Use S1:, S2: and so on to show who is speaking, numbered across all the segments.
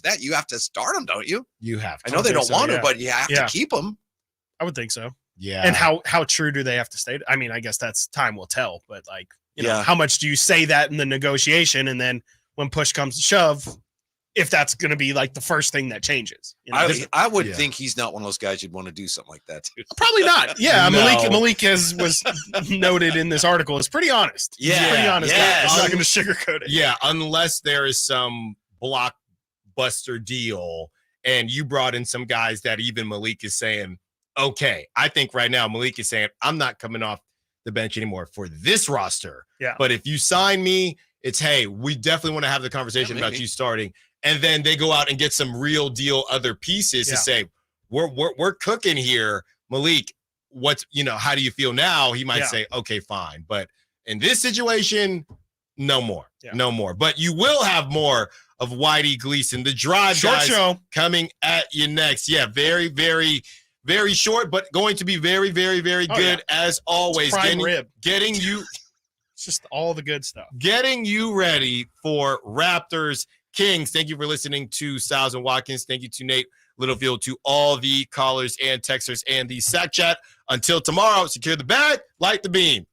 S1: that, you have to start them, don't you?
S2: You have to.
S1: I know they don't want to, but you have to keep them.
S3: I would think so.
S2: Yeah.
S3: And how true do they have to stay? I mean, I guess that's time will tell, but like, you know, how much do you say that in the negotiation? And then when push comes to shove, if that's going to be like the first thing that changes. You know?
S1: I would think he's not one of those guys you'd want to do something like that to.
S3: Probably not. Yeah. No. Malik was noted in this article. It's pretty honest.
S1: Yeah.
S3: He's pretty honest. Yeah. He's not going to sugarcoat it.
S2: Yeah. Unless there is some blockbuster deal and you brought in some guys that even Malik is saying, okay, I think right now Malik is saying, I'm not coming off the bench anymore for this roster.
S3: Yeah.
S2: But if you sign me, it's, hey, we definitely want to have the conversation about you starting. And then they go out and get some real deal other pieces to say, we're cooking here. Malik, how do you feel now? He might say, okay, fine. But in this situation, no more. Yeah. No more. But you will have more of Whitey, Gleason, the drive
S3: short
S2: guys
S3: show
S2: coming at you next. Yeah, very, very, very short, but going to be very, very, very good as always. Getting you.
S3: It's just all the good stuff.
S2: Getting you ready for Raptors Kings. Thank you for listening to Styles and Watkins. Thank you to Nate Littlefield, to all the callers and texters and the Sack Chat. Until tomorrow, secure the bag, light the beam.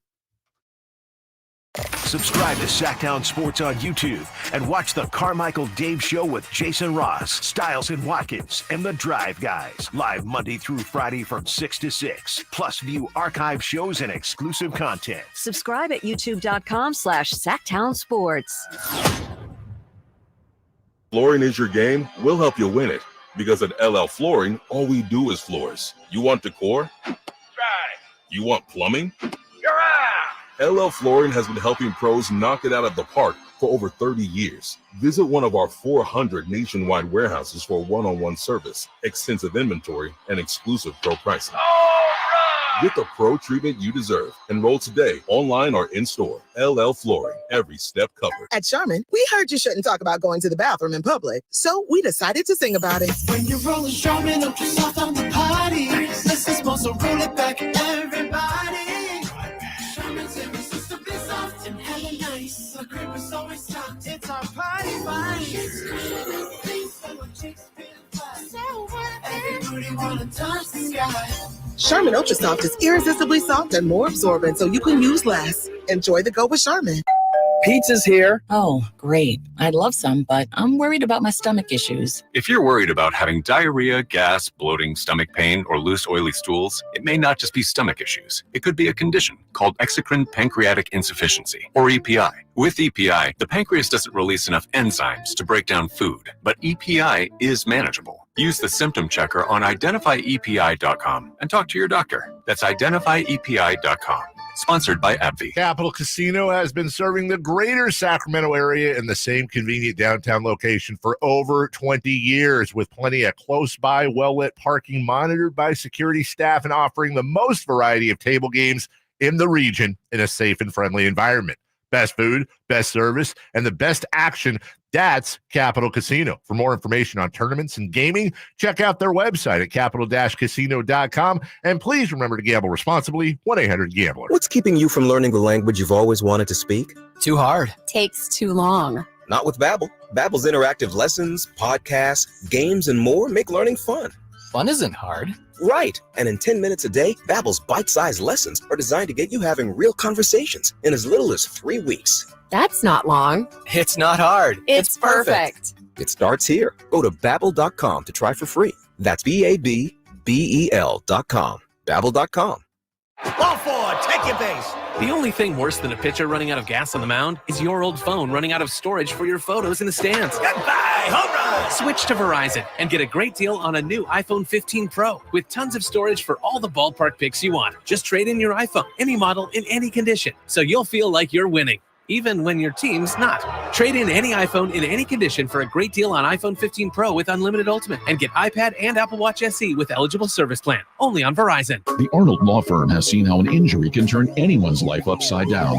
S4: Subscribe to Sactown Sports on YouTube and watch the Carmichael Dave Show with Jason Ross, Styles and Watkins, and the Drive Guys. Live Monday through Friday from 6 to 6. Plus view archive shows and exclusive content.
S5: Subscribe at youtube.com/Sactown Sports.
S6: Flooring is your game, we'll help you win it. Because at LL Flooring, all we do is floors. You want decor? Try. You want plumbing? LL Flooring has been helping pros knock it out of the park for over 30 years. Visit one of our 400 nationwide warehouses for one-on-one service, extensive inventory, and exclusive pro pricing. Get the pro treatment you deserve. Enroll today, online or in-store. LL Flooring, every step covered.
S7: At Sherman, we heard you shouldn't talk about going to the bathroom in public, so we decided to sing about it.
S8: When you're rolling Sherman, don't you soft on the potty. This is supposed to roll it back, everybody. Sherman's irresistibly soft and hella nice. The cream is always soft. It's our party vibe. It's cushion and things so when chicks feel fly. So what? Everybody wanna touch the sky.
S7: Sherman Ultra Soft is irresistibly soft and more absorbent, so you can use less. Enjoy the go with Sherman.
S9: Pizza's here.
S10: Oh, great. I'd love some, but I'm worried about my stomach issues.
S11: If you're worried about having diarrhea, gas, bloating, stomach pain, or loose, oily stools, it may not just be stomach issues. It could be a condition called exocrine pancreatic insufficiency, or EPI. With EPI, the pancreas doesn't release enough enzymes to break down food, but EPI is manageable. Use the symptom checker on identifyepi.com and talk to your doctor. That's identifyepi.com. Sponsored by AbbVie.
S12: Capital Casino has been serving the greater Sacramento area in the same convenient downtown location for over 20 years, with plenty of close-by, well-lit parking monitored by security staff and offering the most variety of table games in the region in a safe and friendly environment. Best food, best service, and the best action. That's Capital Casino. For more information on tournaments and gaming, check out their website at capital-casino.com. And please remember to gamble responsibly. 1-800-GAMBLER.
S13: What's keeping you from learning the language you've always wanted to speak?
S10: Too hard.
S5: Takes too long.
S13: Not with Babbel. Babbel's interactive lessons, podcasts, games, and more make learning fun.
S10: Fun isn't hard.
S13: Right. And in 10 minutes a day, Babbel's bite-sized lessons are designed to get you having real conversations in as little as 3 weeks.
S5: That's not long.
S10: It's not hard.
S5: It's perfect.
S13: It starts here. Go to Babbel.com to try for free. That's Babbel.com. Babbel.com.
S8: Ball forward, take your base.
S14: The only thing worse than a pitcher running out of gas on the mound is your old phone running out of storage for your photos in the stands.
S8: Goodbye, home run!
S14: Switch to Verizon and get a great deal on a new iPhone 15 Pro with tons of storage for all the ballpark pics you want. Just trade in your iPhone, any model, in any condition, so you'll feel like you're winning, even when your team's not. Trade in any iPhone in any condition for a great deal on iPhone 15 Pro with unlimited ultimate and get iPad and Apple Watch SE with eligible service plan. only on Verizon.
S9: The Arnold Law Firm has seen how an injury can turn anyone's life upside down.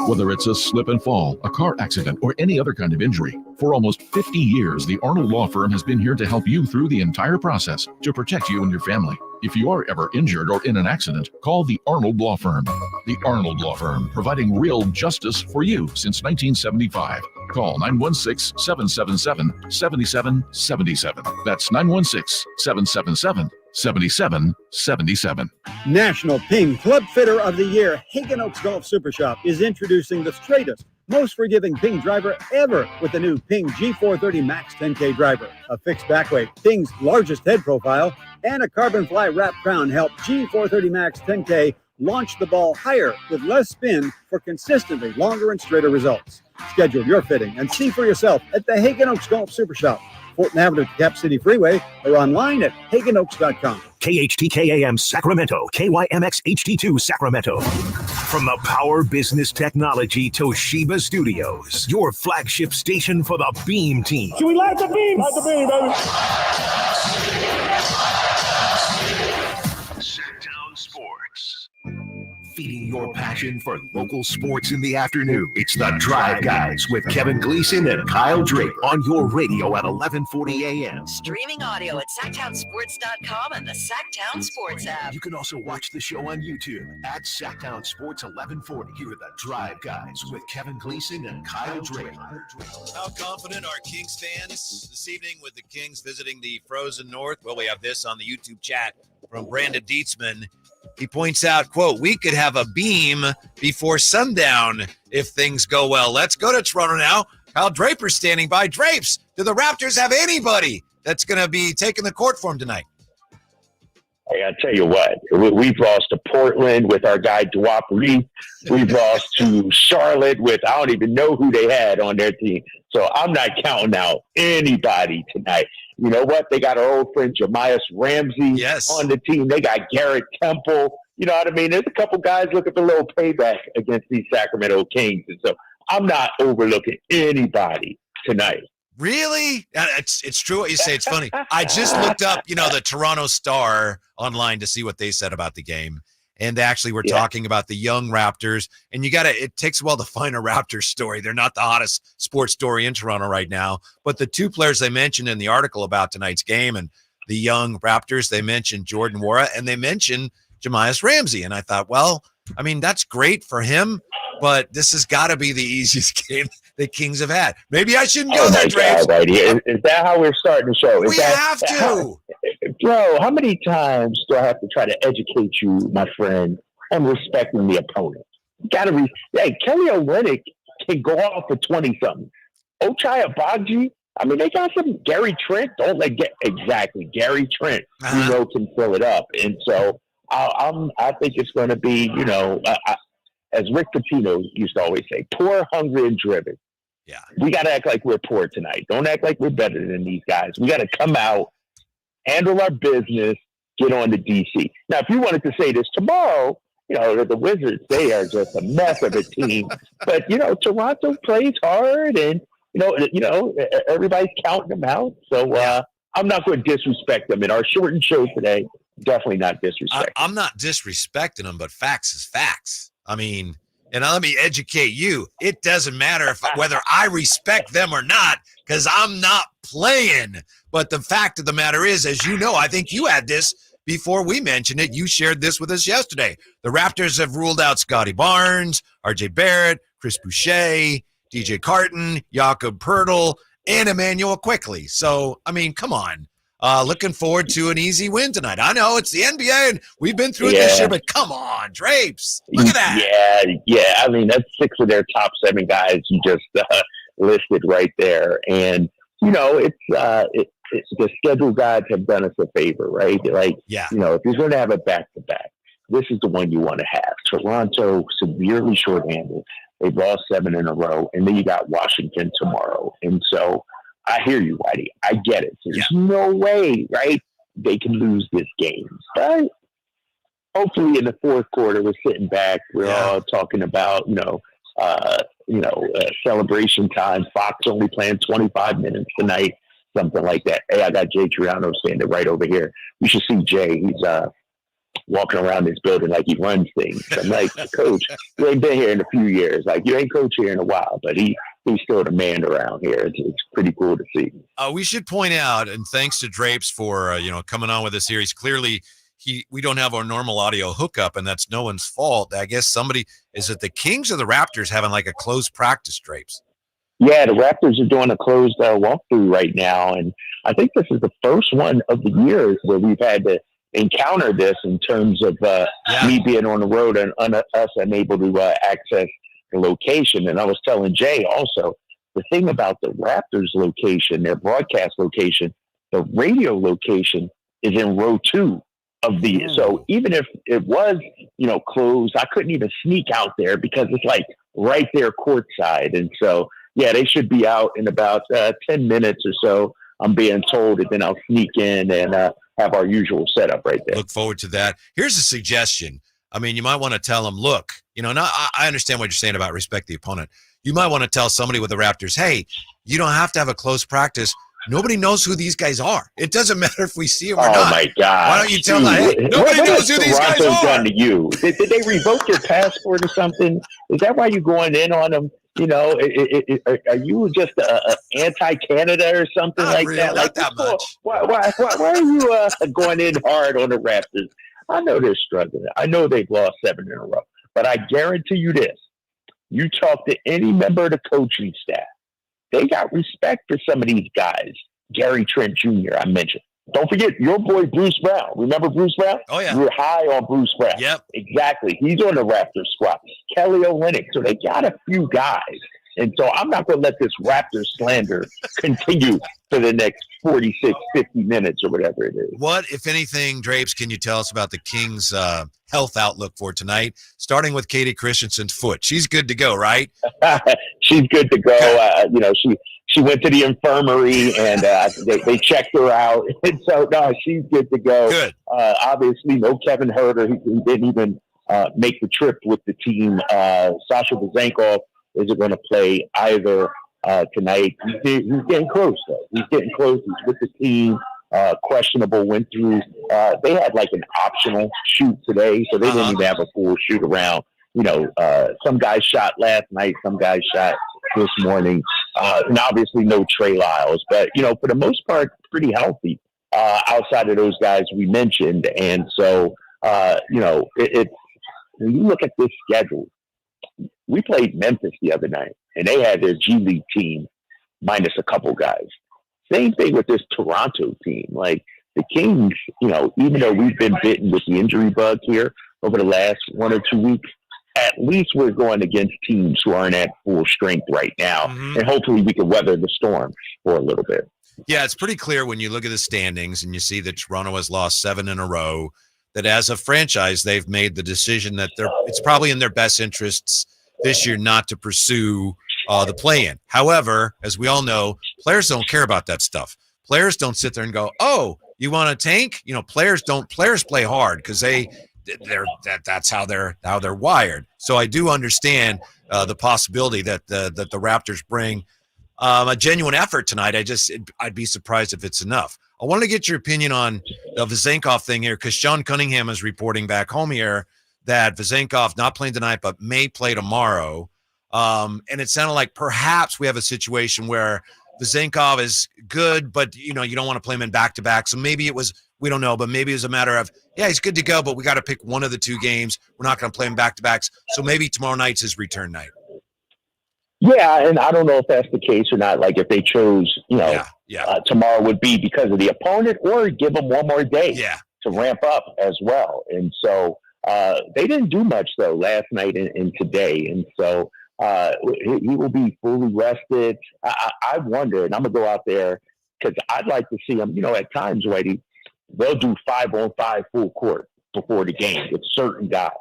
S9: Whether it's a slip and fall, a car accident, or any other kind of injury. For almost 50 years, the Arnold Law Firm has been here to help you through the entire process to protect you and your family. If you are ever injured or in an accident, call the Arnold Law Firm. The Arnold Law Firm, providing real justice for you since 1975. Call 916-777-7777. That's 916-777-7777.
S15: National Ping Club Fitter of the Year, Hagen Oaks Golf Super Shop is introducing the straightest, most forgiving Ping driver ever with the new Ping G430 Max 10K driver. A fixed back weight, Ping's largest head profile, and a carbon fly wrap crown help G430 Max 10K launch the ball higher with less spin for consistently longer and straighter results. Schedule your fitting and see for yourself at the Hagen Oaks Golf Super Shop, Fulton Avenue to Cap City Freeway, or online at HagenOaks.com.
S4: KHTKAM Sacramento, KYMX HD2 Sacramento. From the Power Business Technology Toshiba Studios, your flagship station for the Beam Team.
S16: Should we light the beam? Light the beam, baby.
S4: Sactown Sports. Feeding your passion for local sports in the afternoon. It's the Drive Guys with Kevin Gleason and Kyle Draper on your radio at 11:40 a.m.
S17: Streaming audio at SactownSports.com and the Sactown Sports app.
S4: You can also watch the show on YouTube at Sactown Sports 1140. Here are the Drive Guys with Kevin Gleason and Kyle Draper.
S1: How confident are Kings fans this evening with the Kings visiting the Frozen North? Well, we have this on the YouTube chat from Brandon Dietzman. He points out, quote, we could have a beam before sundown if things go well. Let's go to Toronto now. Kyle Draper's standing by. Drapes, do the Raptors have anybody that's going to be taking the court for him tonight?
S18: Hey, I tell you what, we've lost to Portland with our guy Dwap Reed. We've lost to Charlotte with I don't even know who they had on their team. So I'm not counting out anybody tonight. You know what? They got our old friend Jamias Ramsey on the team. They got Garrett Temple. You know what I mean? There's a couple guys looking for a little payback against these Sacramento Kings. And so I'm not overlooking anybody tonight.
S1: Really? It's true what you say. It's funny. I just looked up, the Toronto Star online to see what they said about the game. And they actually were talking about the young Raptors. And it takes a while to find a Raptors story. They're not the hottest sports story in Toronto right now. But the two players they mentioned in the article about tonight's game and the young Raptors, they mentioned Jordan Nwora and they mentioned Jamias Ramsey. And I thought, well, I mean, that's great for him, but this has got to be the easiest game the Kings have had. Maybe I shouldn't go there, Drapes.
S18: Is that how we're starting the show?
S1: We have to.
S18: Bro, how many times do I have to try to educate you, my friend, on respecting the opponent? You got to hey, Kelly Olynyk can go off for 20-something. Ochai Agbaji, I mean, they got some Gary Trent. Exactly. Gary Trent, can fill it up. And so I think it's going to be, as Rick Pitino used to always say, poor, hungry, and driven.
S1: Yeah.
S18: We got to act like we're poor tonight. Don't act like we're better than these guys. We got to come out, handle our business, get on to DC. Now, if you wanted to say this tomorrow, the Wizards, they are just a mess of a team. But, Toronto plays hard and, everybody's counting them out. So I'm not going to disrespect them. In our shortened show today, definitely not disrespect.
S1: I'm not disrespecting them, but facts is facts. I mean, and let me educate you. It doesn't matter whether I respect them or not, because I'm not playing. But the fact of the matter is, as you know, I think you had this before we mentioned it. You shared this with us yesterday. The Raptors have ruled out Scotty Barnes, RJ Barrett, Chris Boucher, DJ Carton, Jakob Poeltl, and Emmanuel Quickley. So, I mean, come on. Looking forward to an easy win tonight. I know it's the NBA and we've been through it this year, but come on, Drapes. Look at that.
S18: Yeah. I mean, that's 6 of their top 7 guys you just listed right there. And, it's the schedule gods have done us a favor, right? Like, if you're going to have a back-to-back, this is the one you want to have. Toronto, severely shorthanded. They've lost 7 in a row. And then you got Washington tomorrow. And so, I hear you, Whitey. I get it. There's no way, right? They can lose this game, right? Hopefully, in the fourth quarter, we're sitting back. We're all talking about, celebration time. Fox only playing 25 minutes tonight, something like that. Hey, I got Jay Triano standing right over here. You should see Jay. walking around this building like he runs things. I'm like, Coach, you ain't been here in a few years. Like, you ain't coach here in a while, but he's still the man around here. It's pretty cool to see.
S1: We should point out, and thanks to Drapes for coming on with the series. Clearly, we don't have our normal audio hookup, and that's no one's fault. I guess is it the Kings or the Raptors having like a closed practice, Drapes?
S18: Yeah, the Raptors are doing a closed walkthrough right now, and I think this is the first one of the years where we've had to encounter this in terms of me being on the road and us unable to access the location. And I was telling Jay also, the thing about the Raptors location, their broadcast location, the radio location is in row 2 of the. So even if it was, closed, I couldn't even sneak out there because it's like right there courtside. And so, yeah, they should be out in about 10 minutes or so, I'm being told, and then I'll sneak in and have our usual setup right there.
S1: Look forward to that. Here's a suggestion. I mean, you might want to tell them, look, I understand what you're saying about respect the opponent. You might want to tell somebody with the Raptors, hey, you don't have to have a close practice. Nobody knows who these guys are. It doesn't matter if we see them or not.
S18: Oh, my God.
S1: Why don't you tell them, hey, nobody knows who these guys are?
S18: Done to you? Did they revoke your passport or something? Is that why you're going in on them? Are you just anti-Canada or something like
S1: really,
S18: that?
S1: Not that much.
S18: Why are you going in hard on the Raptors? I know they're struggling. I know they've lost 7 in a row. But I guarantee you this. You talk to any member of the coaching staff, they got respect for some of these guys. Gary Trent Jr., I mentioned. Don't forget your boy Bruce Brown. Remember Bruce Brown?
S1: Oh, yeah.
S18: You were high on Bruce Brown.
S1: Yep.
S18: Exactly. He's on the Raptors squad. Kelly Olynyk. So they got a few guys. And so I'm not going to let this Raptors slander continue for the next 46, 50 minutes or whatever it is.
S1: What, if anything, Drapes, can you tell us about the Kings' health outlook for tonight, starting with Katie Christensen's foot? She's good to go, right?
S18: She's good to go. She went to the infirmary and they checked her out. And so, no, she's good to go.
S1: Good.
S18: Obviously, no Kevin Herter. He didn't even make the trip with the team. Sasha Vezenkov isn't going to play either tonight. He's getting close, though. He's getting close. He's with the team. Questionable, went through. They had like an optional shoot today, so they didn't even have a full shoot around. Some guys shot last night, some guys shot this morning. And obviously no Trey Lyles, but, for the most part, pretty healthy outside of those guys we mentioned. And so, it's when you look at this schedule, we played Memphis the other night, and they had their G League team minus a couple guys. Same thing with this Toronto team. Like the Kings, even though we've been bitten with the injury bug here over the last 1 or 2 weeks, at least we're going against teams who aren't at full strength right now. Mm-hmm. And hopefully we can weather the storm for a little bit.
S1: Yeah, it's pretty clear when you look at the standings and you see that Toronto has lost 7 in a row, that as a franchise, they've made the decision that it's probably in their best interests this year not to pursue the play-in. However, as we all know, players don't care about that stuff. Players don't sit there and go, "Oh, you want to tank?" Players play hard because that's how they're wired. So I do understand the possibility that the Raptors bring a genuine effort tonight. I'd be surprised if it's enough. I want to get your opinion on the Vezenkov thing here because Sean Cunningham is reporting back home here that Vezenkov not playing tonight but may play tomorrow. And it sounded like perhaps we have a situation where Vezenkov is good, but you don't want to play him in back-to-back. So maybe it was, we don't know, but maybe it was a matter of, yeah, he's good to go, but we got to pick one of the 2 games. We're not going to play him back-to-backs. So maybe tomorrow night's his return night.
S18: Yeah, and I don't know if that's the case or not. Like if they chose, tomorrow would be because of the opponent, or give them one more day to ramp up as well. And so they didn't do much though last night and today, and so he will be fully rested. I wonder, and I'm gonna go out there because I'd like to see him. At times, Whitey, they'll do 5-on-5 full court before the game with certain guys.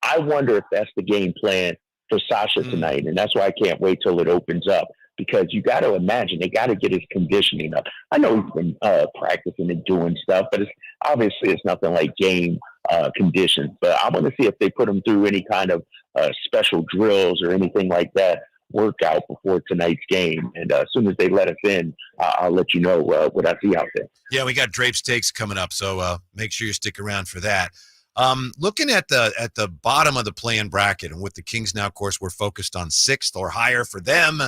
S18: I wonder if that's the game plan for Sasha tonight, and that's why I can't wait till it opens up, because you got to imagine they got to get his conditioning up. I know he's been practicing and doing stuff, but it's nothing like game conditions. But I want to see if they put him through any kind of special drills or anything like that workout before tonight's game. And as soon as they let us in, I'll let you know what I see out there.
S1: Yeah, we got Drapes Takes coming up, so make sure you stick around for that. Looking at the bottom of the play-in bracket, and with the Kings now, of course, we're focused on 6th or higher for them.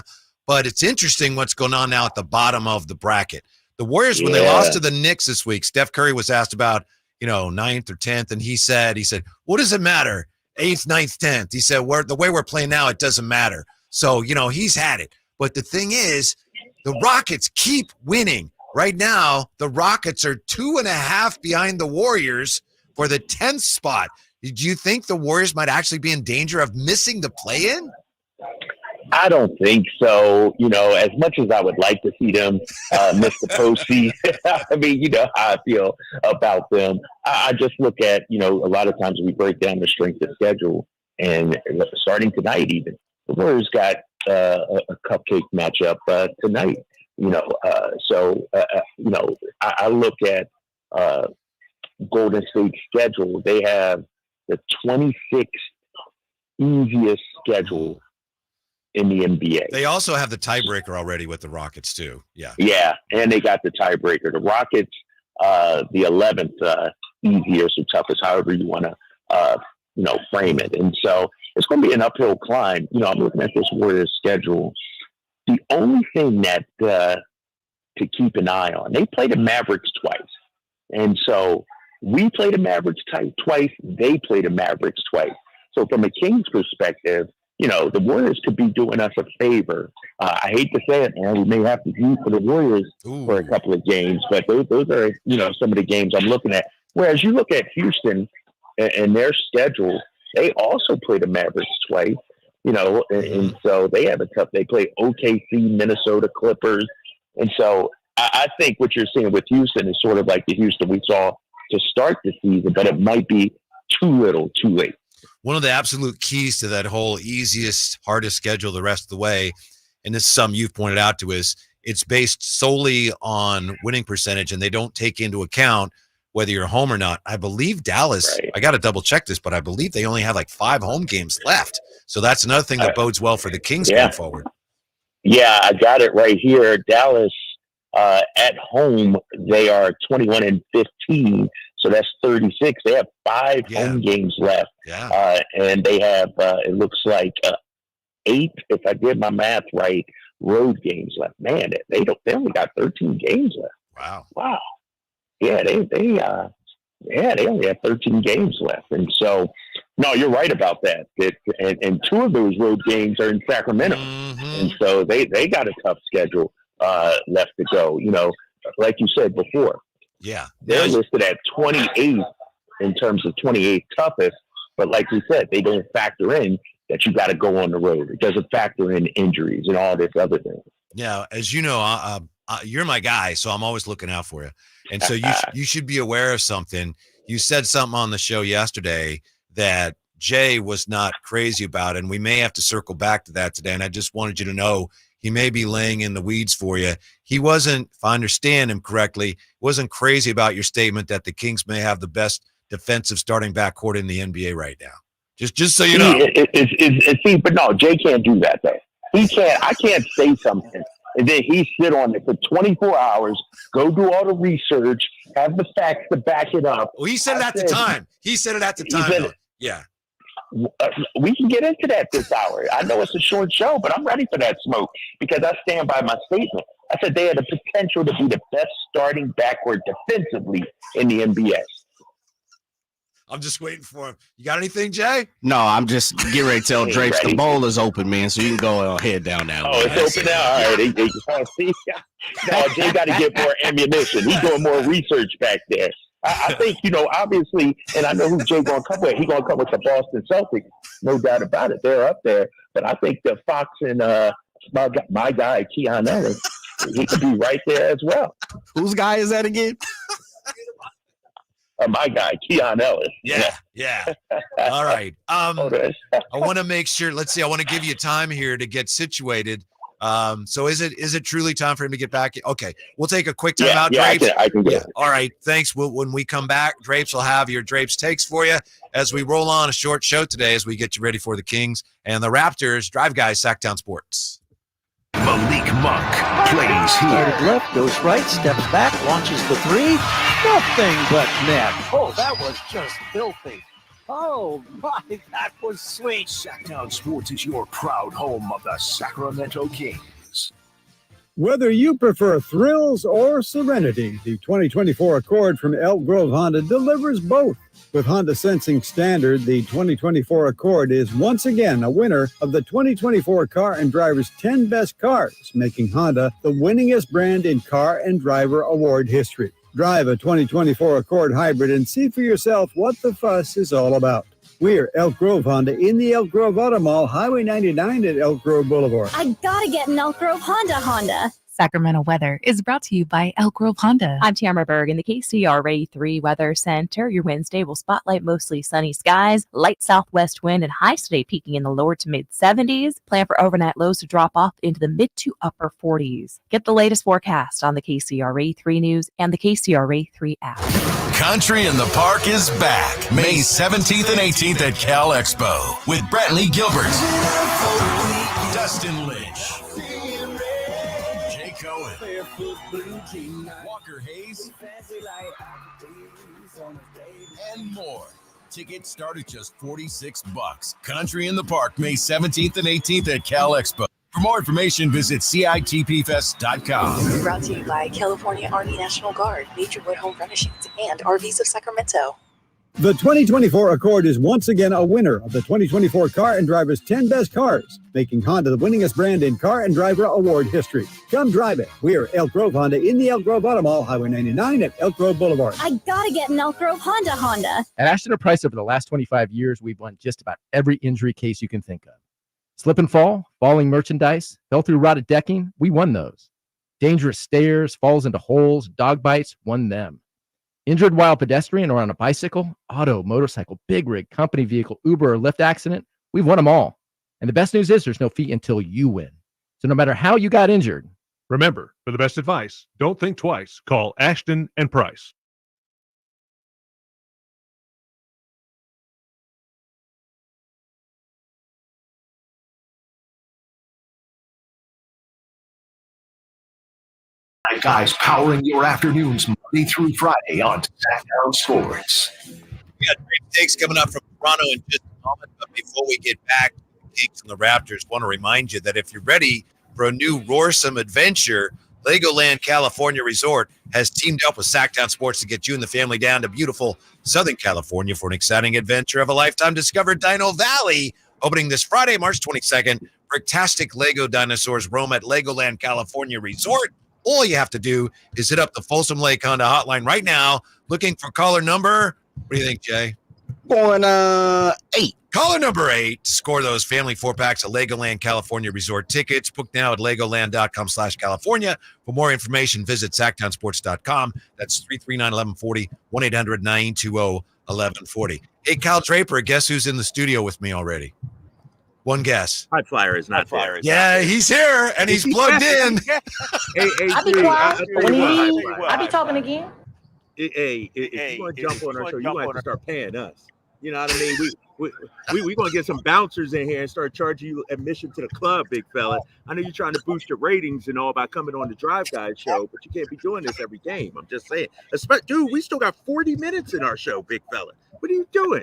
S1: But it's interesting what's going on now at the bottom of the bracket. The Warriors, when they lost to the Knicks this week, Steph Curry was asked about, 9th or 10th, and he said, what does it matter? 8th, 9th, 10th. He said, the way we're playing now, it doesn't matter. So, he's had it. But the thing is, the Rockets keep winning. Right now, the Rockets are 2.5 behind the Warriors for the 10th spot. Do you think the Warriors might actually be in danger of missing the play-in?
S18: I don't think so. As much as I would like to see them miss the postseason, I mean, you know how I feel about them. I just look at, a lot of times we break down the strength of schedule, and starting tonight even, the Warriors got a cupcake matchup tonight. I look at Golden State's schedule. They have the 26th easiest schedule in the NBA.
S1: They also have the tiebreaker already with the Rockets too. Yeah.
S18: Yeah, and they got the tiebreaker. The Rockets, the 11th easiest or toughest, however you want to, frame it. And so it's going to be an uphill climb. I'm looking at this Warriors schedule. The only thing that to keep an eye on, they play the Mavericks twice, and so we play the Mavericks twice. They play the Mavericks twice. So from a Kings perspective, the Warriors could be doing us a favor. I hate to say it, man. We may have to root for the Warriors for a couple of games, but those are, some of the games I'm looking at. Whereas you look at Houston and their schedule, they also play the Mavericks twice, and so they have a tough. They play OKC, Minnesota Clippers, and so I think what you're seeing with Houston is sort of like the Houston we saw to start the season, but it might be too little, too late.
S1: One of the absolute keys to that whole easiest, hardest schedule the rest of the way, and this is something you've pointed out to, is it's based solely on winning percentage, and they don't take into account whether you're home or not. I believe Dallas, I got to double check this, but I believe they only have like 5 home games left. So that's another thing that bodes well for the Kings going forward.
S18: Yeah, I got it right here. Dallas at home, they are 21-15. So that's 36. They have 5 home games left.
S1: Yeah.
S18: And they have, it looks like 8, if I did my math right, road games left. Man, they only got 13 games left. Wow. Yeah, they only have 13 games left. And so, no, you're right about that. And 2 of those road games are in Sacramento. And so they got a tough schedule left to go. Like you said before.
S1: Yeah.
S18: They're listed at 28th in terms of 28th toughest. But like we said, they don't factor in that you got to go on the road. It doesn't factor in injuries and all this other thing.
S1: Yeah. As you know, you're my guy, so I'm always looking out for you. And so you should be aware of something. You said something on the show yesterday that Jay was not crazy about, and we may have to circle back to that today. And I just wanted you to know he may be laying in the weeds for you. He wasn't, if I understand him correctly, wasn't crazy about your statement that the Kings may have the best defensive starting backcourt in the NBA right now. Just so you know.
S18: See, but no, Jay can't do that though. He can't. I can't say something and then he sit on it for 24 hours, go do all the research, have the facts to back it up.
S1: Well, he said it at the time. He said it at the time. Yeah.
S18: We can get into that this hour. I know it's a short show, but I'm ready for that smoke because I stand by my statement. I said they had the potential to be the best starting backward defensively in the NBA.
S1: I'm just waiting for him. You got anything, Jay?
S19: No, I'm just getting ready to tell Drapes the bowl is open, man, so you can go head down now.
S18: Oh, it's open now? All right. No, Jay got to get more ammunition. He's doing more research back there. I think, obviously, and I know who Jay going to come with. He's going to come with the Boston Celtics, no doubt about it. They're up there. But I think the Fox and my guy, Keon Ellis, he could be right there as well.
S19: Whose guy is that again?
S18: My guy, Keon Ellis.
S1: Yeah. All right. I want to make sure. Let's see. I want to give you time here to get situated. So is it truly time for him to get back? Okay, we'll take a quick time out, Drapes.
S18: I can get it.
S1: All right, thanks. When we come back, Drapes will have your Drapes takes for you as we roll on a short show today as we get you ready for the Kings and the Raptors. Drive Guys, Sactown Sports.
S4: Malik Monk plays here.
S20: Started left, goes right, steps back, launches the three. Nothing but net. Oh, that was just filthy. Oh, my, that was sweet.
S4: Sactown Sports is your proud home of the Sacramento Kings.
S15: Whether you prefer thrills or serenity, the 2024 Accord from Elk Grove Honda delivers both. With Honda Sensing Standard, the 2024 Accord is once again a winner of the 2024 Car and Driver's 10 Best Cars, making Honda the winningest brand in car and driver award history. Drive a 2024 Accord Hybrid and see for yourself what the fuss is all about. We're Elk Grove Honda in the Elk Grove Auto Mall, Highway 99 at Elk Grove Boulevard.
S21: I gotta get an Elk Grove Honda.
S22: Sacramento weather is brought to you by Elk Grove Honda.
S23: I'm Tamara Berg in the KCRA 3 Weather Center. Your Wednesday will spotlight mostly sunny skies, light southwest wind, and highs today peaking in the lower to mid 70s. Plan for overnight lows to drop off into the mid to upper 40s. Get the latest forecast on the KCRA 3 News and the KCRA 3 app.
S24: Country in the Park is back May 17th and 18th at Cal Expo with Brantley Gilbert, Dustin Lynch, Jay Cohen, Walker Hayes, and more. Tickets start at just $46. Country in the Park May 17th and 18th at Cal Expo. For more information, visit CITPFest.com.
S25: Brought to you by California Army National Guard, Major Wood Home Furnishings, and RVs of Sacramento.
S15: The 2024 Accord is once again a winner of the 2024 Car and Driver's 10 Best Cars, making Honda the winningest brand in car and driver award history. Come drive it. We're Elk Grove Honda in the Elk Grove Auto Mall, Highway 99 at Elk Grove Boulevard.
S21: I gotta get an Elk Grove Honda.
S26: At Ashton & Price, over the last 25 years, we've won just about every injury case you can think of. Slip and fall, falling merchandise, fell through rotted decking, we won those. Dangerous stairs, falls into holes, dog bites, won them. Injured while pedestrian or on a bicycle, auto, motorcycle, big rig, company vehicle, Uber, or Lyft accident, we've won them all. And the best news is there's no fee until you win. So no matter how you got injured.
S27: Remember, for the best advice, don't think twice. Call Ashton & Price.
S4: Guys powering your afternoons Monday through Friday on Sactown Sports.
S1: We got great takes coming up from Toronto in just a moment, but before we get back to the Kings and the Raptors, want to remind you that if you're ready for a new roarsome adventure, Legoland California Resort has teamed up with Sactown Sports to get you and the family down to beautiful Southern California for an exciting adventure of a lifetime. Discover Dino Valley, opening this Friday, March 22nd. Bricktastic Lego dinosaurs roam at Legoland California Resort. All you have to do is hit up the Folsom Lake Honda hotline right now, looking for caller number. What do you think, Jay?
S19: Going 8.
S1: Caller number 8 to score those family 4-packs of Legoland California Resort tickets. Book now at legoland.com/California. For more information, visit SactownSports.com. That's 339-1140, 1-800-920-1140. Hey, Kyle Draper, guess who's in the studio with me already? One guess.
S28: High Flyer is not there.
S1: Yeah, he's here and he's plugged in.
S28: I'll
S21: be quiet. I be talking again.
S28: If you want to jump on our show, you might have to start paying us. You know what I mean? We going to get some bouncers in here and start charging you admission to the club, big fella. I know you're trying to boost your ratings and all by coming on the Drive Guys show, but you can't be doing this every game. I'm just saying. Dude, we still got 40 minutes in our show, big fella. What are you doing?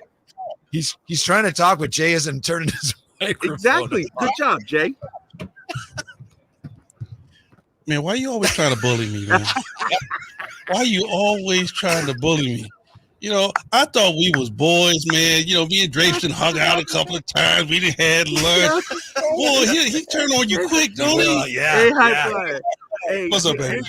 S1: He's trying to talk, but Jay isn't turning his microphone.
S28: Exactly. Good job, Jay.
S29: Man, why are you always trying to bully me, man? Why are you always trying to bully me? You know, I thought we was boys, man. You know, me and Draper hung out a couple of times. We done had lunch. Boy, he turned on you quick, don't he?
S1: Yeah.
S28: Hey, High Flyer. Hey,
S29: what's up, baby?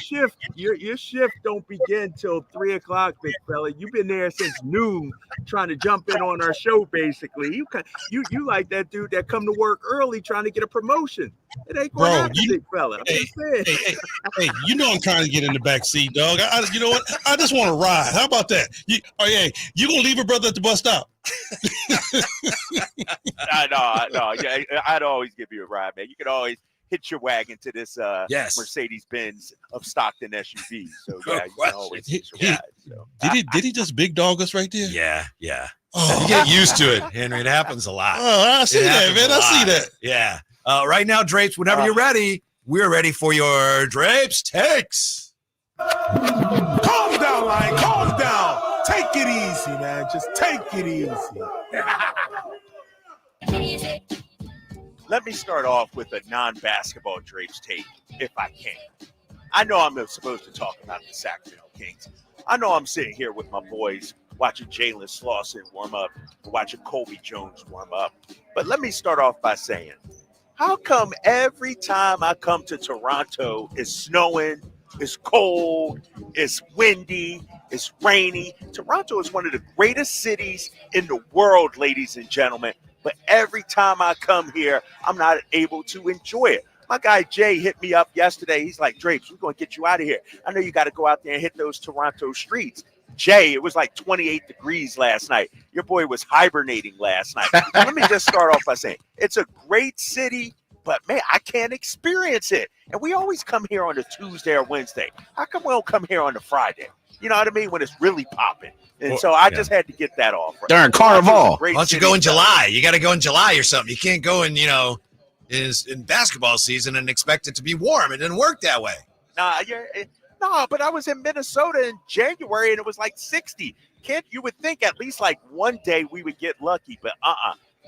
S28: Your shift don't begin till 3:00, big fella. You've been there since noon, trying to jump in on our show. Basically, you like that dude that come to work early trying to get a promotion. It ain't going to happen, big fella.
S29: Hey, you know I'm trying to get in the back seat, dog. You know what? I just want to ride. How about that? You gonna leave your brother at the bus stop?
S28: No. Yeah, I'd always give you a ride, man. You could always hitch your wagon to this Mercedes-Benz of Stockton SUV. So yeah, you can always hitch your ride. So.
S29: Did he just big dog us right there?
S1: Yeah. Oh. You get used to it, Henry. It happens a lot.
S29: Oh, I see that, man. I see that.
S1: Yeah. Right now, Drapes, whenever you're ready, we're ready for your Drapes Takes.
S2: Calm down, Lion. Calm down. Take it easy, man. Just take it easy.
S3: Let me start off with a non-basketball Drapes take, if I can. I know I'm supposed to talk about the Sacramento Kings. I know I'm sitting here with my boys watching Jalen Slauson warm up, watching Colby Jones warm up. But let me start off by saying, how come every time I come to Toronto, it's snowing, it's cold, it's windy, it's rainy? Toronto is one of the greatest cities in the world, ladies and gentlemen. But every time I come here, I'm not able to enjoy it. My guy Jay hit me up yesterday. He's like, Drapes, we're going to get you out of here. I know you got to go out there and hit those Toronto streets. Jay, it was like 28 degrees last night. Your boy was hibernating last night. Let me just start off by saying it's a great city, but, man, I can't experience it. And we always come here on a Tuesday or Wednesday. How come we don't come here on a Friday? You know what I mean? When it's really popping. And so I just had to get that off. Right?
S19: During Carnival.
S1: Why don't you go in July? You got to go in July or something. You can't go in, in basketball season and expect it to be warm. It didn't work that way.
S3: No, but I was in Minnesota in January and it was like 60. You would think at least like one day we would get lucky, but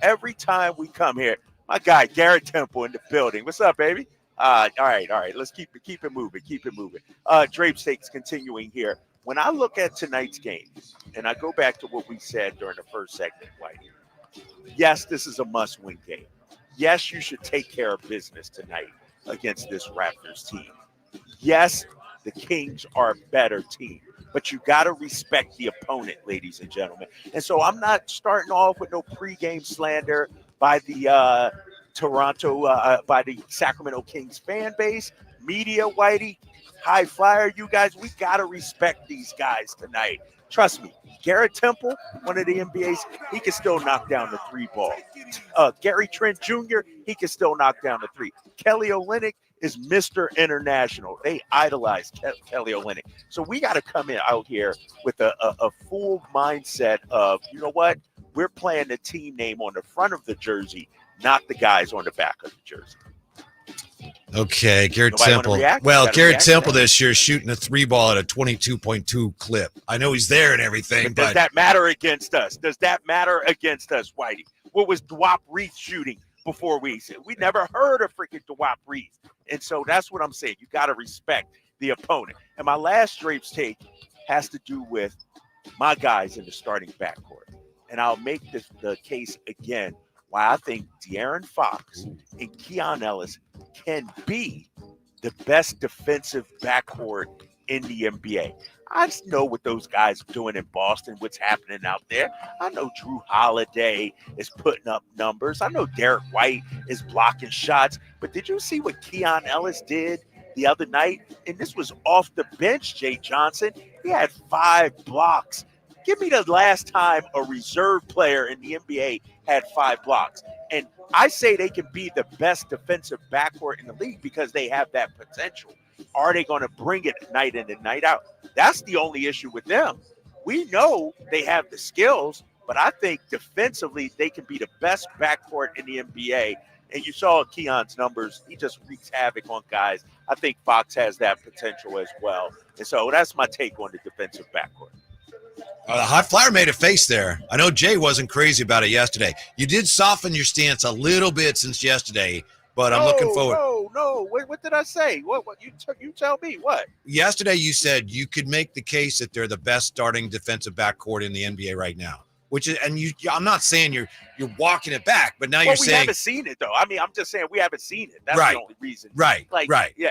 S3: every time we come here, my guy Garrett Temple in the building. What's up, baby? All right. Let's keep it moving. Drapes Takes continuing here. When I look at tonight's game, and I go back to what we said during the first segment, Whitey, yes, this is a must-win game. Yes, you should take care of business tonight against this Raptors team. Yes, the Kings are a better team, but you got to respect the opponent, ladies and gentlemen. And so I'm not starting off with no pregame slander by the by the Sacramento Kings fan base, media, Whitey, high flyer, you guys. We got to respect these guys tonight. Trust me, Garrett Temple, one of the NBA's, he can still knock down the three ball. Gary Trent Jr., he can still knock down the three. Kelly Olynyk is Mr. International. They idolize Kelly Olynyk. So we got to come in out here with a full mindset of, you know what? We're playing the team name on the front of the jersey, not the guys on the back of the jersey.
S1: Okay, Garrett Temple. Well, Garrett Temple this year shooting a three ball at a 22.2 clip. I know he's there and everything, but
S3: does that matter against us? Does that matter against us, Whitey? What was Dwap Reith shooting before we said? We never heard of freaking Dwap Reith. And so that's what I'm saying. You got to respect the opponent. And my last Drapes take has to do with my guys in the starting backcourt. And I'll make the case again why I think De'Aaron Fox and Keon Ellis can be the best defensive backcourt in the NBA. I just know what those guys are doing in Boston, what's happening out there. I know Drew Holiday is putting up numbers. I know Derek White is blocking shots. But did you see what Keon Ellis did the other night? And this was off the bench, Jay Johnson. He had 5 blocks. Give me the last time a reserve player in the NBA had 5 blocks. And I say they can be the best defensive backcourt in the league because they have that potential. Are they going to bring it night in and night out? That's the only issue with them. We know they have the skills, but I think defensively they can be the best backcourt in the NBA. And you saw Keon's numbers. He just wreaks havoc on guys. I think Fox has that potential as well. And so that's my take on the defensive backcourt.
S1: The high flyer made a face there. I know Jay wasn't crazy about it yesterday. You did soften your stance a little bit since yesterday, but I'm looking forward.
S3: No. What did I say? What you tell me? What?
S1: Yesterday you said you could make the case that they're the best starting defensive backcourt in the NBA right now. Which is, and I'm not saying you're walking it back, but now you're saying we
S3: haven't seen it though. I mean, I'm just saying we haven't seen it. That's the only reason.
S1: Right.
S3: Yeah,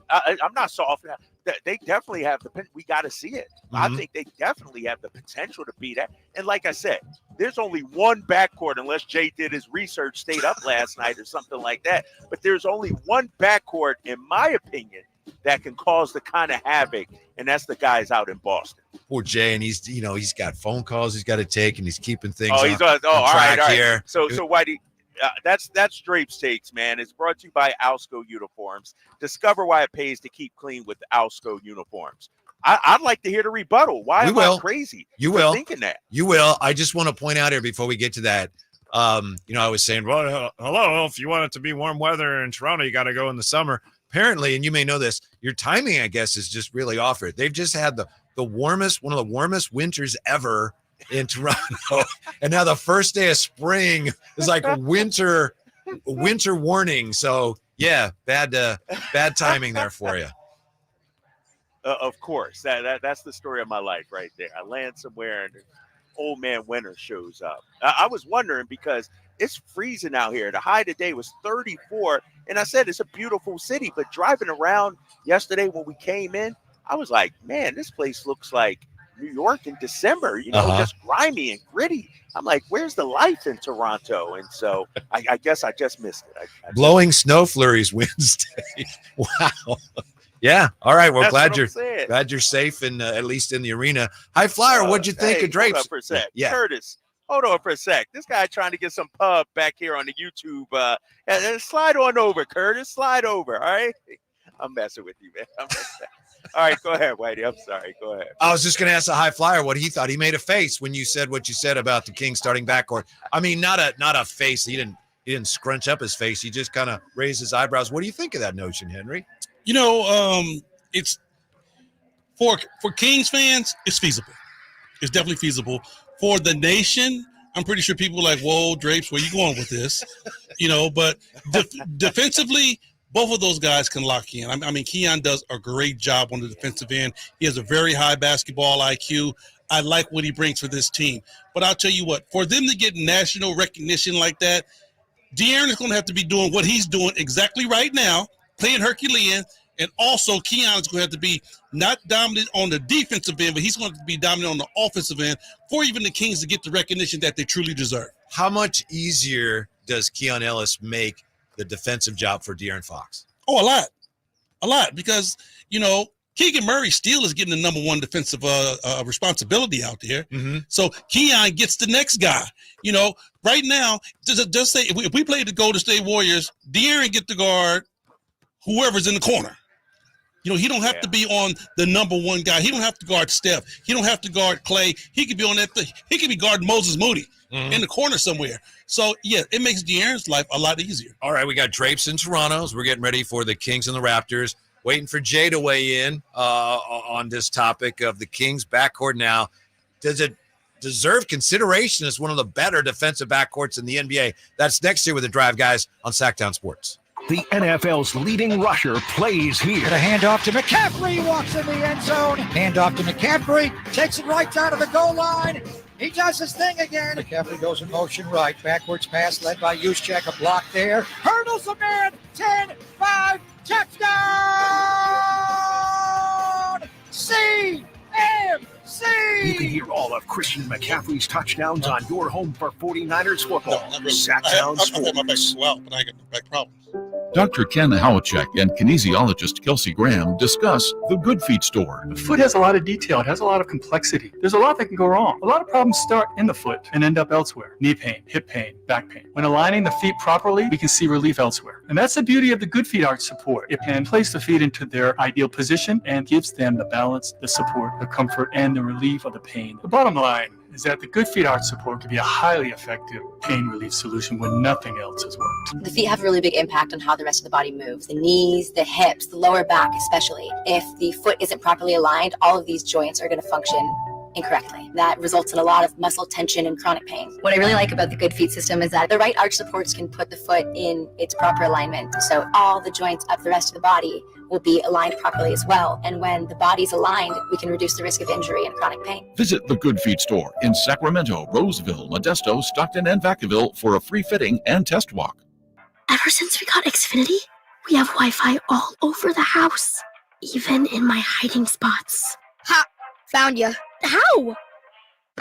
S3: I'm not soft. They definitely have the. We got to see it. I think they definitely have the potential to be that. And like I said, there's only one backcourt, unless Jay did his research, stayed up last night or something like that. But there's only one backcourt, in my opinion, that can cause the kind of havoc, and that's the guys out in Boston.
S1: Poor Jay, and he's got phone calls he's got to take, and he's keeping things
S3: on track
S1: here.
S3: So Whitey, that's Drapes Takes, man. It's brought to you by Alsco Uniforms. Discover why it pays to keep clean with Alsco Uniforms. I'd like to hear the rebuttal. Why am I crazy?
S1: You will.
S3: Thinking that.
S1: You will. I just want to point out here before we get to that, I was saying, well, hello, if you want it to be warm weather in Toronto, you got to go in the summer. apparently, and you may know this, your timing, I guess, is just really off it. They've just had one of the warmest winters ever in Toronto, and now the first day of spring is like a winter warning. So yeah, bad timing there for you.
S3: Of course, that's the story of my life right there. I land somewhere and old man winter shows up. I was wondering because it's freezing out here. The high today was 34, and I said it's a beautiful city, but driving around yesterday when we came in, I was like, man, this place looks like New York in December, just grimy and gritty. I'm like, where's the life in Toronto? And so I guess I just missed it.
S1: Blowing snow flurries Wednesday. Wow. Yeah. All right. Well, glad you're safe and at least in the arena. High Flyer, what'd you think of Drapes?
S3: Hold on for a sec.
S1: Yeah.
S3: Curtis, hold on for a sec. This guy trying to get some pub back here on the YouTube. And slide on over, Curtis. Slide over. All right. I'm messing with you, man. All right, go ahead, Whitey. I'm sorry. Go ahead.
S1: I was just going to ask the High Flyer what he thought. He made a face when you said what you said about the Kings starting backcourt. I mean, not a face. He didn't scrunch up his face. He just kind of raised his eyebrows. What do you think of that notion, Henry?
S29: It's for Kings fans, it's feasible. It's definitely feasible. For the nation, I'm pretty sure people are like, whoa, Drapes, where you going with this? But defensively, both of those guys can lock in. I mean, Keon does a great job on the defensive end. He has a very high basketball IQ. I like what he brings for this team. But I'll tell you what, for them to get national recognition like that, De'Aaron is going to have to be doing what he's doing exactly right now, playing Herculean, and also Keon is going to have to be not dominant on the defensive end, but he's going to be dominant on the offensive end for even the Kings to get the recognition that they truly deserve.
S1: How much easier does Keon Ellis make the defensive job for De'Aaron Fox?
S29: Oh, a lot, because, Keegan Murray still is getting the number one defensive responsibility out there.
S1: Mm-hmm.
S29: So Keon gets the next guy. Right now, just say if we play the Golden State Warriors, De'Aaron get the guard whoever's in the corner. He don't have to be on the number one guy. He don't have to guard Steph. He don't have to guard Clay. He could be on that. He could be guarding Moses Moody in the corner somewhere. So, yeah, it makes De'Aaron's life a lot easier.
S1: All right, we got Drapes in Toronto. So we're getting ready for the Kings and the Raptors. Waiting for Jay to weigh in on this topic of the Kings backcourt now. Does it deserve consideration as one of the better defensive backcourts in the NBA? That's next year with the Drive Guys on Sactown Sports.
S4: The NFL's leading rusher plays here.
S20: And a handoff to McCaffrey, walks in the end zone. Handoff to McCaffrey, takes it right down to the goal line. He does his thing again. McCaffrey goes in motion right. Backwards pass led by Juszczyk. A block there. Hurdles a man. 10-5. Touchdown! CMC!
S4: You can hear all of Christian McCaffrey's touchdowns on your home for 49ers football. Sactown Sports.
S29: I had my back well, but I got back problems.
S9: Dr. Ken Howachek and kinesiologist Kelsey Graham discuss the Good Feet store.
S5: The foot has a lot of detail. It has a lot of complexity. There's a lot that can go wrong. A lot of problems start in the foot and end up elsewhere. Knee pain, hip pain, back pain. When aligning the feet properly, we can see relief elsewhere. And that's the beauty of the Good Feet arch support. It can place the feet into their ideal position and gives them the balance, the support, the comfort, and the relief of the pain. The bottom line is that the Good Feet arch support can be a highly effective pain relief solution when nothing else has worked.
S6: The feet have a really big impact on how the rest of the body moves. The knees, the hips, the lower back especially. If the foot isn't properly aligned, all of these joints are going to function incorrectly. That results in a lot of muscle tension and chronic pain. What I really like about the Good Feet system is that the right arch supports can put the foot in its proper alignment. So all the joints of the rest of the body will be aligned properly as well. And when the body's aligned, we can reduce the risk of injury and chronic pain.
S9: Visit the Good Feet store in Sacramento, Roseville, Modesto, Stockton, and Vacaville for a free fitting and test walk.
S7: Ever since we got Xfinity, we have Wi-Fi all over the house, even in my hiding spots.
S8: Ha! Found ya.
S7: How?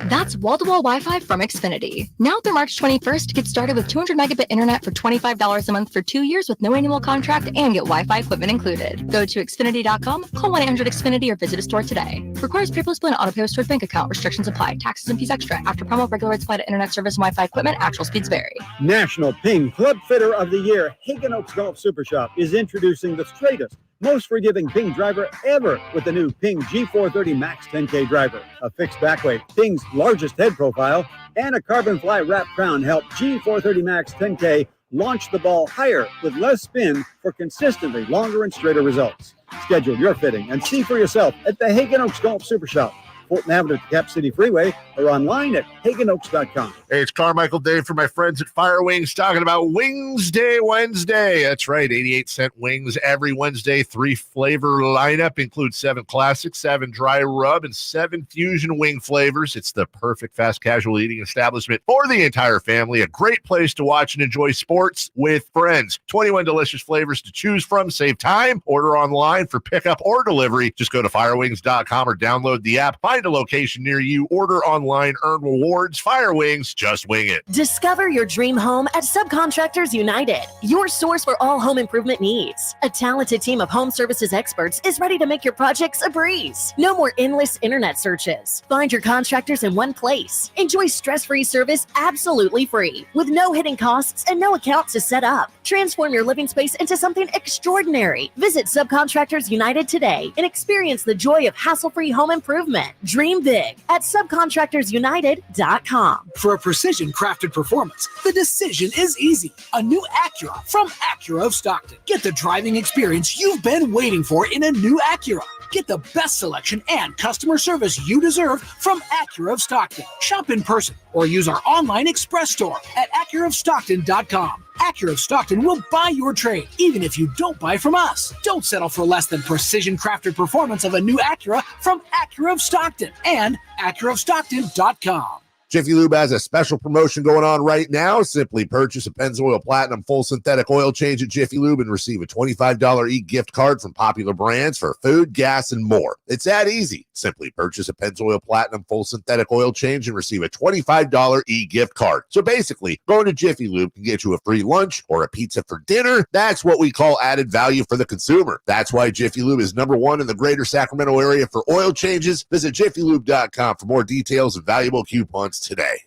S8: That's wall-to-wall Wi-Fi from Xfinity. Now through March 21st, get started with 200 megabit internet for $25 a month for 2 years with no annual contract and get Wi-Fi equipment included. Go to Xfinity.com, call 1-800-XFINITY or visit a store today. Requires paperless bill and auto pay with stored bank account. Restrictions apply. Taxes and fees extra. After promo, regular rates apply to internet service and Wi-Fi equipment. Actual speeds vary.
S15: National Ping Club Fitter of the Year, Hagen Oaks Golf Super Shop is introducing the straightest, most forgiving Ping driver ever with the new Ping G430 Max 10K driver. A fixed back weight, Ping's largest head profile, and a carbon fly wrap crown help G430 Max 10K Launch the ball higher with less spin for consistently longer and straighter results. Schedule your fitting and see for yourself at the Hagen Oaks Golf Super Shop, Fulton Avenue to Cap City Freeway, or online at HagenOaks.com.
S10: Hey, it's Carmichael Dave from my friends at Fire Wings talking about Wings Day Wednesday. That's right, 88-cent wings every Wednesday. 3-flavor lineup includes 7 classic, 7 dry rub, and 7 fusion wing flavors. It's the perfect fast casual eating establishment for the entire family. A great place to watch and enjoy sports with friends. 21 delicious flavors to choose from. Save time. Order online for pickup or delivery. Just go to firewings.com or download the app. Find a location near you. Order online. Earn rewards. Fire Wings. Just wing it.
S11: Discover your dream home at Subcontractors United, your source for all home improvement needs. A talented team of home services experts is ready to make your projects a breeze. No more endless internet searches. Find your contractors in one place. Enjoy stress-free service absolutely free, with no hidden costs and no accounts to set up. Transform your living space into something extraordinary. Visit Subcontractors United today and experience the joy of hassle-free home improvement. Dream big at subcontractorsunited.com.
S12: For a precision-crafted performance, the decision is easy. A new Acura from Acura of Stockton. Get the driving experience you've been waiting for in a new Acura. Get the best selection and customer service you deserve from Acura of Stockton. Shop in person or use our online express store at AcuraofStockton.com. Acura of Stockton will buy your trade, even if you don't buy from us. Don't settle for less than precision-crafted performance of a new Acura from Acura of Stockton and AcuraofStockton.com.
S10: Jiffy Lube has a special promotion going on right now. Simply purchase a Pennzoil Platinum full synthetic oil change at Jiffy Lube and receive a $25 e-gift card from popular brands for food, gas, and more. It's that easy. Simply purchase a Pennzoil Platinum full synthetic oil change and receive a $25 e-gift card. So basically, going to Jiffy Lube can get you a free lunch or a pizza for dinner. That's what we call added value for the consumer. That's why Jiffy Lube is #1 in the greater Sacramento area for oil changes. Visit jiffylube.com for more details and valuable coupons today.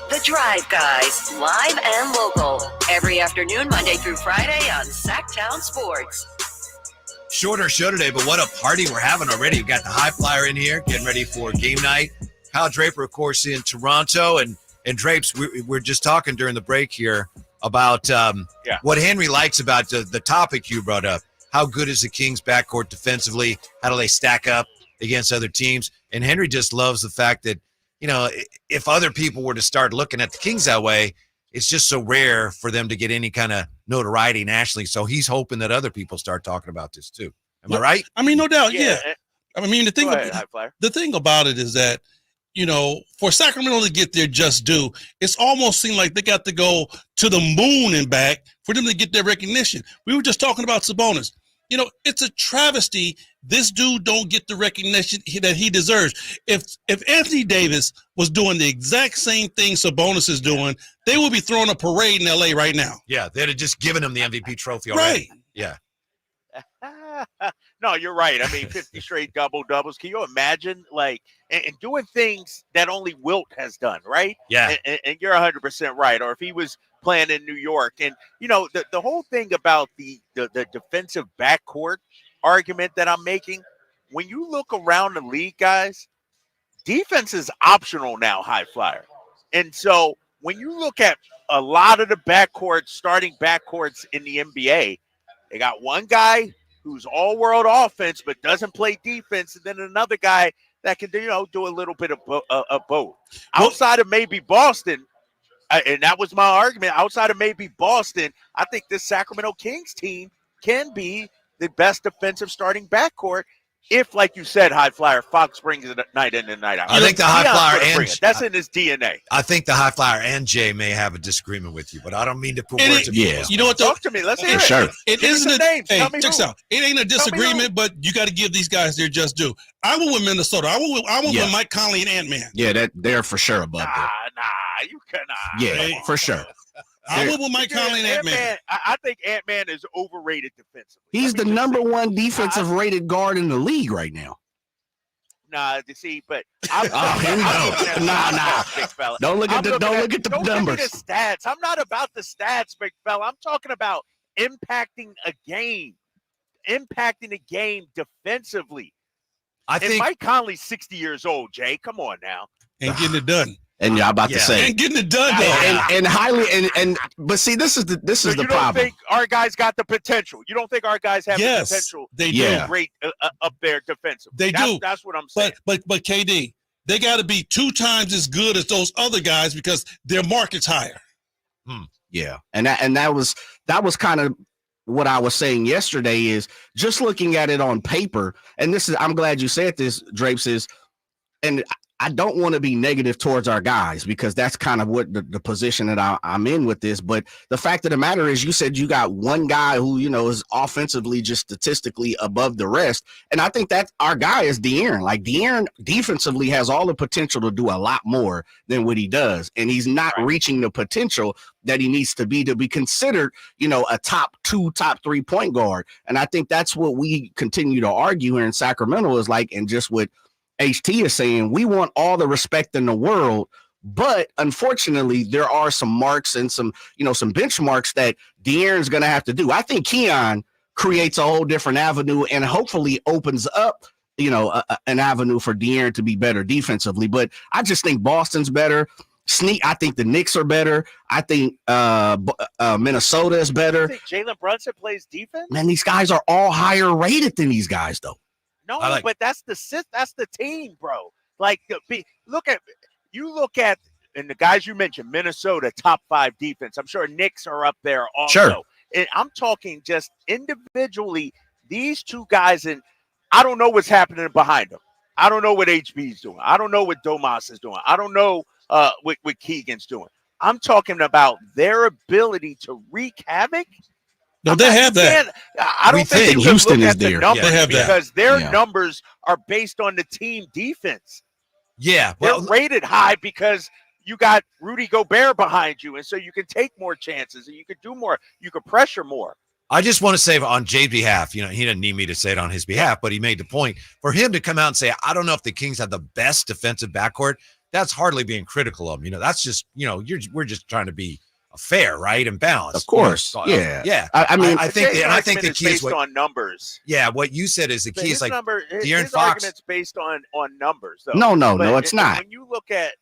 S13: The Drive Guys, live and local, every afternoon, Monday through Friday on Sactown Sports.
S1: Shorter show today, but what a party we're having already. We've got the High Flyer in here getting ready for game night. Kyle Draper, of course, in Toronto. And Drapes, we're just talking during the break here about what Henry likes about the topic you brought up. How good is the Kings backcourt defensively? How do they stack up against other teams? And Henry just loves the fact that, you know, if other people were to start looking at the Kings that way, it's just so rare for them to get any kind of notoriety nationally. So he's hoping that other people start talking about this too. Am I right?
S29: I mean, no doubt. Yeah. I mean, the thing about it is that, you know, for Sacramento to get their just due, it's almost seemed like they got to go to the moon and back for them to get their recognition. We were just talking about Sabonis. You know, it's a travesty. This dude don't get the recognition that he deserves. If Anthony Davis was doing the exact same thing Sabonis is doing, they would be throwing a parade in L.A. right now.
S1: Yeah, they'd have just given him the MVP trophy already. Right. Yeah.
S3: No, you're right. I mean, 50 straight double-doubles. Can you imagine, like, and doing things that only Wilt has done, right?
S1: Yeah.
S3: And you're 100% right. Or if he was playing in New York. And, you know, the whole thing about the defensive backcourt argument that I'm making, when you look around the league, guys, defense is optional now, High Flyer. And so when you look at a lot of the backcourts, starting backcourts in the NBA, they got one guy who's all-world offense but doesn't play defense, and then another guy that can, you know, do a little bit of both. Outside of maybe Boston, and that was my argument, outside of maybe Boston, I think this Sacramento Kings team can be the best defensive starting backcourt if, like you said, High Flyer, Fox brings it night in and night out.
S1: I think the High Flyer and
S3: that's in his DNA.
S1: I think the High Flyer and Jay may have a disagreement with you, but I don't mean to put words in people's
S29: You know what?
S3: Talk to me. Let's hear it.
S29: Sure.
S3: It isn't a
S29: check this out. It ain't a disagreement, but you got to give these guys their just due. I went with Minnesota. I went with Mike Conley and Ant-Man.
S19: Yeah, they're for sure above
S3: Nah, you cannot.
S19: Yeah, for sure.
S29: I went with Mike Conley and Ant-Man.
S3: I think Ant-Man is overrated defensively.
S19: He's the #1 defensive rated guard in the league right now.
S3: Nah, you see, but
S19: here we go. Nah.
S3: Big fella.
S19: Don't look at the numbers.
S3: Don't look at the stats. I'm not about the stats, big fella. I'm talking about impacting a game defensively. And Mike Conley's 60 years old, Jay. Come on now.
S29: Ain't getting it done.
S19: And y'all about to say,
S29: ain't getting it done, though.
S19: and highly, but see, this is the
S3: You
S19: problem.
S3: don't think our guys got the potential? You don't think our guys have the potential?
S29: They
S3: to
S29: do.
S3: be great up there defensively.
S29: They do.
S3: That's what I'm saying.
S29: But KD, they got to be 2 times as good as those other guys because their market's higher.
S19: Yeah, and that was kind of what I was saying yesterday. Is just looking at it on paper, and this is, I'm glad you said this, Drapes, is, and I don't want to be negative towards our guys because that's kind of what the position that I'm in with this. But the fact of the matter is, you said you got one guy who, is offensively just statistically above the rest. And I think that our guy is De'Aaron. Like, De'Aaron defensively has all the potential to do a lot more than what he does. And he's not reaching the potential that he needs to be considered, a top 2, top 3 point guard. And I think that's what we continue to argue here in Sacramento is like, and just what HT is saying, we want all the respect in the world, but unfortunately there are some marks and some benchmarks that De'Aaron's going to have to do. I think Keon creates a whole different avenue and hopefully opens up, an avenue for De'Aaron to be better defensively. But I just think Boston's better. I think the Knicks are better. I think Minnesota is better.
S3: You think Jalen Brunson plays defense?
S19: Man, these guys are all higher rated than these guys, though.
S3: No, but that's the team, bro. Like, look at and the guys you mentioned, Minnesota, top 5 defense. I'm sure Knicks are up there also.
S19: Sure.
S3: And I'm talking just individually, these 2 guys, and I don't know what's happening behind them. I don't know what HB's doing. I don't know what Domas is doing. I don't know what Keegan's doing. I'm talking about their ability to wreak havoc.
S29: No, they have that.
S3: I don't think they
S19: Houston
S3: look
S19: is
S3: at
S19: there.
S3: the numbers
S29: They have that.
S3: because their numbers are based on the team defense.
S1: Yeah,
S3: They're rated high because you got Rudy Gobert behind you, and so you can take more chances and you can do more. You can pressure more.
S1: I just want to say on Jay's behalf, he didn't need me to say it on his behalf, but he made the point for him to come out and say, I don't know if the Kings have the best defensive backcourt. That's hardly being critical of them. That's just, we're just trying to be fair, right, and balanced.
S19: Of course,
S1: So,
S19: yeah.
S1: I mean, I think
S3: the
S1: key
S3: is
S1: based
S3: on numbers.
S1: Yeah, what you said is the key. Is like De'Aaron
S3: his
S1: Fox.
S3: argument's based on numbers, though.
S19: No, it's not.
S3: When you look at,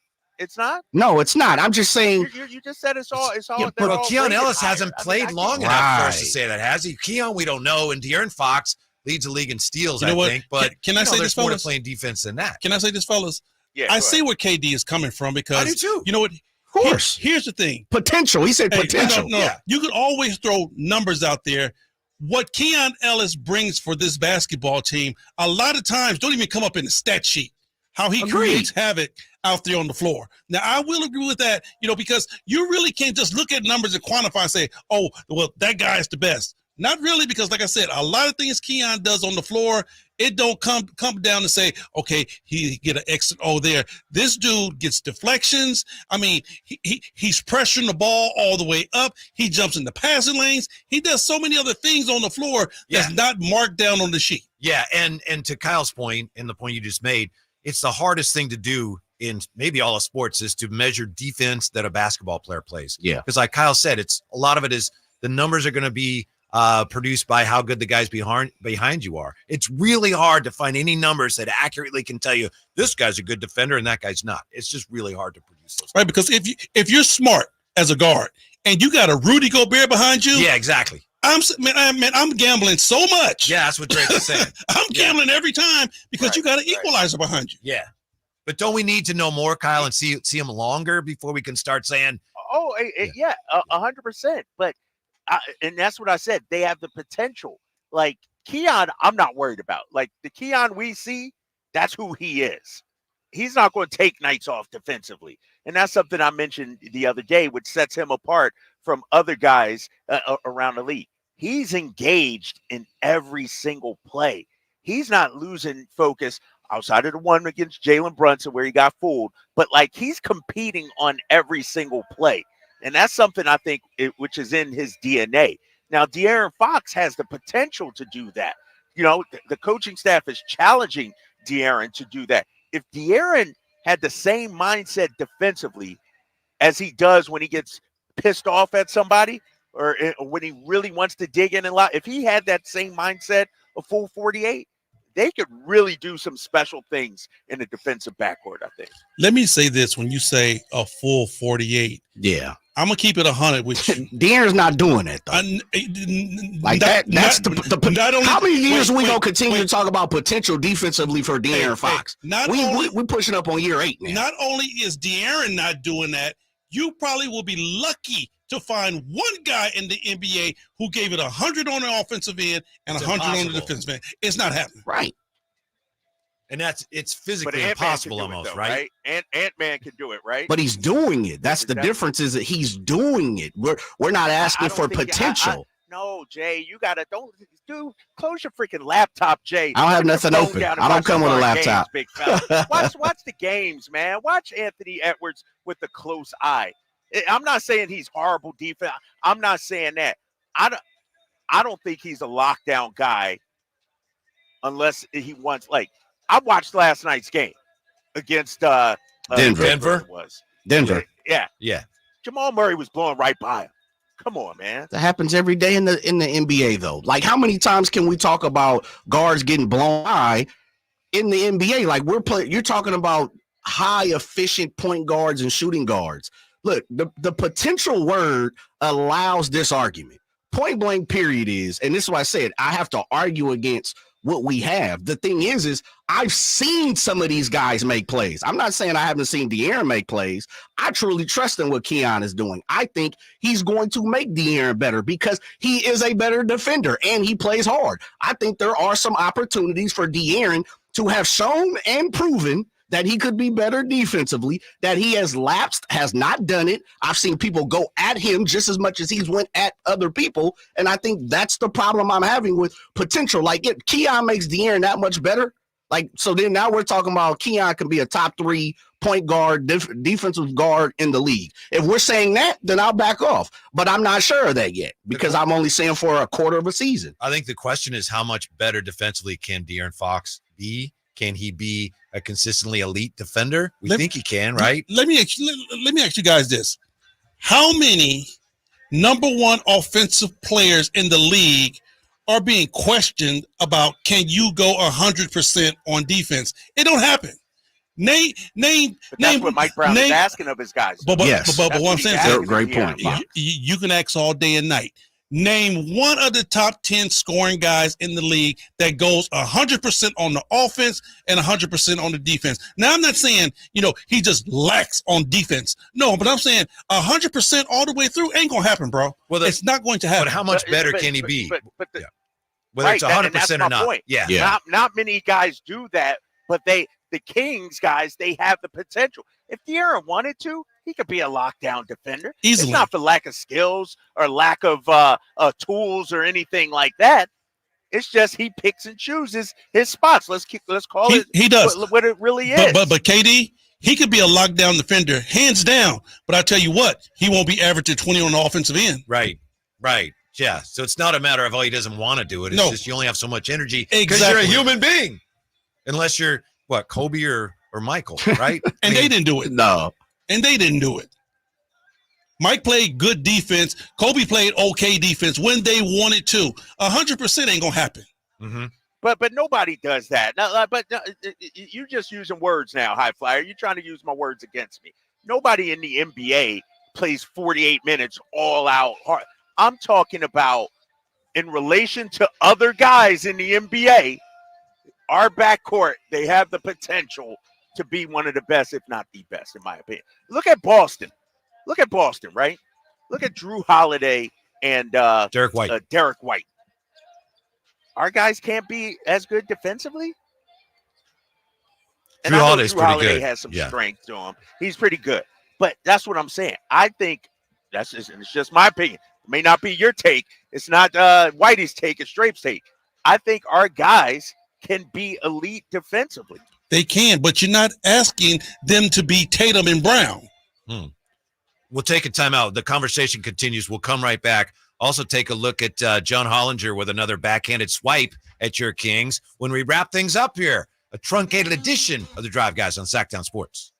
S3: it's not.
S19: No, it's not. I'm just saying.
S3: You just said it's all.
S1: But Keon Ellis hasn't played long enough for us to say that, has he? Keon, we don't know, and De'Aaron Fox leads the league in steals, I think. But
S29: can I say
S1: there's
S29: this,
S1: more to
S29: fellas?
S1: playing defense than that.
S29: Can I say this, fellas?
S3: Yeah,
S29: I see where KD is coming from because
S1: I do too.
S29: You know what?
S19: Of course.
S29: Here's the thing.
S19: Potential. He said potential.
S29: No.
S1: Yeah.
S29: You could always throw numbers out there. What Keon Ellis brings for this basketball team, a lot of times don't even come up in the stat sheet. How he creates havoc out there on the floor. Now, I will agree with that, because you really can't just look at numbers and quantify and say, oh, well, that guy is the best. Not really, because like I said, a lot of things Keon does on the floor, it don't come down to say, okay, he get an exit. Oh, there. This dude gets deflections. I mean, he's pressuring the ball all the way up. He jumps in the passing lanes. He does so many other things on the floor that's not marked down on the sheet.
S1: Yeah, and to Kyle's point and the point you just made, it's the hardest thing to do in maybe all of sports is to measure defense that a basketball player plays.
S19: Yeah.
S1: Because like Kyle said, it's a lot of it is the numbers are going to be produced by how good the guys behind you are. It's really hard to find any numbers that accurately can tell you this guy's a good defender and that guy's not. It's just really hard to produce those.
S29: Right, because if you're smart as a guard and you got a Rudy Gobert behind you,
S1: yeah, exactly.
S29: I'm gambling so much.
S1: Yeah, that's what Drake is saying.
S29: I'm gambling every time because you got an equalizer behind you.
S1: Yeah, but don't we need to know more, Kyle, and see him longer before we can start saying?
S3: Oh, yeah, 100%. But and that's what I said. They have the potential. Like Keon, I'm not worried about. Like the Keon we see, that's who he is. He's not going to take nights off defensively, and that's something I mentioned the other day, which sets him apart from other guys around the league. He's engaged in every single play. He's not losing focus outside of the one against Jalen Brunson where he got fooled, but like he's competing on every single play. And that's something I think which is in his DNA. Now, De'Aaron Fox has the potential to do that. The coaching staff is challenging De'Aaron to do that. If De'Aaron had the same mindset defensively as he does when he gets pissed off at somebody or when he really wants to dig in and lie, if he had that same mindset of full 48, they could really do some special things in the defensive backcourt, I think.
S29: Let me say this: when you say a full 48,
S19: yeah,
S29: I'm gonna keep it 100 with you.
S19: De'Aaron's not doing it though. That's
S29: not only,
S19: how many years we gonna continue to talk about potential defensively for De'Aaron Fox? We pushing up on year 8 now.
S29: Not only is De'Aaron not doing that, you probably will be lucky to find one guy in the NBA who gave it 100 on the offensive end and 100 on the defensive end. It's not happening.
S19: Right.
S1: And it's physically impossible almost, right?
S3: Ant-Man can do it, right?
S19: But he's doing it. That's the difference, is that he's doing it. We're not asking for potential.
S3: No, Jay, you gotta close your freaking laptop, Jay.
S19: I don't have nothing open. I don't come with a laptop.
S3: Games, big fella. watch the games, man. Watch Anthony Edwards with the close eye. I'm not saying he's horrible defense. I'm not saying that. I don't think he's a lockdown guy unless he wants, like, I watched last night's game against
S19: Denver. Denver.
S3: Yeah. Jamal Murray was blowing right by him. Come on, man.
S19: That happens every day in the NBA, though. Like, how many times can we talk about guards getting blown by in the NBA? Like, you're talking about high efficient point guards and shooting guards. Look, the potential word allows this argument. Point blank period is, and this is why I said I have to argue against what we have. The thing is I've seen some of these guys make plays. I'm not saying I haven't seen De'Aaron make plays. I truly trust in what Keon is doing. I think he's going to make De'Aaron better because he is a better defender and he plays hard. I think there are some opportunities for De'Aaron to have shown and proven that he could be better defensively, that he has lapsed, has not done it. I've seen people go at him just as much as he's went at other people, and I think that's the problem I'm having with potential. Like, if Keon makes De'Aaron that much better, like, so then now we're talking about Keon can be a top 3 point guard, defensive guard in the league. If we're saying that, then I'll back off. But I'm not sure of that yet because I'm only saying for a quarter of a season.
S1: I think the question is, how much better defensively can De'Aaron Fox be? Can he be a consistently elite defender? We think he can, right?
S29: Let me ask you guys this. How many number 1 offensive players in the league are being questioned about, can you go 100% on defense? It don't happen.
S3: That's what Mike Brown is asking of his guys.
S29: But what I'm saying is,
S19: great point.
S29: You can ask all day and night. Name one of the top 10 scoring guys in the league that goes 100% on the offense and 100% on the defense. Now, I'm not saying, he just lacks on defense. No, but I'm saying 100% all the way through ain't going to happen, bro. Well, it's not going to happen.
S1: But how much better can he be?
S3: Whether
S1: it's 100% or not.
S3: Point.
S1: Yeah.
S3: Not many guys do that, but the Kings guys, they have the potential. If De'Aaron wanted to, he could be a lockdown defender.
S29: Easily.
S3: It's not for lack of skills or lack of tools or anything like that. It's just he picks and chooses his spots. Let's call it.
S29: He does
S3: what it really is.
S29: But KD, he could be a lockdown defender, hands down. But I tell you what, he won't be averaging 20 on the offensive end.
S1: Right. Yeah. So it's not a matter of, he doesn't want to do it. It's just you only have so much energy because you're a human being. Unless you're Kobe or Michael, right?
S29: And they didn't do it.
S19: No.
S29: And they didn't do it. Mike played good defense. Kobe played okay defense when they wanted to. 100% ain't gonna happen.
S1: Mm-hmm.
S3: But nobody does that. You're just using words now, High Flyer. You're trying to use my words against me. Nobody in the NBA plays 48 minutes all out hard. I'm talking about in relation to other guys in the NBA. Our backcourt, they have the potential to be one of the best, if not the best, in my opinion. Look at Boston, right? Look at Drew Holiday and
S1: Derek White.
S3: Our guys can't be as good defensively. And
S1: Drew
S3: I know
S1: Holiday's
S3: Drew
S1: pretty
S3: Holiday
S1: good.
S3: has some strength to him. He's pretty good. But that's what I'm saying. I think it's just my opinion. It may not be your take. It's not Whitey's take. It's Drape's take. I think our guys can be elite defensively.
S29: They can, but you're not asking them to be Tatum and Brown.
S1: We'll take a timeout. The conversation continues. We'll come right back. Also take a look at John Hollinger with another backhanded swipe at your Kings when we wrap things up here. A truncated edition of the Drive Guys on Sactown Sports.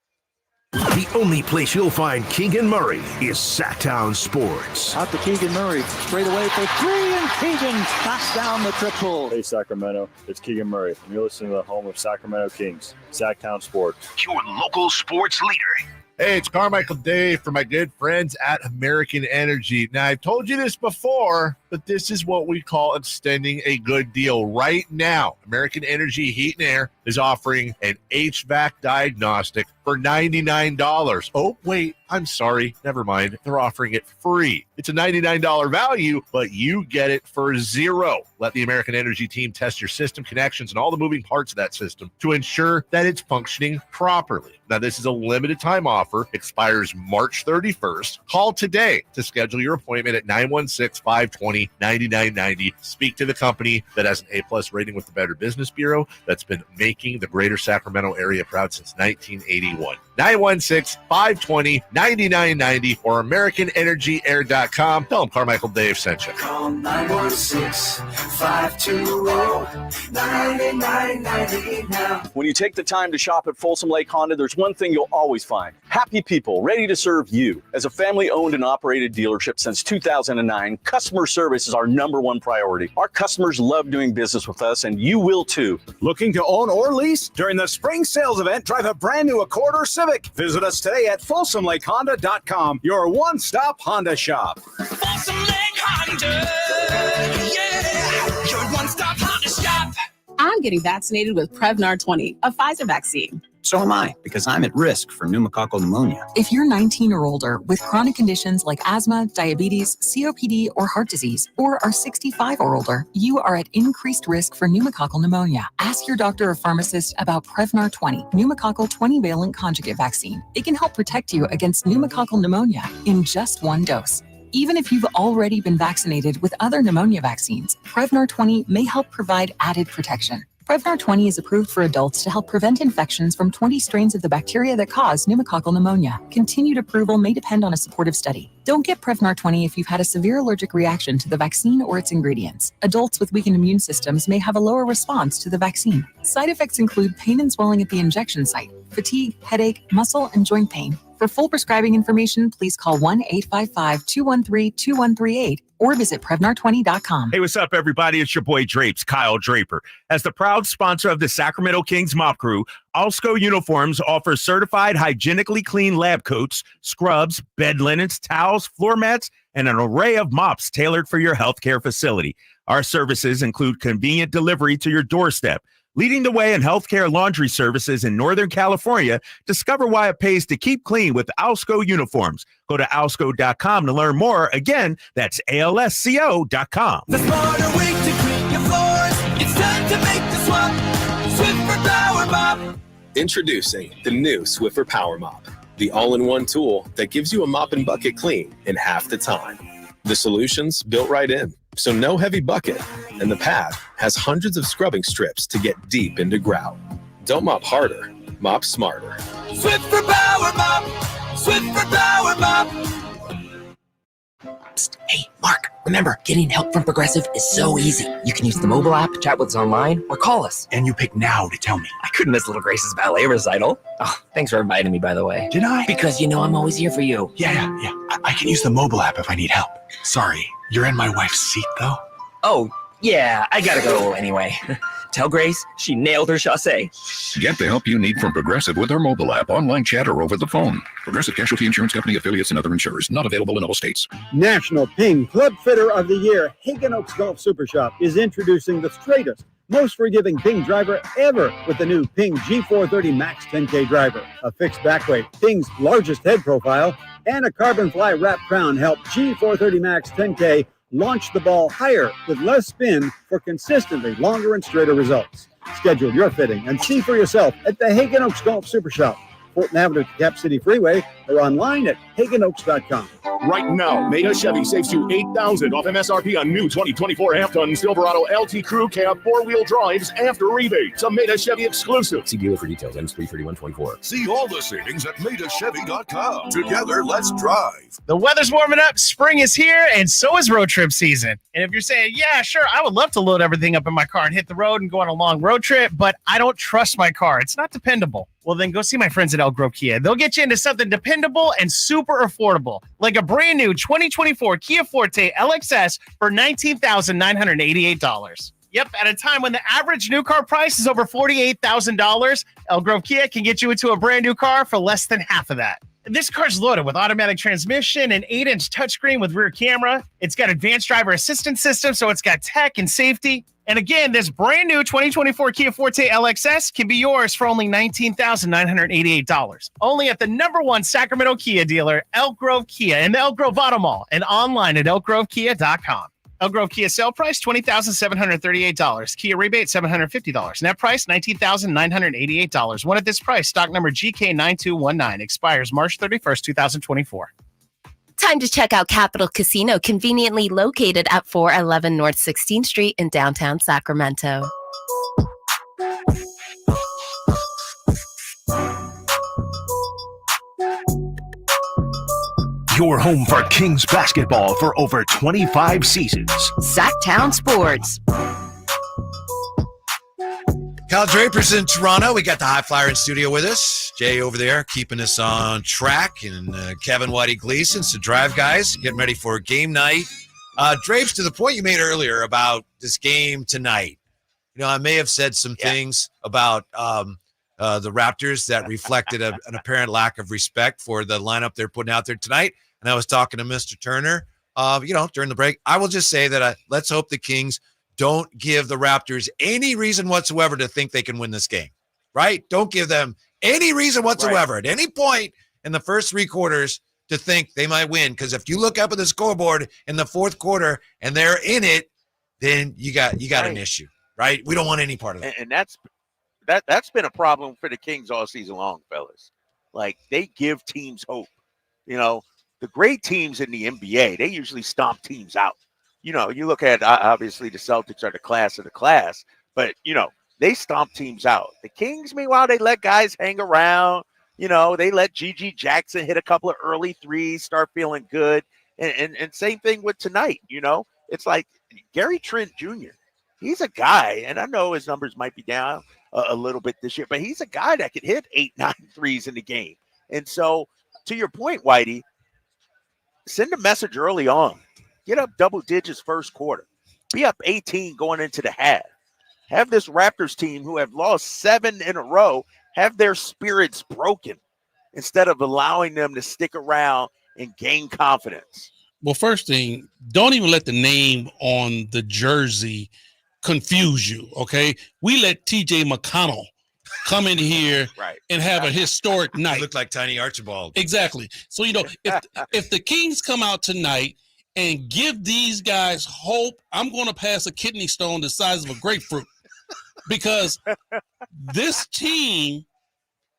S4: The only place you'll find Keegan Murray is Sactown Sports.
S14: Out to Keegan Murray, straight away for three, and Keegan knocks down the triple.
S16: Hey Sacramento, it's Keegan Murray, and you're listening to the home of Sacramento Kings, Sactown Sports.
S4: Your local sports leader.
S10: Hey, it's Carmichael Dave for my good friends at American Energy. Now, I've told you this before, but this is what we call extending a good deal. Right now, American Energy Heat and Air is offering an HVAC diagnostic for $99. Oh, wait, I'm sorry. Never mind. They're offering it free. It's a $99 value, but you get it for $0. Let the American Energy team test your system connections and all the moving parts of that system to ensure that it's functioning properly. Now, this is a limited time offer, expires March 31st. Call today to schedule your appointment at 916-520-9990. Speak to the company that has an A-plus rating with the Better Business Bureau that's been making the greater Sacramento area proud since 1981. 916-520-9990 or AmericanEnergyAir.com. Tell them Carmichael Dave sent you.
S17: Call 916-520-9990 now.
S18: When you take the time to shop at Folsom Lake Honda, there's one thing you'll always find. Happy people ready to serve you. As a family-owned and operated dealership since 2009, customer service is our #1 priority. Our customers love doing business with us, and you will too.
S22: Looking to own or lease? During the spring sales event, drive a brand new Accord or Civic. Visit us today at FolsomLakeHonda.com, your one-stop Honda shop.
S23: Folsom Lake Honda, yeah, your one-stop Honda shop.
S24: I'm getting vaccinated with Prevnar 20, a Pfizer vaccine.
S25: So am I, because I'm at risk for pneumococcal pneumonia.
S26: If you're 19 or older with chronic conditions like asthma, diabetes, COPD, or heart disease, or are 65 or older, you are at increased risk for pneumococcal pneumonia. Ask your doctor or pharmacist about Prevnar 20, pneumococcal 20-valent conjugate vaccine. It can help protect you against pneumococcal pneumonia in just one dose. Even if you've already been vaccinated with other pneumonia vaccines, Prevnar 20 may help provide added protection. Prevnar 20 is approved for adults to help prevent infections from 20 strains of the bacteria that cause pneumococcal pneumonia. Continued approval may depend on a supportive study. Don't get Prevnar 20 if you've had a severe allergic reaction to the vaccine or its ingredients. Adults with weakened immune systems may have a lower response to the vaccine. Side effects include pain and swelling at the injection site, fatigue, headache, muscle, and joint pain. For full prescribing information, please call 1-855-213-2138 or visit Prevnar20.com.
S30: Hey, what's up, everybody? It's your boy Drapes, Kyle Draper. As the proud sponsor of the Sacramento Kings Mop Crew, Alsco Uniforms offers certified hygienically clean lab coats, scrubs, bed linens, towels, floor mats, and an array of mops tailored for your healthcare facility. Our services include convenient delivery to your doorstep. Leading the way in healthcare laundry services in Northern California, discover why it pays to keep clean with Alsco Uniforms. Go to alsco.com to learn more. Again, that's ALSCO.com.
S23: The smarter way to clean your floors. It's time to make the swap. Swiffer Power Mop.
S31: Introducing the new Swiffer Power Mop, the all-in-one tool that gives you a mop and bucket clean in half the time. The solution's built right in, so no heavy bucket, and the pad has hundreds of scrubbing strips to get deep into grout. Don't mop harder, mop smarter.
S23: Swiffer Power Mop. Swiffer Power Mop.
S32: Psst. Hey, Mark, remember, getting help from Progressive is so easy. You can use the mobile app, chat with us online, or call us.
S12: And you pick now to tell me.
S32: I couldn't miss Little Grace's ballet recital. Oh, thanks for inviting me, by the way.
S12: Did I?
S32: Because you know I'm always here for you.
S12: Yeah. I can use the mobile app if I need help. Sorry, you're in my wife's seat, though.
S32: Oh, yeah, I gotta go anyway. Tell Grace she nailed her chassé.
S9: Get the help you need from Progressive with our mobile app, online chat, or over the phone. Progressive Casualty Insurance Company, affiliates, and other insurers. Not available in all states.
S15: National Ping Club Fitter of the Year, Hagen Oaks Golf Super Shop is introducing the straightest, most forgiving Ping driver ever with the new Ping G430 Max 10K driver. A fixed back weight, Ping's largest head profile, and a carbon fly wrap crown help G430 Max 10K launch the ball higher with less spin for consistently longer and straighter results. Schedule your fitting and see for yourself at the Hagen Oaks Golf Super Shop, Fulton Avenue to Cap City Freeway, or online at HagenOaks.com.
S33: Right now, Maida Chevy saves you $8,000 off MSRP on new 2024 half-ton Silverado LT Crew Cab 4-wheel drives after rebates. A Maida Chevy exclusive.
S34: See dealer for details. Ends 3/31/24.
S35: See all the savings at MaidaChevy.com. Together, let's drive.
S36: The weather's warming up, spring is here, and so is road trip season. And if you're saying, yeah, sure, I would love to load everything up in my car and hit the road and go on a long road trip, but I don't trust my car. It's not dependable. Well, then go see my friends at Elk Grove Kia. They'll get you into something dependable and super affordable, like a brand new 2024 Kia Forte LXS for $19,988. Yep, at a time when the average new car price is over $48,000, Elk Grove Kia can get you into a brand new car for less than half of that. This car's loaded with automatic transmission, an 8-inch touchscreen with rear camera. It's got advanced driver assistance system, so it's got tech and safety. And again, this brand new 2024 Kia Forte LXS can be yours for only $19,988. Only at the #1 Sacramento Kia dealer, Elk Grove Kia, in the Elk Grove Auto Mall, and online at elkgrovekia.com. Elk Grove Kia sale price, $20,738. Kia rebate, $750. Net price, $19,988. One at this price. Stock number GK9219. Expires March 31st, 2024.
S1: Time to check out Capital Casino, conveniently located at 411 North 16th Street in downtown Sacramento.
S4: Your home for Kings basketball for over 25 seasons.
S1: Sactown Sports.
S2: Kyle Draper's in Toronto. We got the High Flyer in studio with us. Jay over there keeping us on track. And Kevin, Whitey, Gleason. So Drive Guys getting ready for game night. Drapes, to the point you made earlier about this game tonight. You know, I may have said some things about the Raptors that reflected an apparent lack of respect for the lineup they're putting out there tonight. And I was talking to Mr. Turner, during the break. I will just say that let's hope the Kings don't give the Raptors any reason whatsoever to think they can win this game, right? Don't give them any reason whatsoever at any point in the first 3 quarters to think they might win. Because if you look up at the scoreboard in the fourth quarter and they're in it, then you got an issue, right? We don't want any part of that.
S3: And that's been a problem for the Kings all season long, fellas. Like, they give teams hope. You know, the great teams in the NBA, they usually stomp teams out. You know, you look at, obviously, the Celtics are the class of the class, but, they stomp teams out. The Kings, meanwhile, they let guys hang around. You know, they let G.G. Jackson hit a couple of early threes, start feeling good. And same thing with tonight, It's like Gary Trent Jr., he's a guy, and I know his numbers might be down a little bit this year, but he's a guy that could hit 8-9 threes in the game. And so, to your point, Whitey, send a message early on. Get up double digits first quarter. Be up 18 going into the half. Have this Raptors team, who have lost 7 in a row, have their spirits broken instead of allowing them to stick around and gain confidence.
S5: Well, first thing, don't even let the name on the jersey confuse you, okay? We let TJ McConnell come in here and have a historic night.
S2: Look like Tiny Archibald.
S5: Exactly. So, if the Kings come out tonight and give these guys hope, I'm going to pass a kidney stone the size of a grapefruit, because this team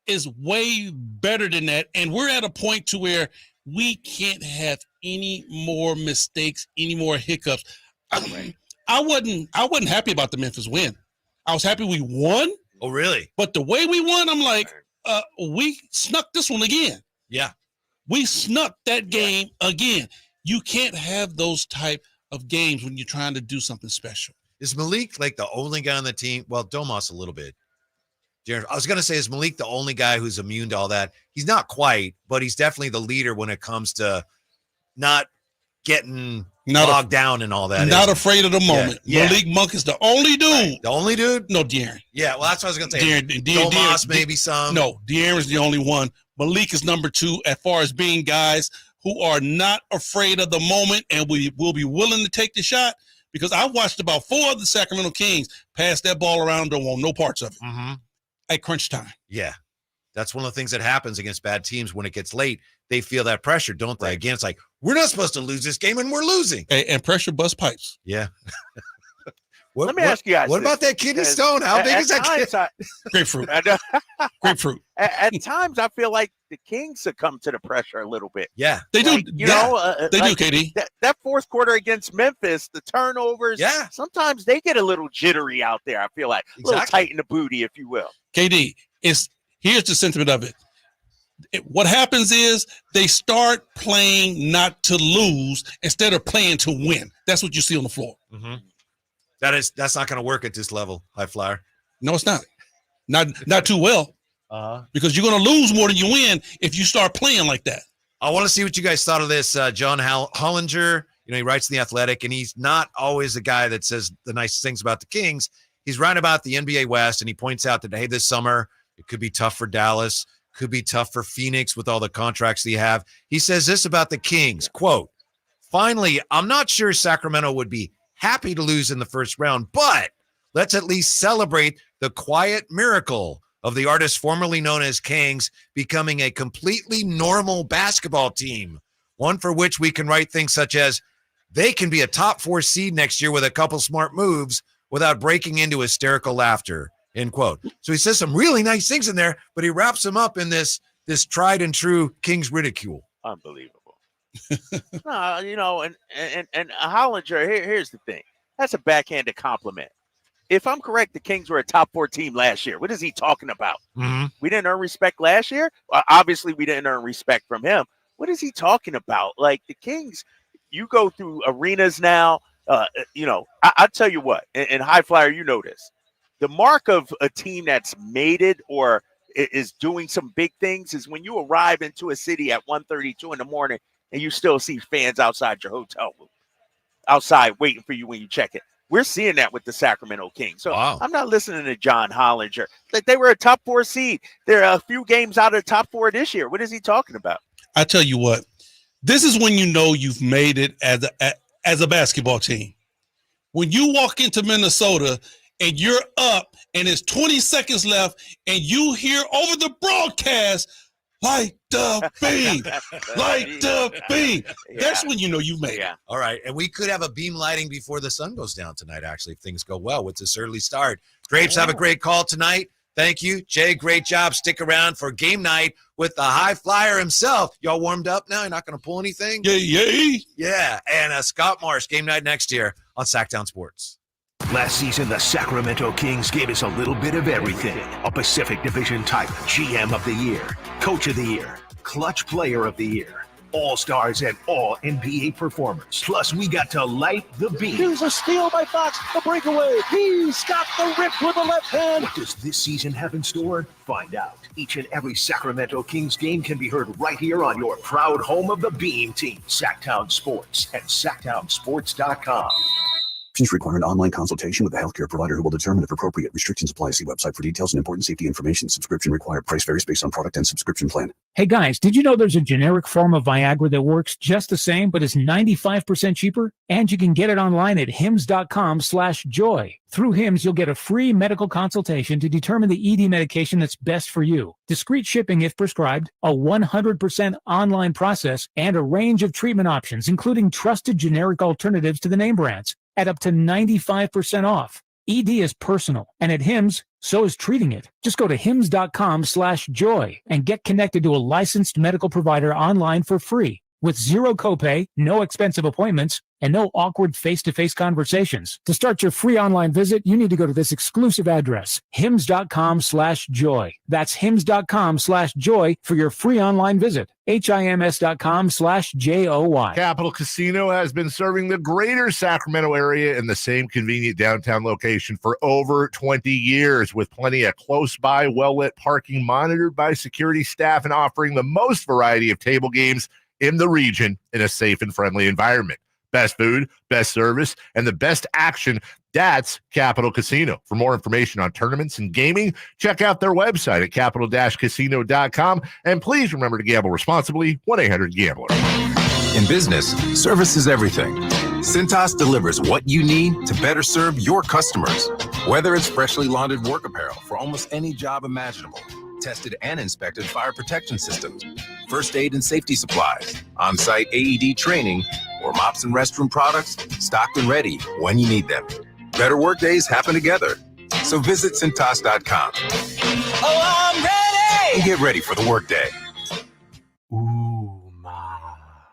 S5: is way better than that. And we're at a point to where we can't have any more mistakes, any more hiccups. I wasn't happy about the Memphis win. I was happy we won.
S2: Oh, really?
S5: But the way we won, I'm like, we snuck this one again.
S2: Yeah.
S5: We snuck that game again. You can't have those type of games when you're trying to do something special.
S2: Is Malik like the only guy on the team? Well, Domas a little bit. I was going to say, is Malik the only guy who's immune to all that? He's not quite, but he's definitely the leader when it comes to not getting bogged down and all that.
S5: Not afraid of the moment.
S2: Yeah.
S5: Malik Monk is the only dude.
S2: Right. The only dude?
S5: No, De'Aaron.
S2: Yeah, well, that's what I was going to say. Domas, maybe some.
S5: No, De'Aaron's the only one. Malik is number 2 as far as being guys who are not afraid of the moment, and we will be willing to take the shot, because I watched about 4 of the Sacramento Kings pass that ball around, don't want no parts of it at crunch time.
S2: Yeah. That's one of the things that happens against bad teams. When it gets late, they feel that pressure, don't they? Right. Again, it's like, we're not supposed to lose this game, and we're losing.
S5: And pressure bust pipes.
S2: Yeah.
S3: Let me ask you guys.
S2: What about that kidney stone? How big is that kidney?
S5: Grapefruit. Grapefruit.
S3: At times, I feel like the Kings succumb to the pressure a little bit.
S2: Yeah.
S5: They do.
S3: They do,
S5: KD.
S3: That fourth quarter against Memphis, the turnovers, sometimes they get a little jittery out there, I feel like. A little tight in the booty, if you will.
S5: KD, here's the sentiment of it. What happens is they start playing not to lose instead of playing to win. That's what you see on the floor.
S2: Mm-hmm. That's not going to work at this level, High Flyer.
S5: No, it's not. Not too well. because you're going to lose more than you win if you start playing like that.
S2: I want to see what you guys thought of this. John Hollinger, he writes in The Athletic, and he's not always the guy that says the nice things about the Kings. He's right about the NBA West, and he points out that, hey, this summer it could be tough for Dallas, could be tough for Phoenix with all the contracts they have. He says this about the Kings, quote, "Finally, I'm not sure Sacramento would be happy to lose in the first round, but let's at least celebrate the quiet miracle of the artists formerly known as Kings becoming a completely normal basketball team, one for which we can write things such as, they can be a top 4 seed next year with a couple smart moves without breaking into hysterical laughter," end quote. So he says some really nice things in there, but he wraps them up in this tried and true Kings ridicule.
S3: Unbelievable. No, and Hollinger, here's the thing. That's a backhanded compliment. If I'm correct, the Kings were a top 4 team last year. What is he talking about?
S2: Mm-hmm.
S3: We didn't earn respect last year? Obviously, we didn't earn respect from him. What is he talking about? Like, the Kings, you go through arenas now. I'll tell you what, and High Flyer, you know this. The mark of a team that's made it or is doing some big things is when you arrive into a city at 1:32 in the morning and you still see fans outside your hotel room, outside waiting for you when you check it. We're seeing that with the Sacramento Kings. So
S2: wow.
S3: I'm not listening to John Hollinger. They were a top 4 seed. They're a few games out of the top 4 this year. What is he talking about?
S5: I tell you what, this is when you know you've made it as a basketball team. When you walk into Minnesota and you're up and it's 20 seconds left and you hear over the broadcast, "Light the beam, light the beam." That's when you know you've made it.
S2: All right, and we could have a beam lighting before the sun goes down tonight, actually, if things go well. It's this early start. Drapes, have a great call tonight. Thank you. Jay, great job. Stick around for game night with the High Flyer himself. Y'all warmed up now? You're not going to pull anything?
S5: Yay.
S2: Yeah, and Scott Marsh, game night next year on Sactown Sports.
S4: Last season, the Sacramento Kings gave us a little bit of everything. A Pacific Division type GM of the Year, Coach of the Year, Clutch Player of the Year, All-Stars and All-NBA performers. Plus, we got to light the beam.
S22: Here's a steal by Fox, the breakaway. He's got the rip with the left hand.
S4: What does this season have in store? Find out. Each and every Sacramento Kings game can be heard right here on your proud home of the Beam team, Sactown Sports at SactownSports.com.
S6: Options require an online consultation with a healthcare provider who will determine if appropriate. Restrictions apply. See website for details and important safety information. Subscription required. Price varies based on product and subscription plan.
S7: Hey guys, did you know there's a generic form of Viagra that works just the same but is 95% cheaper? And you can get it online at hims.com/joy. Through Hims, you'll get a free medical consultation to determine the ED medication that's best for you. Discreet shipping if prescribed, a 100% online process, and a range of treatment options, including trusted generic alternatives to the name brands, at up to 95% off. ED is personal, and at Hims, so is treating it. Just go to hims.com/joy and get connected to a licensed medical provider online for free with zero copay, no expensive appointments, and no awkward face-to-face conversations. To start your free online visit, you need to go to this exclusive address, hims.com/joy. That's hims.com/joy for your free online visit. HIMS.com/JOY.
S8: Capital Casino has been serving the greater Sacramento area in the same convenient downtown location for over 20 years, with plenty of close-by, well-lit parking monitored by security staff and offering the most variety of table games in the region in a safe and friendly environment. Best food, best service, and the best action. That's Capital Casino. For more information on tournaments and gaming, check out their website at capital-casino.com. And please remember to gamble responsibly. 1-800-GAMBLER.
S10: In business, service is everything. Cintas delivers what you need to better serve your customers. Whether it's freshly laundered work apparel for almost any job imaginable, tested and inspected fire protection systems, first aid and safety supplies, on-site AED training, or mops and restroom products stocked and ready when you need them. Better work days happen together. So visit Cintas.com.
S23: Oh, I'm ready!
S10: And get ready for the workday.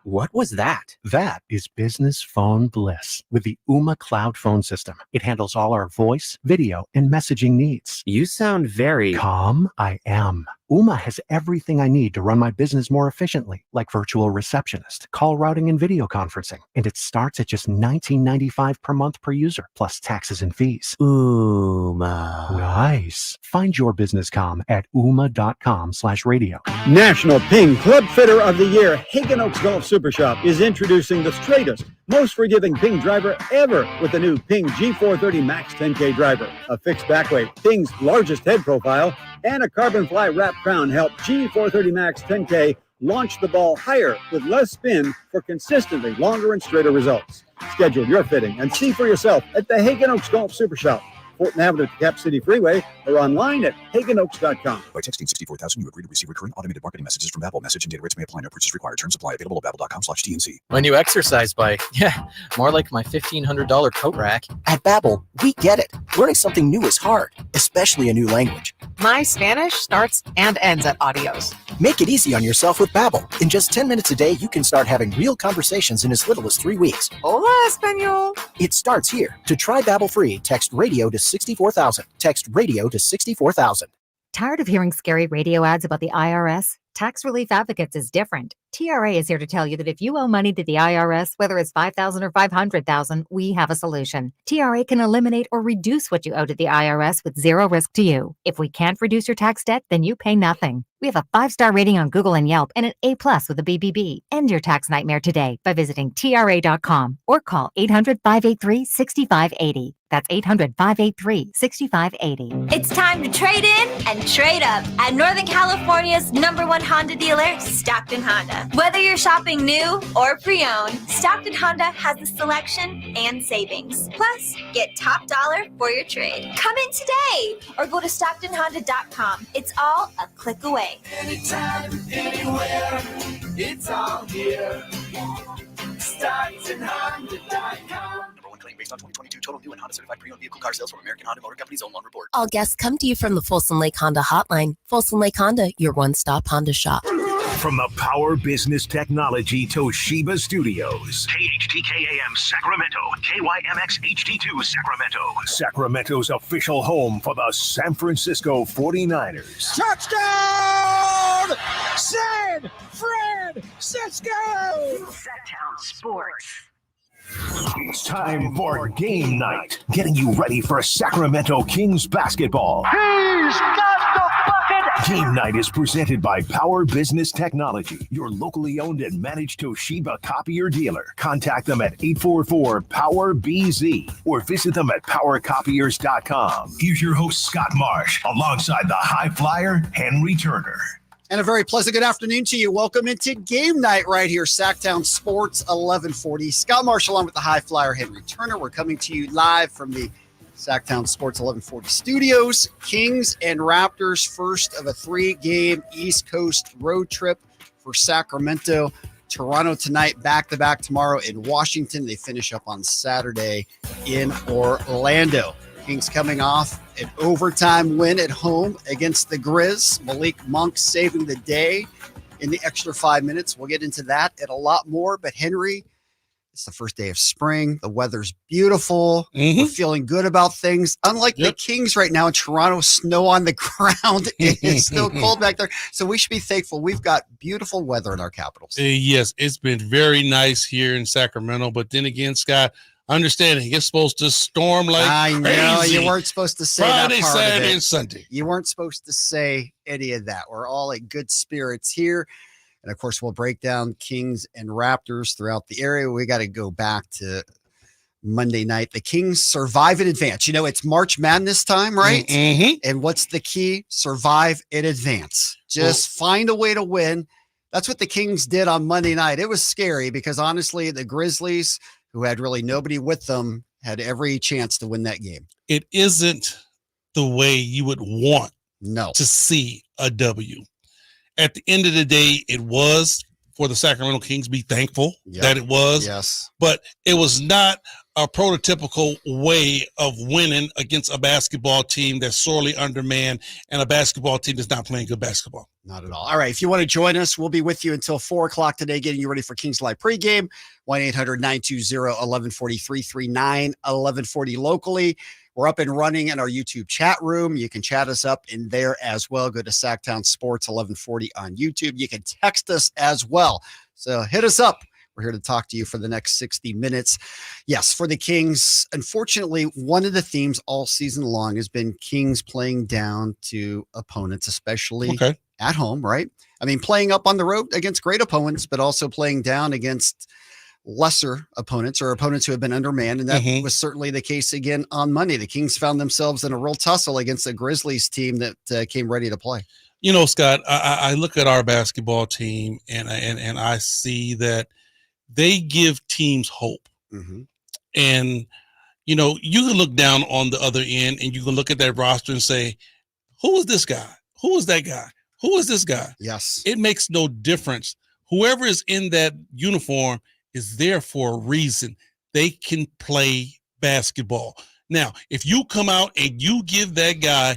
S11: What was that? That is business phone bliss with the Ooma Cloud phone system. It handles all our voice, video, and messaging needs.
S32: You sound very
S11: calm. I am. Ooma has everything I need to run my business more efficiently, like virtual receptionist, call routing, and video conferencing. And it starts at just $19.95 per month per user, plus taxes and fees. Ooma. Nice. Find your business comm at ooma.com/radio.
S15: National Ping Club Fitter of the Year, Hagen Oaks Golf Super Shop is introducing the straightest, most forgiving Ping driver ever with the new Ping G430 Max 10K driver. A fixed back weight, Ping's largest head profile, and a carbon fly wrap crown help G430 Max 10K launch the ball higher with less spin for consistently longer and straighter results. Schedule your fitting and see for yourself at the Hagen Oaks Golf Super Shop, Fulton Avenue to Cap City Freeway, or online at hagenoaks.com.
S6: By texting 64,000, you agree to receive recurring automated marketing messages from Babbel. Message and data rates may apply. No purchase required. Terms apply. Available at babbel.com/TNC.
S13: My new exercise bike. Yeah, more like my $1,500 coat rack.
S14: At Babbel, we get it. Learning something new is hard, especially a new language.
S16: My Spanish starts and ends at Adios.
S14: Make it easy on yourself with Babbel. In just 10 minutes a day, you can start having real conversations in as little as 3 weeks.
S16: Hola, Espanol.
S14: It starts here. To try Babbel free, text radio to 64,000. Text radio to 64,000.
S17: Tired of hearing scary radio ads about the IRS? Tax Relief Advocates is different. TRA is here to tell you that if you owe money to the IRS, whether it's $5,000 or $500,000, we have a solution. TRA can eliminate or reduce what you owe to the IRS with zero risk to you. If we can't reduce your tax debt, then you pay nothing. We have a 5-star rating on Google and Yelp and an A+ with a BBB. End your tax nightmare today by visiting TRA.com or call 800-583-6580. That's 800-583-6580.
S18: It's time to trade in and trade up at Northern California's #1 Honda dealer, Stockton Honda. Whether you're shopping new or pre-owned, Stockton Honda has the selection and savings. Plus, get top dollar for your trade. Come in today or go to StocktonHonda.com. It's all a click away.
S23: Anytime, anywhere, it's all here. StocktonHonda.com.
S14: Based on 2022 total new and Honda certified pre-owned vehicle car sales from American Honda Motor Company's own loan report.
S1: All guests come to you from the Folsom Lake Honda hotline. Folsom Lake Honda, your one-stop Honda shop.
S4: From the Power Business Technology Toshiba Studios. KHTKAM Sacramento. KYMX HD2 Sacramento. Sacramento's official home for the San Francisco 49ers.
S23: Touchdown! San Francisco!
S14: Sactown Sports.
S4: It's time for game night, getting you ready for Sacramento Kings basketball.
S23: He's got the bucket!
S4: Game night is presented by Power Business Technology, your locally owned and managed Toshiba copier dealer. Contact them at 844-POWER-BZ or visit them at powercopiers.com. Here's your host, Scott Marsh, alongside the high flyer, Henry Turner.
S19: And a very pleasant good afternoon to you. Welcome into game night right here, Sactown Sports 1140. Scott Marshall along with the high flyer, Henry Turner. We're coming to you live from the Sactown Sports 1140 studios. Kings and Raptors, first of a 3-game East Coast road trip for Sacramento. Toronto tonight, back-to-back tomorrow in Washington. They finish up on Saturday in Orlando. Kings coming off an overtime win at home against the Grizz. Malik Monk saving the day in the extra 5 minutes. We'll get into that and a lot more. But Henry, it's the first day of spring. The weather's beautiful. We're feeling good about things. Unlike the Kings right now in Toronto, snow on the ground. It's still cold back there. So we should be thankful. We've got beautiful weather in our capitals.
S5: Yes, it's been very nice here in Sacramento. But then again, Scott, understanding it's supposed to storm like
S19: I know
S5: crazy.
S19: you weren't supposed to say
S5: Friday,
S19: that part
S5: Saturday,
S19: of it.
S5: and Sunday.
S19: You weren't supposed to say any of that. We're all in good spirits here. And of course, we'll break down Kings and Raptors throughout the area. We got to go back to Monday night. The Kings survive in advance. You know, it's March Madness time, right? And what's the key? Survive in advance. Just find a way to win. That's what the Kings did on Monday night. It was scary because honestly, the Grizzlies, who had really nobody with them, had every chance to win that game.
S5: It isn't the way you would want
S19: to
S5: see a W. At the end of the day, it was for the Sacramento Kings. Be thankful that it was.
S19: Yes.
S5: But it was not a prototypical way of winning against a basketball team that's sorely undermanned and a basketball team that's not playing good basketball.
S19: Not at all. All right. If you want to join us, we'll be with you until 4 o'clock today, getting you ready for Kings Live pregame. 1-800-920-1140, 339-1140 locally. We're up and running in our YouTube chat room. You can chat us up in there as well. Go to Sactown Sports 1140 on YouTube. You can text us as well. So hit us up. We're here to talk to you for the next 60 minutes. Yes, for the Kings, unfortunately, one of the themes all season long has been Kings playing down to opponents, especially at home, right? I mean, playing up on the road against great opponents, but also playing down against lesser opponents or opponents who have been undermanned. And that was certainly the case again on Monday. The Kings found themselves in a real tussle against the Grizzlies team that came ready to play.
S5: You know, Scott, I look at our basketball team and I see that they give teams hope. And, you know, you can look down on the other end and you can look at that roster and say, who is this guy? Who is that guy? Who is this guy?
S19: Yes.
S5: It makes no difference. Whoever is in that uniform is there for a reason. They can play basketball. Now, if you come out and you give that guy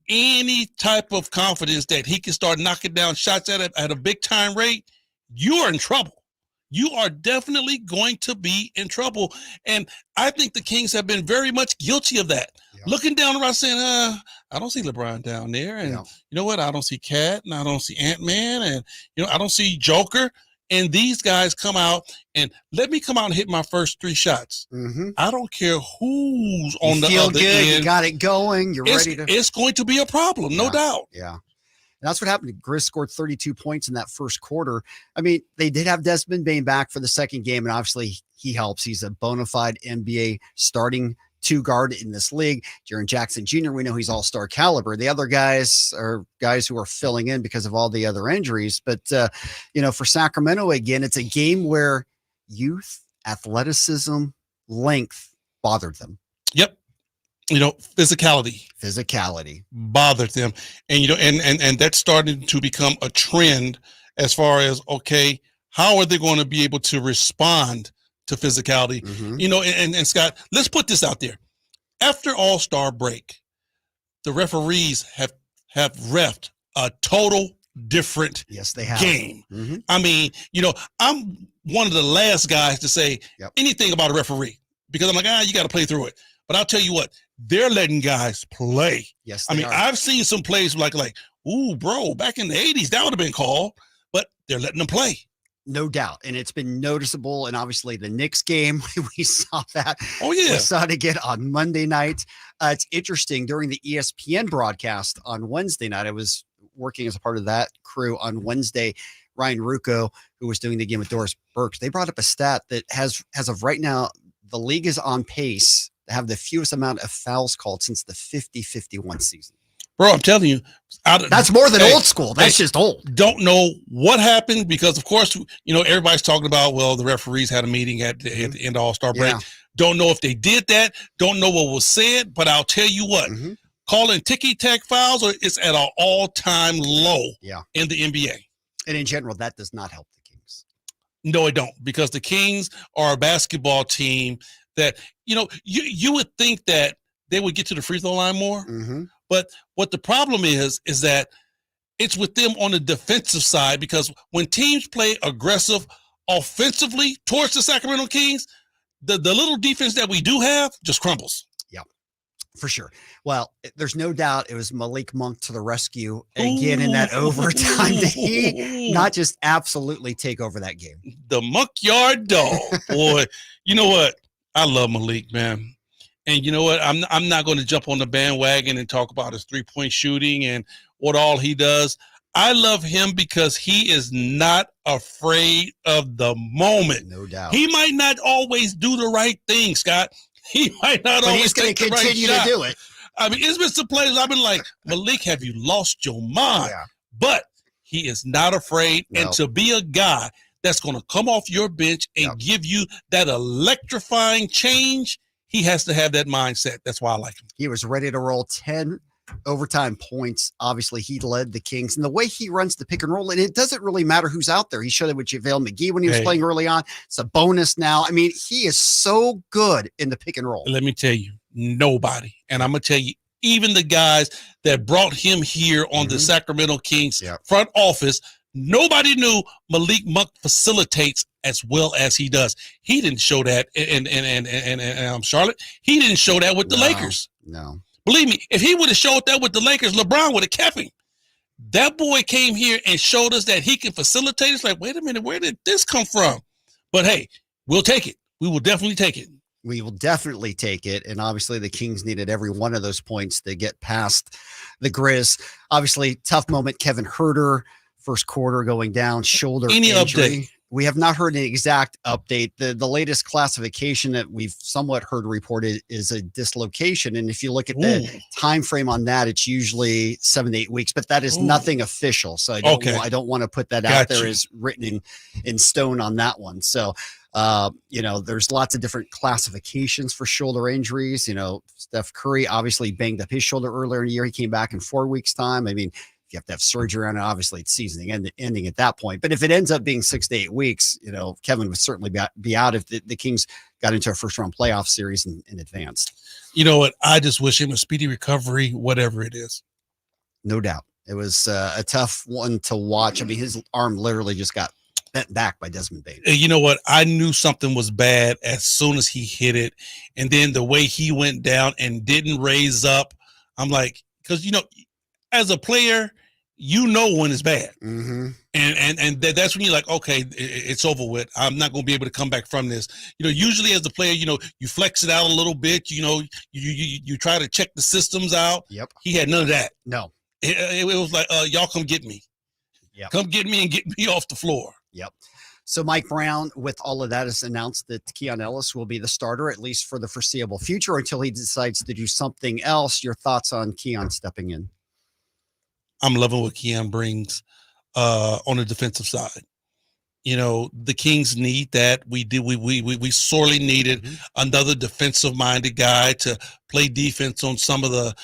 S5: any type of confidence that he can start knocking down shots at a big time rate, you are in trouble. You are definitely going to be in trouble. And I think the Kings have been very much guilty of that. Looking down around saying, I don't see LeBron down there. And you know what? I don't see Cat and I don't see Ant-Man and, you know, I don't see Joker. And these guys come out and let me come out and hit my first 3 shots. I don't care who's on the other end.
S19: You got it going. You're ready to.
S5: It's going to be a problem, no doubt.
S19: Yeah. And that's what happened. Grizz scored 32 points in that first quarter. I mean, they did have Desmond Bane back for the second game, and obviously he helps. He's a bona fide NBA starting 2 guard in this league. Jaren Jackson Jr., we know he's all-star caliber. The other guys are guys who are filling in because of all the other injuries. But, you know, for Sacramento, again, it's a game where youth, athleticism, length bothered them.
S5: Yep. You know, physicality
S19: bothered
S5: them. And, you know, and that's starting to become a trend as far as, okay, how are they going to be able to respond to physicality? You know, and Scott, let's put this out there. After All-Star break, the referees have reffed a total different game. I mean, you know, I'm one of the last guys to say anything about a referee because I'm like, you got to play through it. But I'll tell you what, they're letting guys play.
S19: Yes,
S5: I mean, I've seen some plays like, ooh, bro, back in the 80s, that would have been called, but they're letting them play.
S19: No doubt. And it's been noticeable. And obviously the Knicks game, we saw that.
S5: Oh, yeah.
S19: We saw it again on Monday night. It's interesting. During the ESPN broadcast on Wednesday night, I was working as a part of that crew on Wednesday. Ryan Rucco, who was doing the game with Doris Burks, they brought up a stat that has, as of right now, the league is on pace to have the fewest amount of fouls called since the 50-51 season.
S5: Bro, I'm telling you,
S19: that's more than old school. That's just old.
S5: Don't know what happened because, of course, you know, everybody's talking about, well, the referees had a meeting at the end of All-Star break. Don't know if they did that. Don't know what was said, but I'll tell you what, calling ticky-tack fouls is at an all-time low in the NBA.
S19: And in general, that does not help the Kings.
S5: No, it don't, because the Kings are a basketball team that, you know, you would think that they would get to the free throw line more. But what the problem is that it's with them on the defensive side, because when teams play aggressive offensively towards the Sacramento Kings, the little defense that we do have just crumbles.
S19: Yeah, for sure. Well, there's no doubt it was Malik Monk to the rescue again in that overtime. He not just absolutely take over that game.
S5: The Monk Yard Dog, boy. You know what? I love Malik, man. And you know what? I'm not going to jump on the bandwagon and talk about his 3-point shooting and what all he does. I love him because he is not afraid of the moment.
S19: No doubt.
S5: He might not always do the right thing, Scott. He might not always take the right shot. But he's going to continue to do it. I mean, it's been some plays I've been like, Malik, have you lost your mind? But he is not afraid. No. And to be a guy that's going to come off your bench and give you that electrifying change, he has to have that mindset. That's why I like him.
S19: He was ready to roll 10 overtime points. Obviously, he led the Kings. And the way he runs the pick and roll, and it doesn't really matter who's out there. He showed it with JaVale McGee when he was playing early on. It's a bonus now. I mean, he is so good in the pick and roll.
S5: Let me tell you, nobody. And I'm going to tell you, even the guys that brought him here on the Sacramento Kings front office, nobody knew Malik Monk facilitates as well as he does. He didn't show that in Charlotte. He didn't show that with the Lakers.
S19: No.
S5: Believe me, if he would have showed that with the Lakers, LeBron would have kept him. That boy came here and showed us that he can facilitate. It's like, wait a minute, where did this come from? But hey, we'll take it. We will definitely take it.
S19: We will definitely take it. And obviously the Kings needed every one of those points to get past the Grizz. Obviously, tough moment. Kevin Huerter, first quarter going down, shoulder
S5: Any
S19: injury.
S5: update?
S19: We have not heard an exact update. The latest classification that we've somewhat heard reported is a dislocation. And if you look at the time frame on that, it's usually 7 to 8 weeks, but that is nothing official. So I don't want to put that out there as written in stone on that one. So there's lots of different classifications for shoulder injuries. Steph Curry obviously banged up his shoulder earlier in the year. He came back in 4 weeks' time. I mean, if you have to have surgery on it, obviously it's season ending at that point. But if it ends up being 6 to 8 weeks, Kevin would certainly be out if the Kings got into a first round playoff series in advance.
S5: You know what? I just wish him a speedy recovery, whatever it is.
S19: No doubt. It was a tough one to watch. I mean, his arm literally just got bent back by Desmond Bain.
S5: You know what? I knew something was bad as soon as he hit it. And then the way he went down and didn't raise up, I'm like, because, as a player, when it's bad.
S19: Mm-hmm.
S5: And that's when you're like, okay, it's over with. I'm not going to be able to come back from this. Usually as a player, you flex it out a little bit. You try to check the systems out.
S19: Yep.
S5: He had none of that.
S19: No.
S5: It was like, y'all come get me.
S19: Yep.
S5: Come get me and get me off the floor.
S19: Yep. So Mike Brown, with all of that, has announced that Keon Ellis will be the starter, at least for the foreseeable future, until he decides to do something else. Your thoughts on Keon stepping in?
S5: I'm loving what Keon brings on the defensive side. The Kings need that. We sorely needed another defensive-minded guy to play defense on some of the,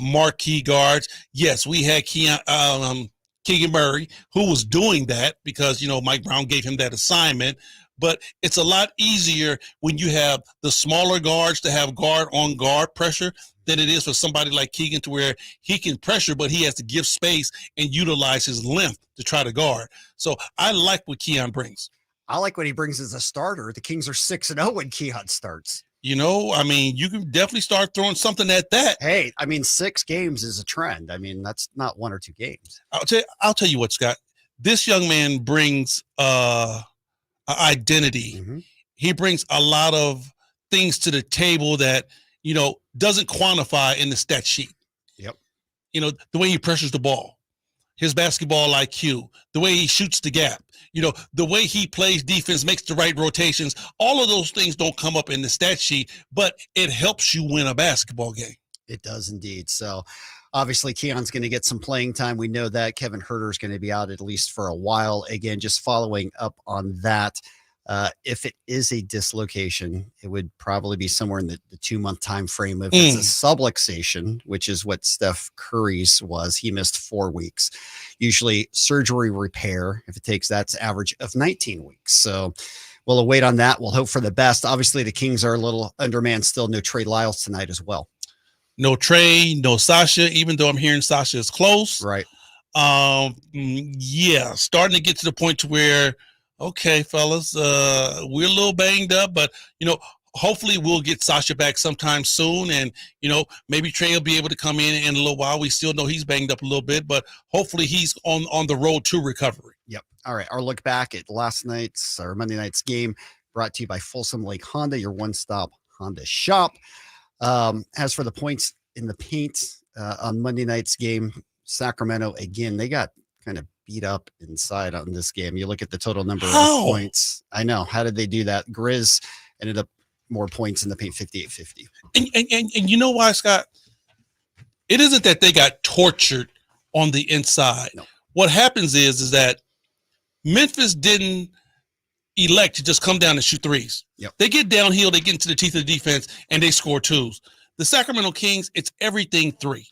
S5: marquee guards. Yes, we had Keegan Murray, who was doing that because, Mike Brown gave him that assignment. But it's a lot easier when you have the smaller guards to have guard-on-guard pressure than it is for somebody like Keegan, to where he can pressure, but he has to give space and utilize his length to try to guard. So I like what Keon brings.
S19: I like what he brings as a starter. The Kings are 6-0 when Keon starts.
S5: You can definitely start throwing something at that.
S19: Hey, 6 games is a trend. That's not 1 or 2 games.
S5: I'll tell you what, Scott. This young man brings identity.
S19: Mm-hmm.
S5: He brings a lot of things to the table that, doesn't quantify in the stat sheet.
S19: Yep.
S5: The way he pressures the ball, his basketball IQ, the way he shoots the gap, the way he plays defense, makes the right rotations. All of those things don't come up in the stat sheet, but it helps you win a basketball game.
S19: It does indeed. So obviously Keon's going to get some playing time. We know that Kevin Huerter is going to be out at least for a while. Again, just following up on that. If it is a dislocation, it would probably be somewhere in the 2-month time frame. If it's a subluxation, which is what Steph Curry's was, he missed 4 weeks. Usually surgery repair, if it takes that's average of 19 weeks. So we'll await on that. We'll hope for the best. Obviously, the Kings are a little undermanned still. No Trey Lyles tonight as well.
S5: No Trey, no Sasha, even though I'm hearing Sasha is close.
S19: Right.
S5: Yeah, starting to get to the point to where, okay, fellas, we're a little banged up, but, hopefully we'll get Sasha back sometime soon. And, maybe Trey will be able to come in a little while. We still know he's banged up a little bit, but hopefully he's on the road to recovery.
S19: Yep. All right. Our look back at Monday night's game, brought to you by Folsom Lake Honda, your one-stop Honda shop. As for the points in the paint on Monday night's game, Sacramento, again, they got kind of beat up inside on this game. You look at the total number of points. I know. How did they do that? Grizz ended up more points in the paint, 58-50.
S5: And you know why, Scott? It isn't that they got tortured on the inside.
S19: No.
S5: What happens is that Memphis didn't elect to just come down and shoot threes.
S19: Yep.
S5: They get downhill, they get into the teeth of the defense, and they score twos. The Sacramento Kings, it's everything 3.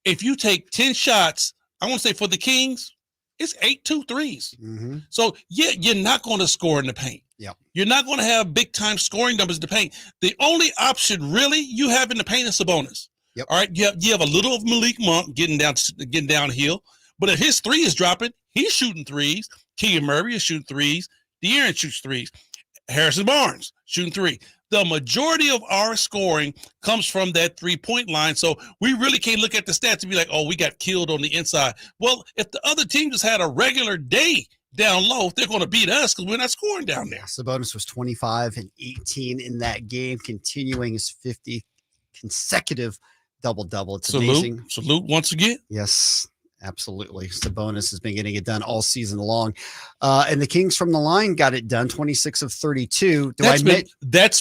S5: If you take 10 shots, I want to say for the Kings, it's 8-2 threes.
S19: Mm-hmm.
S5: So, yeah, you're not going to score in the paint.
S19: Yep.
S5: You're not going to have big-time scoring numbers in the paint. The only option, really, you have in the paint is Sabonis.
S19: Yep.
S5: All right, you have a little of Malik Monk getting downhill. But if his 3 is dropping, he's shooting threes. Keegan Murray is shooting threes. De'Aaron shoots threes. Harrison Barnes shooting three. The majority of our scoring comes from that 3-point line. So we really can't look at the stats and be like, oh, we got killed on the inside. Well, if the other team just had a regular day down low, they're going to beat us because we're not scoring down there.
S19: Sabonis was 25 and 18 in that game, continuing his 50 consecutive double-double. It's amazing.
S5: Salute once again.
S19: Yes, absolutely. Sabonis has been getting it done all season long. And the Kings from the line got it done, 26 of 32.
S5: That's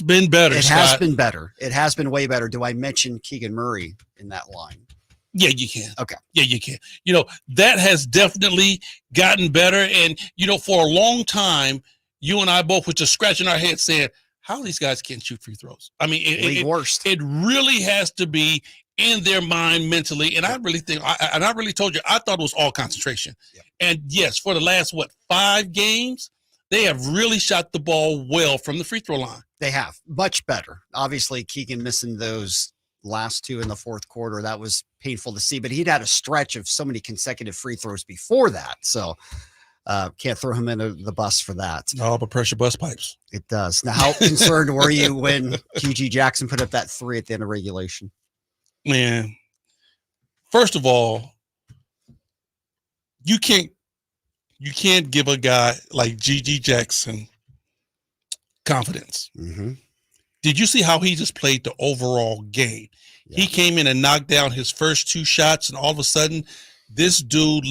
S5: been better,
S19: It
S5: Scott.
S19: has been better. It has been way better. Do I mention Keegan Murray in that line?
S5: Yeah, you can.
S19: Okay.
S5: Yeah, you can. That has definitely gotten better. And, for a long time, you and I both were just scratching our heads saying, how these guys can't shoot free throws. I mean, it really has to be in their mind mentally. And I really think, I really told you, I thought it was all concentration. Yep. And yes, for the last, 5 games, they have really shot the ball well from the free throw line.
S19: They have. Much better. Obviously, Keegan missing those last 2 in the fourth quarter. That was painful to see, but he'd had a stretch of so many consecutive free throws before that. So can't throw him into the bus for that.
S5: Oh, but pressure bust pipes.
S19: It does. Now, how concerned were you when G.G. Jackson put up that 3 at the end of regulation?
S5: Man, first of all, you can't give a guy like G.G. Jackson confidence.
S19: Mm-hmm.
S5: Did you see how he just played the overall game? Yeah. He came in and knocked down his first 2 shots, and all of a sudden, this dude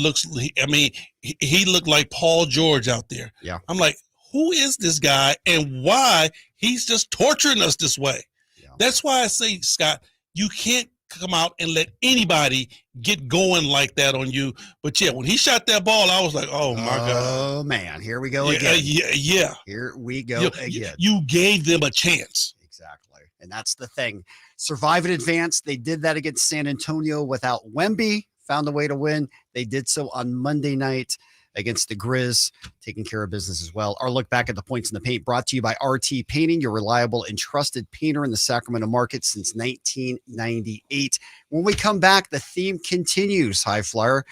S5: he looked like Paul George out there.
S19: Yeah.
S5: I'm like, who is this guy and why he's just torturing us this way? Yeah. That's why I say, Scott, you can't come out and let anybody get going like that on you. But yeah, when he shot that ball, I was like, oh my God.
S19: Oh man, here we go again.
S5: Yeah.
S19: Here we go again.
S5: You gave them a chance.
S19: Exactly. And that's the thing. Survive and advance. They did that against San Antonio without Wemby. Found a way to win. They did so on Monday night against the Grizz, taking care of business as well. Our look back at the points in the paint brought to you by RT Painting, your reliable and trusted painter in the Sacramento market since 1998. When we come back, the theme continues, High Flyer.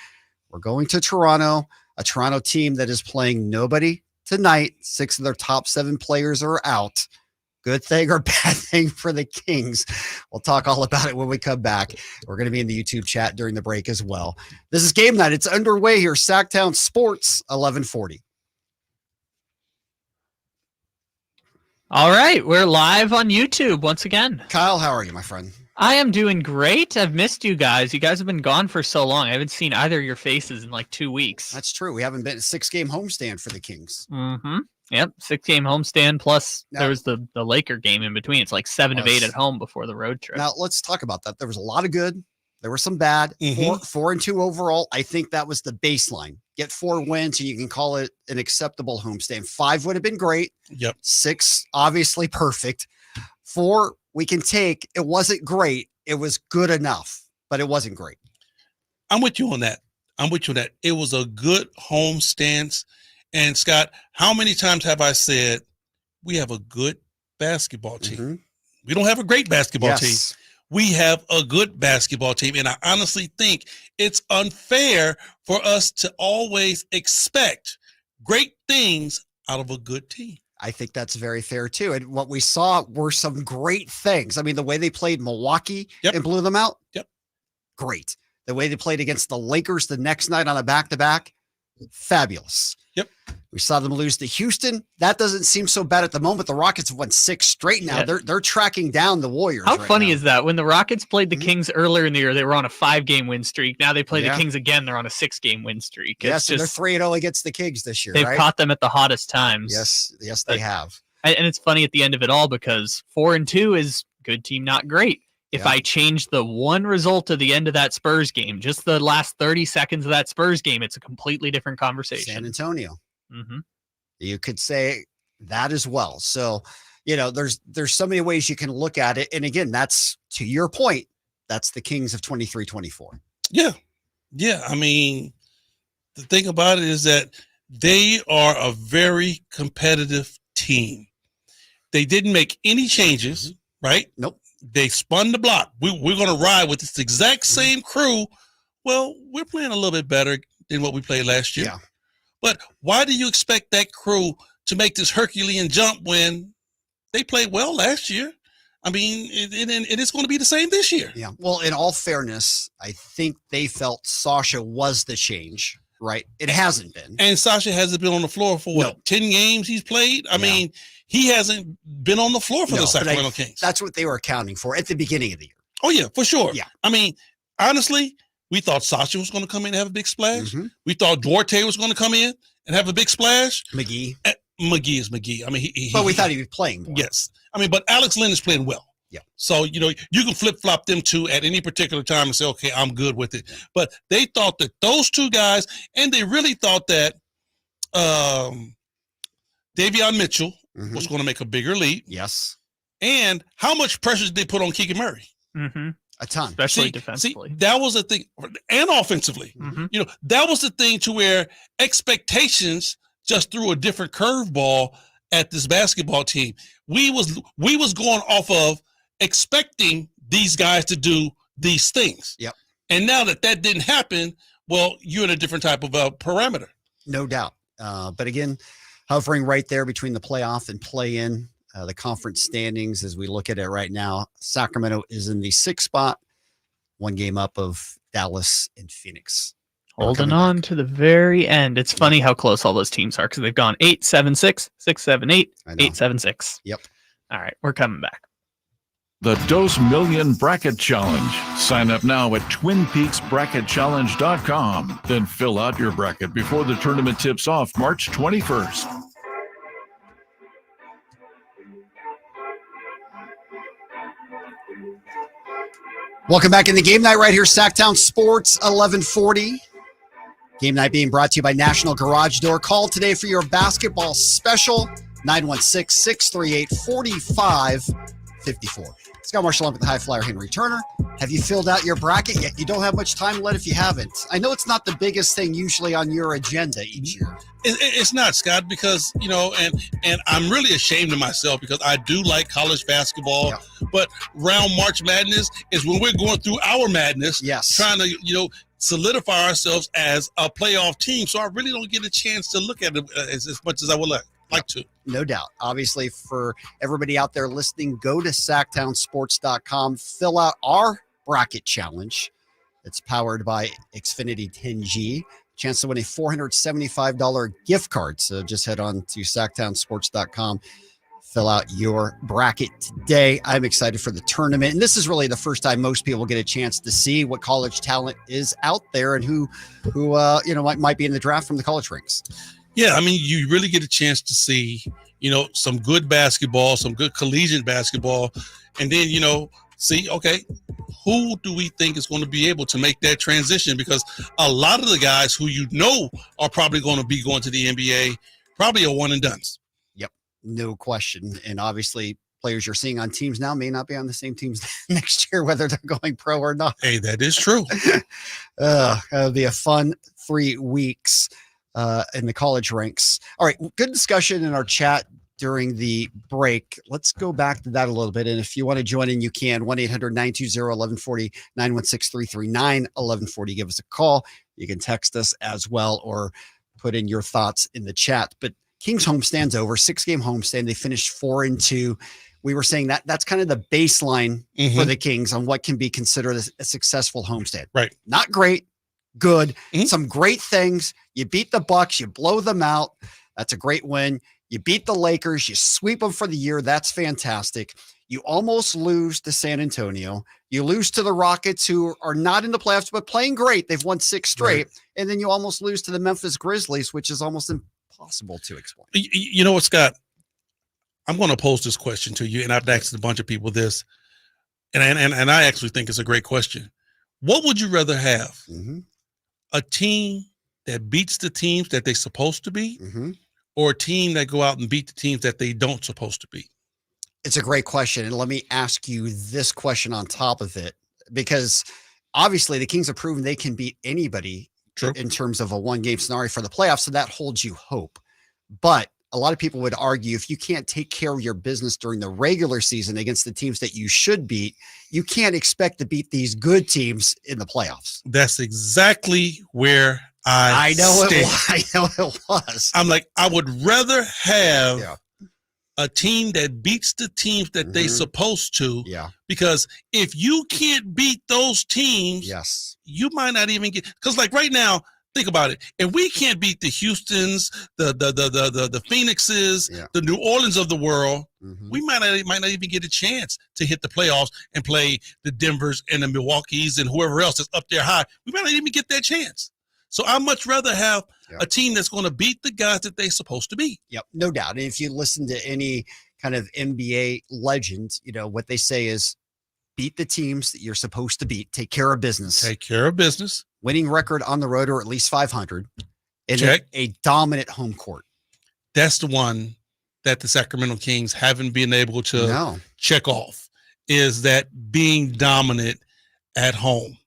S19: We're going to Toronto, a Toronto team that is playing nobody tonight. 6 of their top 7 players are out. Good thing or bad thing for the Kings? We'll talk all about it when we come back. We're going to be in the YouTube chat during the break as well. This is Game Night. It's underway here. Sactown Sports 1140.
S9: All right. We're live on YouTube once again.
S19: Kyle, how are you, my friend?
S9: I am doing great. I've missed you guys. You guys have been gone for so long. I haven't seen either of your faces in like 2 weeks.
S19: That's true. We haven't been a 6-game homestand for the Kings.
S9: Mm-hmm. Yep, 6-game homestand plus there was the Laker game in between. It's like 7 of 8 at home before the road trip.
S19: Now let's talk about that. There was a lot of good. There were some bad. 4-2 overall. I think that was the baseline. Get 4 wins and you can call it an acceptable homestand. 5 would have been great.
S5: Yep.
S19: 6, obviously perfect. 4, we can take. It wasn't great. It was good enough, but it wasn't great.
S5: I'm with you on that. It was a good homestand. And Scott, how many times have I said we have a good basketball team?
S19: Mm-hmm.
S5: We don't have a great basketball team. We have a good basketball team. And I honestly think it's unfair for us to always expect great things out of a good team.
S19: I think that's very fair too. And what we saw were some great things. I mean, the way they played Milwaukee and blew them out.
S5: Yep.
S19: Great. The way they played against the Lakers the next night on a back-to-back. Fabulous.
S5: Yep.
S19: We saw them lose to Houston. That doesn't seem so bad at the moment. The Rockets have won 6 straight now.
S9: Yeah.
S19: They're tracking down the Warriors.
S9: How funny
S19: now.
S9: is that? When the Rockets played the Kings earlier in the year, they were on a 5-game win streak. Now they play
S19: Yeah.
S9: the Kings again. They're on a 6-game win streak.
S19: Yes, and they're 3-0 against the Kings this year.
S9: They've
S19: right?
S9: caught them at the hottest times.
S19: Yes, they have.
S9: And it's funny at the end of it all because 4-2 is good team, not great. If I change the one result to the end of that Spurs game, just the last 30 seconds of that Spurs game, it's a completely different conversation.
S19: San Antonio.
S9: Mm-hmm.
S19: You could say that as well. So, there's so many ways you can look at it. And again, that's to your point. That's the Kings of 23-24.
S5: Yeah. Yeah. I mean, the thing about it is that they are a very competitive team. They didn't make any changes, right?
S19: Nope.
S5: They spun the block. We're going to ride with this exact same crew. Well, we're playing a little bit better than what we played last year.
S19: Yeah.
S5: But why do you expect that crew to make this Herculean jump when they played well last year? I mean, it is going to be the same this year.
S19: Yeah. Well, in all fairness, I think they felt Sasha was the change, right? It hasn't been.
S5: And Sasha hasn't been on the floor for what, 10 games he's played? I mean, he hasn't been on the floor for the Sacramento Kings.
S19: That's what they were accounting for at the beginning of the year.
S5: Oh, yeah, for sure.
S19: Yeah.
S5: I mean, honestly, we thought Sasha was going to come in and have a big splash. We thought Duarte was going to come in and have a big splash.
S19: McGee
S5: is McGee. I mean,
S19: but we thought he'd be playing more.
S5: Yes. I mean, but Alex Lynn is playing well.
S19: Yeah.
S5: So, you can flip-flop them two at any particular time and say, okay, I'm good with it. But they thought that those two guys, and they really thought that Davion Mitchell was going to make a bigger leap.
S19: Yes.
S5: And how much pressure did they put on Keegan Murray?
S19: A ton.
S9: Especially defensively.
S5: See, that was the thing. And offensively. That was the thing to where expectations just threw a different curveball at this basketball team. We was going off of expecting these guys to do these things.
S19: Yep.
S5: And now that didn't happen, well, you're in a different type of parameter.
S19: No doubt. But again, hovering right there between the playoff and play-in, the conference standings as we look at it right now, Sacramento is in the 6th spot, 1 game up of Dallas and Phoenix.
S9: Holding on to the very end. It's funny how close all those teams are because they've gone 8-7-6, 6-7-8, 8-7-6.
S19: Yep.
S9: All right, we're coming back.
S3: The Dos Million Bracket Challenge. Sign up now at TwinPeaksBracketChallenge.com. Then fill out your bracket before the tournament tips off March 21st.
S19: Welcome back in the game night right here, Sactown Sports 1140. Game night being brought to you by National Garage Door. Call today for your basketball special, 916-638-4554. Scott Marshall on with the High Flyer Henry Turner. Have you filled out your bracket yet? You don't have much time left if you haven't. I know it's not the biggest thing usually on your agenda each year.
S5: It's not, Scott, because, and I'm really ashamed of myself because I do like college basketball, but round March Madness is when we're going through our madness, trying to, solidify ourselves as a playoff team. So I really don't get a chance to look at it as much as I would like to.
S19: No doubt. Obviously, for everybody out there listening, go to SactownSports.com, fill out our bracket challenge. It's powered by Xfinity 10G. Chance to win a $475 gift card. So just head on to SactownSports.com. Fill out your bracket today. I'm excited for the tournament. And this is really the first time most people get a chance to see what college talent is out there and who might be in the draft from the college ranks.
S5: Yeah, I mean, you really get a chance to see, some good basketball, some good collegiate basketball, and then, see, okay, who do we think is going to be able to make that transition? Because a lot of the guys who are probably going to be going to the NBA probably are one and dones.
S19: Yep, no question. And obviously, players you're seeing on teams now may not be on the same teams next year, whether they're going pro or not.
S5: Hey, that is true.
S19: It'll be a fun 3 weeks in the college ranks. All right, good discussion in our chat during the break. Let's go back to that a little bit. And if you want to join in, you can. 1-800-920-1140, 916-339-1140. Give us a call. You can text us as well or put in your thoughts in the chat. But Kings homestand's over, 6-game homestand. They finished 4-2. We were saying that's kind of the baseline for the Kings on what can be considered a successful homestand.
S5: Right.
S19: Not great, good. Some great things. You beat the Bucks, you blow them out. That's a great win. You beat the Lakers, you sweep them for the year. That's fantastic. You almost lose to San Antonio. You lose to the Rockets, who are not in the playoffs, but playing great. They've won 6 straight. Right. And then you almost lose to the Memphis Grizzlies, which is almost impossible to explain.
S5: You know what, Scott? I'm going to pose this question to you, and I've asked a bunch of people this, and I actually think it's a great question. What would you rather have? A team that beats the teams that they're supposed to beat, or a team that go out and beat the teams that they don't supposed to beat?
S19: It's a great question. And let me ask you this question on top of it, because obviously the Kings have proven they can beat anybody in terms of a 1-game scenario for the playoffs. So that holds you hope. But a lot of people would argue if you can't take care of your business during the regular season against the teams that you should beat, you can't expect to beat these good teams in the playoffs.
S5: That's exactly where I
S19: know
S5: stand.
S19: I know it was.
S5: I'm like, I would rather have a team that beats the teams that they supposed to.
S19: Yeah.
S5: Because if you can't beat those teams, you might not even get, because like right now, think about it. If we can't beat the Houstons, the Phoenixes, the New Orleans of the world, we might not even get a chance to hit the playoffs and play the Denvers and the Milwaukees and whoever else is up there high. We might not even get that chance. So I'd much rather have a team that's going to beat the guys that they're supposed to beat.
S19: Yep, no doubt. And if you listen to any kind of NBA legend, what they say is beat the teams that you're supposed to beat, take care of business.
S5: Take care of business.
S19: Winning record on the road or at least 500. And
S5: Check.
S19: a dominant home court.
S5: That's the one that the Sacramento Kings haven't been able to check off, is that being dominant at home.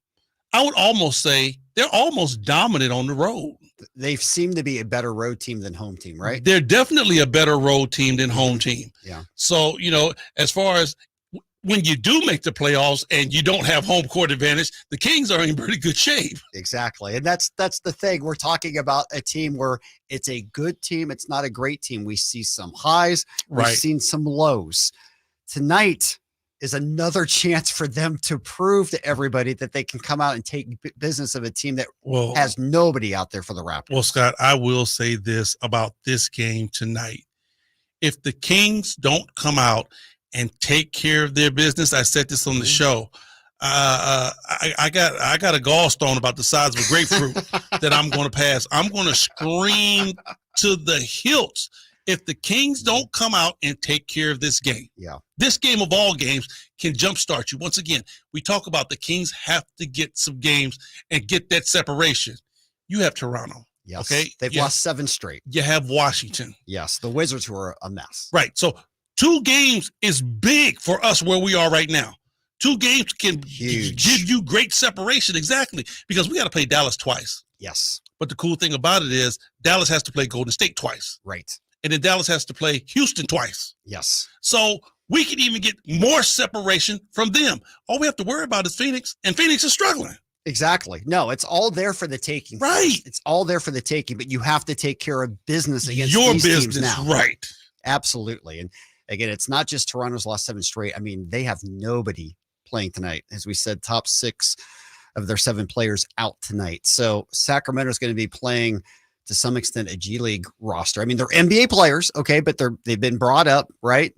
S5: I would almost say they're almost dominant on the road.
S19: They seem to be a better road team than home team, right?
S5: They're definitely a better road team than home team.
S19: Yeah.
S5: So, as far as when you do make the playoffs and you don't have home court advantage, the Kings are in pretty good shape.
S19: Exactly. And that's the thing. We're talking about a team where it's a good team. It's not a great team. We see some highs. We've seen some lows. Tonight is another chance for them to prove to everybody that they can come out and take business of a team that has nobody out there for the Raptors.
S5: Well, Scott, I will say this about this game tonight. If the Kings don't come out and take care of their business, I said this on the show, I got a gallstone about the size of a grapefruit that I'm going to pass. I'm going to scream to the hilts if the Kings don't come out and take care of this game.
S19: Yeah.
S5: This game of all games can jumpstart you. Once again, we talk about the Kings have to get some games and get that separation. You have Toronto.
S19: Yes.
S5: Okay.
S19: They've lost 7 straight.
S5: You have Washington.
S19: Yes. The Wizards were a mess.
S5: Right. So 2 games is big for us where we are right now. 2 games can give you great separation. Exactly. Because we got to play Dallas twice.
S19: Yes.
S5: But the cool thing about it is Dallas has to play Golden State twice.
S19: Right.
S5: And then Dallas has to play Houston twice.
S19: Yes.
S5: So we can even get more separation from them. All we have to worry about is Phoenix, and Phoenix is struggling.
S19: Exactly. No, it's all there for the taking.
S5: Right.
S19: It's all there for the taking, but you have to take care of business against
S5: your
S19: these
S5: business
S19: teams now.
S5: Right.
S19: Absolutely. And again, it's not just Toronto's lost 7 straight. I mean, they have nobody playing tonight. As we said, top 6 of their 7 players out tonight. So Sacramento is going to be playing to some extent a G League roster. I mean, they're NBA players, okay, but they've been brought up, right?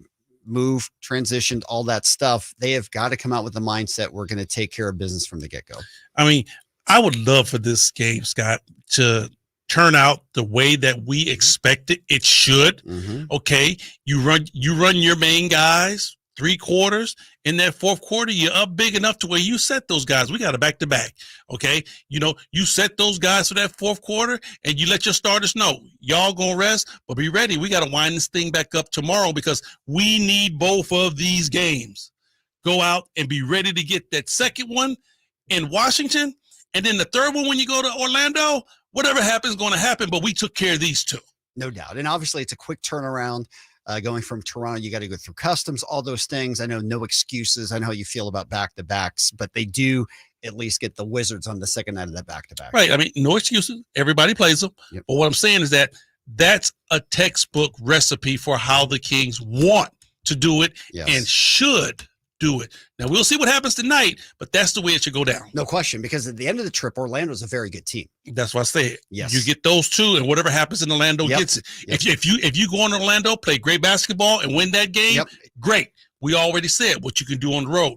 S19: Moved, transitioned, all that stuff. They have got to come out with the mindset we're going to take care of business from the get-go.
S5: I mean, I would love for this game, Scott, to turn out the way that we expect it should. Okay, you run your main guys 3 quarters. In that 4th quarter, you're up big enough to where you set those guys. We got a back-to-back, okay? You set those guys for that 4th quarter, and you let your starters know, y'all going to rest, but be ready. We got to wind this thing back up tomorrow because we need both of these games. Go out and be ready to get that second one in Washington, and then the 3rd one when you go to Orlando. Whatever happens is going to happen, but we took care of these 2.
S19: No doubt. And obviously, it's a quick turnaround. Going from Toronto, you got to go through customs, all those things. I know no excuses. I know how you feel about back-to-backs, but they do at least get the Wizards on the second night of that back-to-back.
S5: Right. I mean, no excuses. Everybody plays them.
S19: Yep.
S5: But what I'm saying is that that's a textbook recipe for how the Kings want to do it and should do it. Now, we'll see what happens tonight, but that's the way it should go down.
S19: No question, because at the end of the trip, Orlando's a very good team.
S5: That's why I say
S19: yes.
S5: You get those 2, and whatever happens in Orlando gets it. Yep. If you go in Orlando, play great basketball, and win that game, great. We already said what you can do on the road.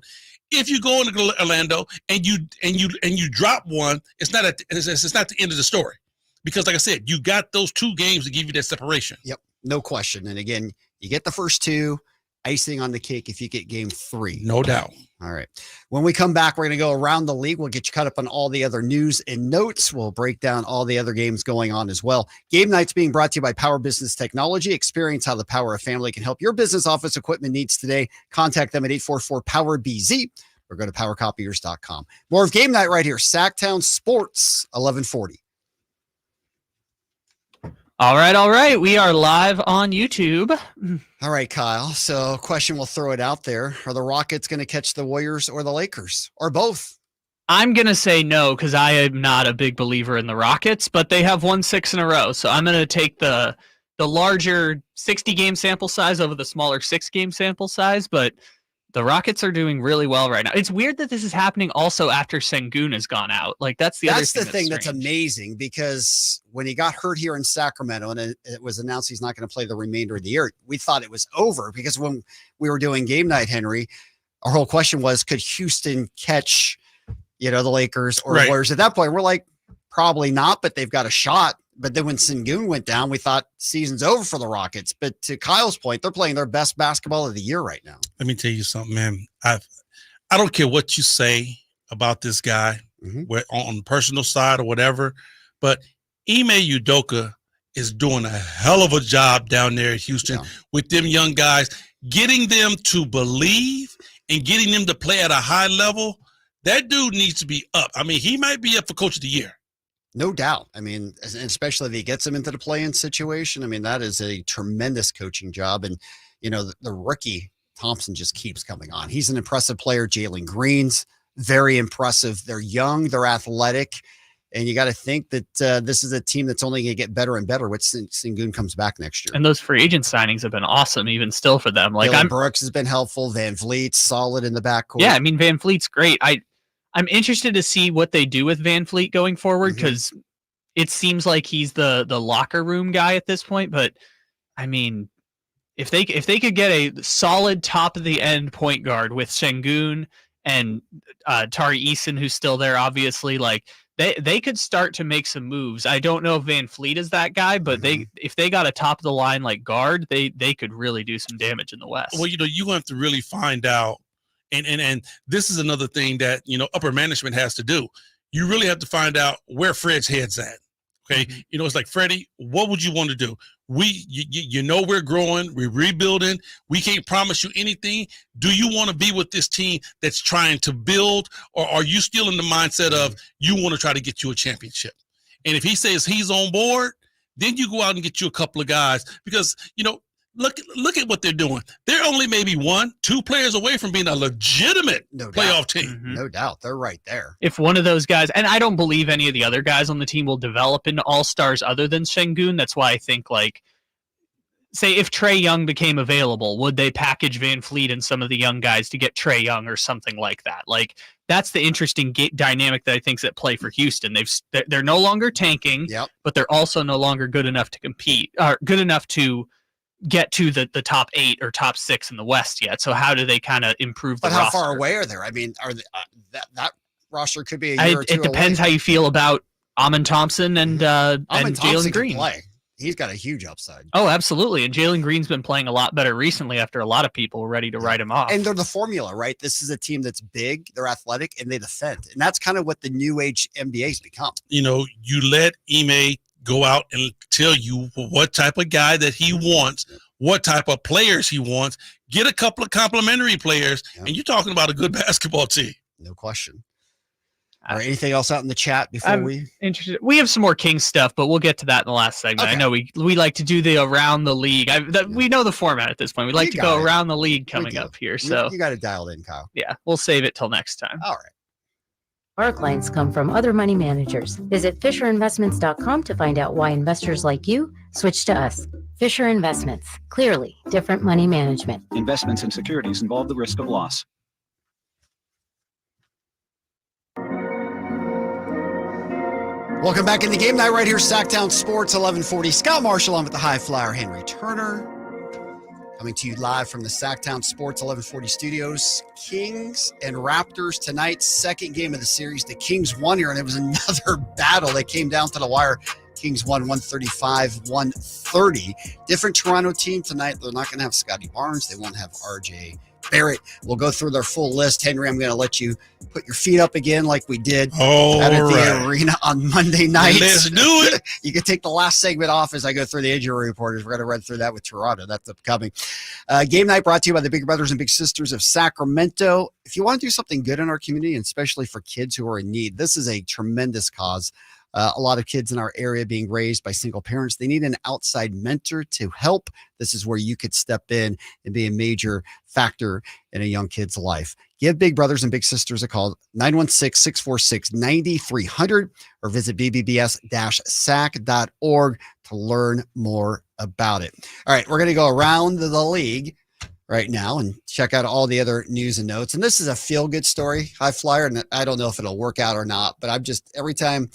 S5: If you go into Orlando and you drop one, it's not the end of the story, because like I said, you got those 2 games to give you that separation.
S19: Yep, no question. And again, you get the first 2. Icing on the cake if you get game 3.
S5: No doubt.
S19: All right. When we come back, we're going to go around the league. We'll get you caught up on all the other news and notes. We'll break down all the other games going on as well. Game Night's being brought to you by Power Business Technology. Experience how the power of family can help your business office equipment needs today. Contact them at 844-POWER-BZ or go to powercopiers.com. More of Game Night right here. Sactown Sports 1140.
S9: All right. We are live on YouTube.
S19: All right, Kyle. So question, we'll throw it out there. Are the Rockets going to catch the Warriors or the Lakers or both?
S9: I'm going to say no because I am not a big believer in the Rockets, but they have won 6 in a row. So I'm going to take the larger 60-game sample size over the smaller 6-game sample size, but the Rockets are doing really well right now. It's weird that this is happening also after Sengun has gone out. Like that's the thing
S19: that's amazing, because when he got hurt here in Sacramento and it was announced he's not going to play the remainder of the year, we thought it was over, because when we were doing game night, Henry, our whole question was, could Houston catch, the Lakers or the Warriors? At that point, we're like, probably not, but they've got a shot. But then when Sengun went down, we thought season's over for the Rockets. But to Kyle's point, they're playing their best basketball of the year right now.
S5: Let me tell you something, man. I don't care what you say about this guy, on the personal side or whatever, but Ime Udoka is doing a hell of a job down there in Houston with them young guys, getting them to believe and getting them to play at a high level. That dude needs to be up. I mean, he might be up for Coach of the Year.
S19: No doubt. I mean, especially if he gets him into the play-in situation. I mean, that is a tremendous coaching job. And, the rookie Thompson just keeps coming on. He's an impressive player. Jalen Green's very impressive. They're young, they're athletic. And you got to think that this is a team that's only going to get better and better when Sengun comes back next year.
S9: And those free agent signings have been awesome, even still for them. Like
S19: Brooks has been helpful. Van Vliet's solid in the backcourt.
S9: Yeah, I mean, Van Vliet's great. I'm interested to see what they do with Van Vliet going forward, because it seems like he's the locker room guy at this point. But I mean, if they could get a solid top of the end point guard with Sengun and Tari Eason, who's still there, obviously, like they could start to make some moves. I don't know if Van Vliet is that guy, but if they got a top of the line like guard, they could really do some damage in the West.
S5: Well, you have to really find out. And this is another thing that, upper management has to do. You really have to find out where Fred's head's at. Okay. It's like, Freddie, what would you want to do? We're growing, we're rebuilding. We can't promise you anything. Do you want to be with this team that's trying to build, or are you still in the mindset of you want to try to get you a championship? And if he says he's on board, then you go out and get you a couple of guys, because, Look at what they're doing. They're only maybe 1-2 players away from being a legitimate playoff team.
S19: No doubt. They're right there.
S9: If one of those guys, and I don't believe any of the other guys on the team will develop into all-stars other than Sengun. That's why I think, like, say if Trae Young became available, would they package Van Vliet and some of the young guys to get Trae Young or something like that? Like, that's the interesting dynamic that I think is at play for Houston. They're no longer tanking, but they're also no longer good enough to compete, or good enough to get to the top 8 or top 6 in the West yet. So how do they kind of improve the roster?
S19: But how far away are they? I mean, are they, that roster could be a year or two
S9: It depends
S19: away.
S9: how you feel about Amon Thompson and Jalen Green.
S19: He's got a huge upside.
S9: Oh, absolutely. And Jalen Green's been playing a lot better recently after a lot of people were ready to write him off.
S19: And they're the formula, right? This is a team that's big, they're athletic, and they defend. And that's kind of what the new age NBA's become.
S5: You let Ime go out and tell you what type of guy that he wants, what type of players he wants, get a couple of complimentary players, and you're talking about a good basketball team.
S19: No question. All right, anything else out in the chat before we
S9: interested? We have some more Kings stuff, but we'll get to that in the last segment.
S19: Okay.
S9: I know we like to do the around the league. We know the format at this point. We like to go around the league coming up here. So
S19: you got it dialed in, Kyle.
S9: Yeah, we'll save it till next time.
S19: All right.
S2: Our clients come from other money managers. Visit FisherInvestments.com to find out why investors like you switch to us. Fisher Investments. Clearly different money management.
S12: Investments in securities involve the risk of loss.
S19: Welcome back in the game night right here, Sactown Sports 1140. Scott Marshall on with the high flyer, Henry Turner. Coming to you live from the Sactown Sports 1140 studios. Kings and Raptors tonight, second game of the series. The Kings won here, and it was another battle that came down to the wire. Kings won 135-130. Different Toronto team tonight. They're not going to have Scotty Barnes. They won't have RJ Barrett. We'll go through their full list. Henry, I'm going to let you put your feet up again like we did out at the arena on Monday night.
S5: Let's do it.
S19: You can take the last segment off as I go through the injury reporters. We're going to run through that with Toronto. That's upcoming. Game night brought to you by the Big Brothers and Big Sisters of Sacramento. If you want to do something good in our community, and especially for kids who are in need, this is a tremendous cause. A lot of kids in our area being raised by single parents. They need an outside mentor to help. This is where you could step in and be a major factor in a young kid's life. Give Big Brothers and Big Sisters a call, 916-646-9300, or visit bbbs-sac.org to learn more about it. All right, we're going to go around the league right now and check out all the other news and notes. And this is a feel-good story, High Flyer, and I don't know if it'll work out or not, but I'm just, every time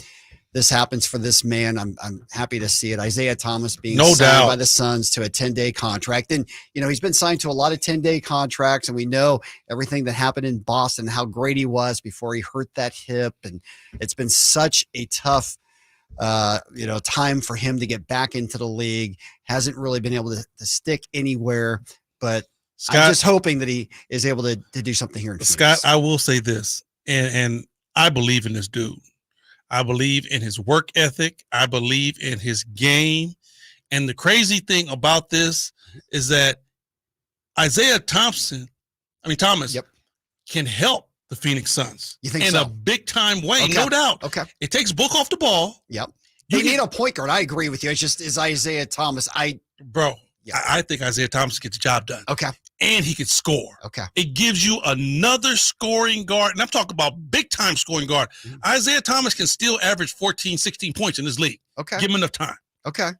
S19: this happens for this man, I'm happy to see it. Isaiah Thomas being signed by the Suns to a 10-day contract. And, he's been signed to a lot of 10-day contracts, and we know everything that happened in Boston, how great he was before he hurt that hip. And it's been such a tough, time for him to get back into the league. Hasn't really been able to stick anywhere, but Scott, I'm just hoping that he is able to do something here in Scott,
S5: Phoenix. I will say this, and I believe in this dude. I believe in his work ethic. I believe in his game. And the crazy thing about this is that Isaiah Thomas can help the Phoenix Suns in a big time way, no doubt.
S19: Okay.
S5: It takes Book off the ball.
S19: Yep. They need a point guard. I agree with you. It's just is Isaiah Thomas. I
S5: think Isaiah Thomas gets the job done.
S19: Okay.
S5: And he can score.
S19: Okay.
S5: It gives you another scoring guard. And I'm talking about big time scoring guard. Isaiah Thomas can still average 14, 16 points in this league.
S19: Okay.
S5: Give him enough time.
S19: Okay.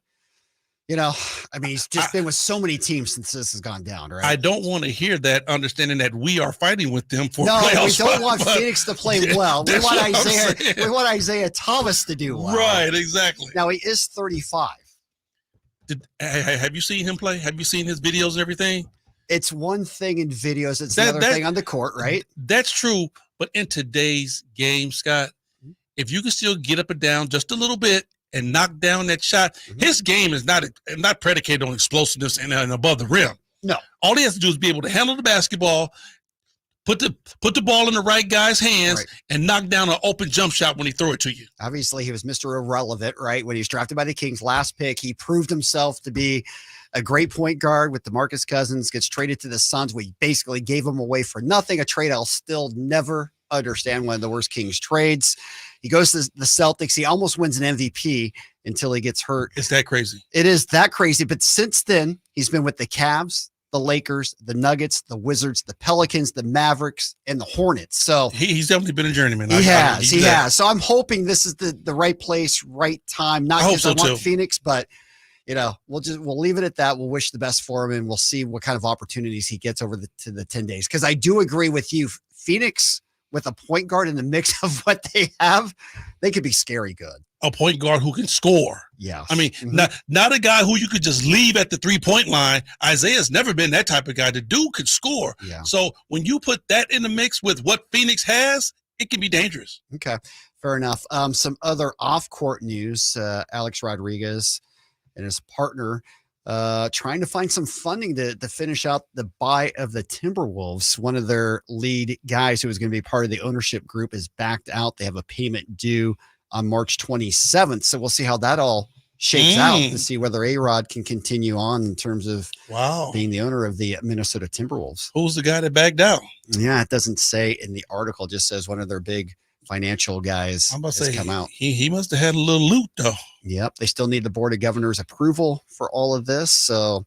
S19: He's just been with so many teams since this has gone down, right?
S5: I don't want to hear that, understanding that we are fighting with them for playoffs.
S19: No, we don't want Phoenix to play well. We want Isaiah Thomas to do well.
S5: Right, exactly.
S19: Now, he is 35.
S5: Have you seen him play? Have you seen his videos and everything?
S19: It's one thing in videos. It's another thing on the court, right?
S5: That's true. But in today's game, Scott, if you can still get up and down just a little bit and knock down that shot, his game is not predicated on explosiveness and above the rim.
S19: No.
S5: All he has to do is be able to handle the basketball, put the ball in the right guy's hands, and knock down an open jump shot when he throw it to you.
S19: Obviously, he was Mr. Irrelevant, right? When he was drafted by the Kings, last pick, he proved himself to be a great point guard with DeMarcus Cousins, gets traded to the Suns. We basically gave him away for nothing, a trade I'll still never understand, one of the worst Kings trades. He goes to the Celtics. He almost wins an MVP until he gets hurt.
S5: It's that crazy.
S19: It is that crazy. But since then, he's been with the Cavs, the Lakers, the Nuggets, the Wizards, the Pelicans, the Mavericks, and the Hornets. So
S5: he's definitely been a journeyman.
S19: He has. So I'm hoping this is the right place, right time. Not because I want Phoenix, but we'll leave it at that. We'll wish the best for him, and we'll see what kind of opportunities he gets over to the 10 days. Because I do agree with you, Phoenix with a point guard in the mix of what they have, they could be scary good.
S5: A point guard who can score.
S19: Yeah.
S5: I mean, not a guy who you could just leave at the 3-point line. Isaiah's never been that type of guy. The dude could score.
S19: Yeah.
S5: So when you put that in the mix with what Phoenix has, it can be dangerous.
S19: Okay. Fair enough. Some other off-court news, Alex Rodriguez and his partner trying to find some funding to finish out the buy of the Timberwolves. One of their lead guys who was going to be part of the ownership group is backed out. They have a payment due on March 27th. So we'll see how that all shakes out to see whether A-Rod can continue on in terms of being the owner of the Minnesota Timberwolves.
S5: Who's the guy that backed out?
S19: Yeah, it doesn't say in the article. It just says one of their big financial guys has come out.
S5: He must have had a little loot, though.
S19: Yep. They still need the Board of Governors approval for all of this. So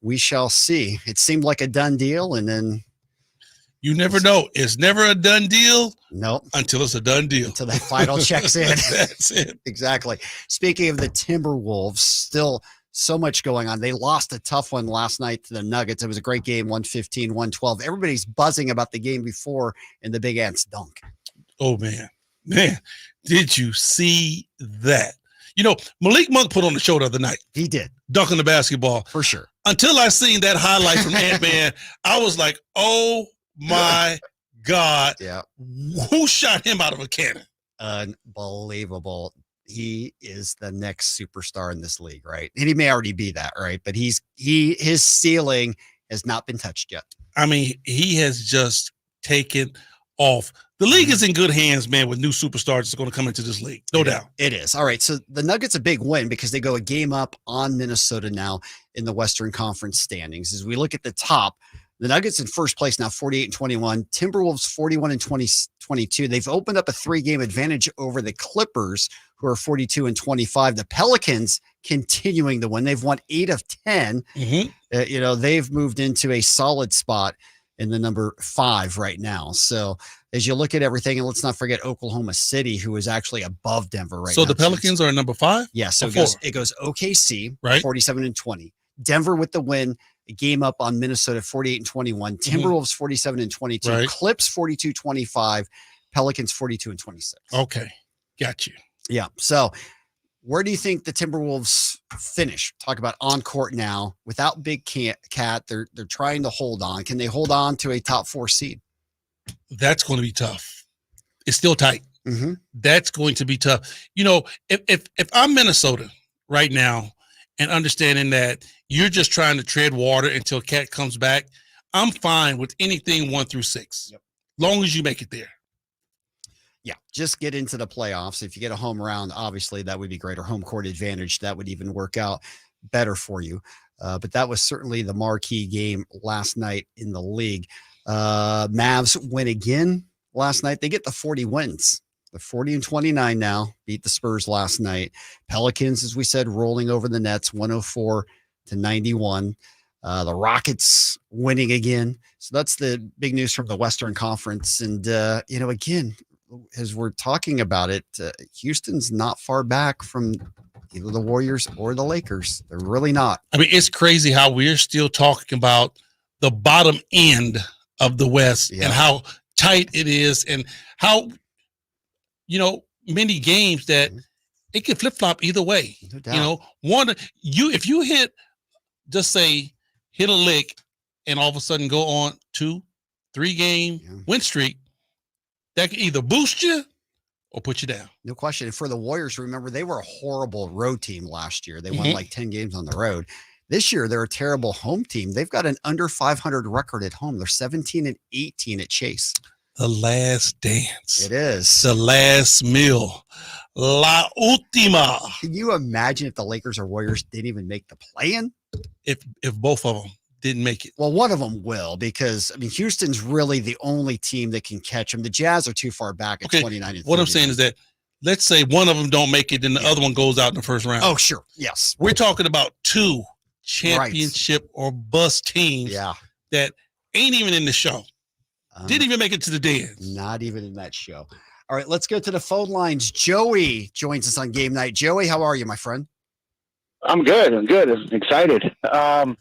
S19: we shall see. It seemed like a done deal, and then
S5: you never know. It's never a done deal.
S19: Nope.
S5: Until it's a done deal.
S19: Until that final checks in.
S5: That's it.
S19: Exactly. Speaking of the Timberwolves, still so much going on. They lost a tough one last night to the Nuggets. It was a great game, 115-112. Everybody's buzzing about the game before and the Big Ant's dunk.
S5: Oh, man. Did you see that? Malik Monk put on the show the other night.
S19: He did.
S5: Dunking the basketball.
S19: For sure.
S5: Until I seen that highlight from Ant-Man, I was like, oh, my God.
S19: Yeah.
S5: Who shot him out of a cannon?
S19: Unbelievable. He is the next superstar in this league, right? And he may already be that, right? But his ceiling has not been touched yet.
S5: I mean, he has just taken off. The league is in good hands, man, with new superstars that's going to come into this league. No doubt.
S19: It is. All right. So the Nuggets a big win because they go a game up on Minnesota now in the Western Conference standings. As we look at the top, The Nuggets in first place now, 48-21. Timberwolves 41-22. They've opened up a 3-game advantage over the Clippers, who are 42-25. The Pelicans continuing to win. They've won 8 of 10. They've moved into a solid spot in the number 5 right now. So as you look at everything, and let's not forget Oklahoma City, who is actually above Denver right now.
S5: So the Pelicans are number 5?
S19: Yeah, so it goes OKC,
S5: right?
S19: 47-20. Denver with the win, a game up on Minnesota, 48-21. Timberwolves 47-22.
S5: Right.
S19: Clips 42-25. Pelicans 42-26.
S5: Okay, got you.
S19: Yeah. So where do you think the Timberwolves finish? Talk about on court now without Big Cat. They're trying to hold on. Can they hold on to a top 4 seed?
S5: That's going to be tough. It's still tight. That's going to be tough. If I'm Minnesota right now and understanding that you're just trying to tread water until Cat comes back, I'm fine with anything 1 through 6, long as you make it there.
S19: Yeah, just get into the playoffs. If you get a home round, obviously that would be great, or home court advantage. That would even work out better for you. But that was certainly the marquee game last night in the league. Mavs win again last night. They get the 40 wins. They're 40-29 now, beat the Spurs last night. Pelicans, as we said, rolling over the Nets, 104-91. The Rockets winning again. So that's the big news from the Western Conference. And, again, as we're talking about it, Houston's not far back from either the Warriors or the Lakers. They're really not.
S5: I mean, it's crazy how we're still talking about the bottom end of the West and how tight it is, and how, many games that it can flip-flop either way.
S19: No doubt.
S5: If you hit a lick and all of a sudden go on 2-3 game win streak, that can either boost you or put you down.
S19: No question. And for the Warriors, remember, they were a horrible road team last year. They won like 10 games on the road. This year, they're a terrible home team. They've got an under 500 record at home. They're 17-18 at Chase.
S5: The last dance.
S19: It is.
S5: The last meal. La última.
S19: Can you imagine if the Lakers or Warriors didn't even make the play-in?
S5: If both of them didn't make it.
S19: Well, one of them will, because Houston's really the only team that can catch them. The Jazz are too far back at 29.
S5: What I'm saying is that, let's say one of them don't make it, then the other one goes out in the first round.
S19: Oh, sure. Yes.
S5: We're talking about 2 championship or bust teams that ain't even in the show. Didn't even make it to the dance.
S19: Not even in that show. All right, let's go to the phone lines. Joey joins us on game night. Joey, how are you, my friend?
S7: I'm good. I'm excited. I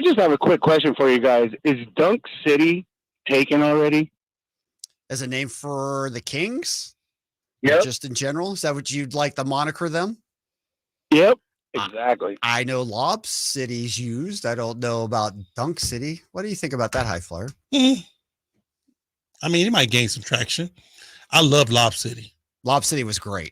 S7: just have a quick question for you guys. Is Dunk City taken already?
S19: As a name for the Kings?
S7: Yep.
S19: Just in general? Is that what you'd like to moniker them?
S7: Yep, exactly.
S19: I know Lob City's used. I don't know about Dunk City. What do you think about that, High Flyer?
S5: I mean, it might gain some traction. I love Lob City.
S19: Lob City was great.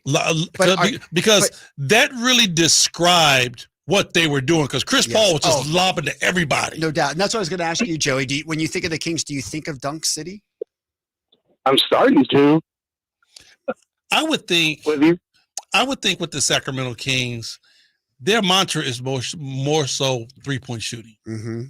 S5: Because that really described what they were doing, because Chris Paul was just lobbing to everybody.
S19: No doubt. And that's what I was going to ask you, Joey. When you think of the Kings, do you think of Dunk City?
S7: I'm starting to.
S5: I would think with the Sacramento Kings, their mantra is more so 3-point shooting.
S19: Mm-hmm.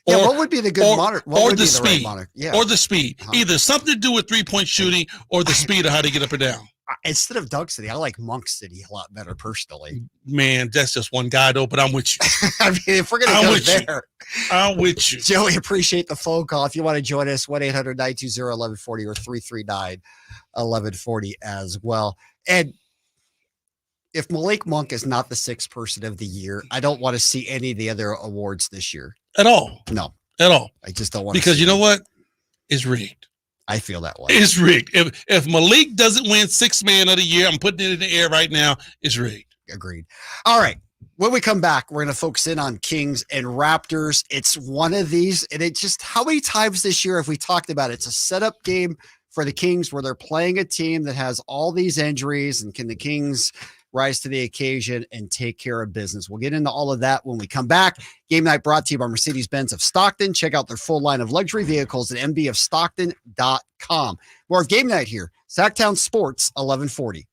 S19: Yeah, what would be the good moniker?
S5: Or the speed. Or the speed. Either something to do with 3-point shooting or the speed of how they get up and down.
S19: Instead of Dunk City, I like Monk City a lot better personally.
S5: Man, that's just one guy though, but I'm with you.
S19: I mean, if we're going to go there.
S5: I'm with you.
S19: Joey, appreciate the phone call. If you want to join us, 1-800-920-1140 or 339-1140 as well. And if Malik Monk is not the 6th person of the year, I don't want to see any of the other awards this year.
S5: At all.
S19: No.
S5: At all.
S19: I just don't want to.
S5: Because you know what? It's rigged.
S19: I feel that way.
S5: It's rigged. If Malik doesn't win 6th man of the year, I'm putting it in the air right now, it's rigged.
S19: Agreed. All right. When we come back, we're going to focus in on Kings and Raptors. It's one of these, and it just, how many times this year have we talked about it? It's a setup game for the Kings where they're playing a team that has all these injuries, and can the Kings rise to the occasion and take care of business? We'll get into all of that when we come back. Game night brought to you by Mercedes-Benz of Stockton. Check out their full line of luxury vehicles at mbofstockton.com. More of Game Night here. Sactown Sports 1140.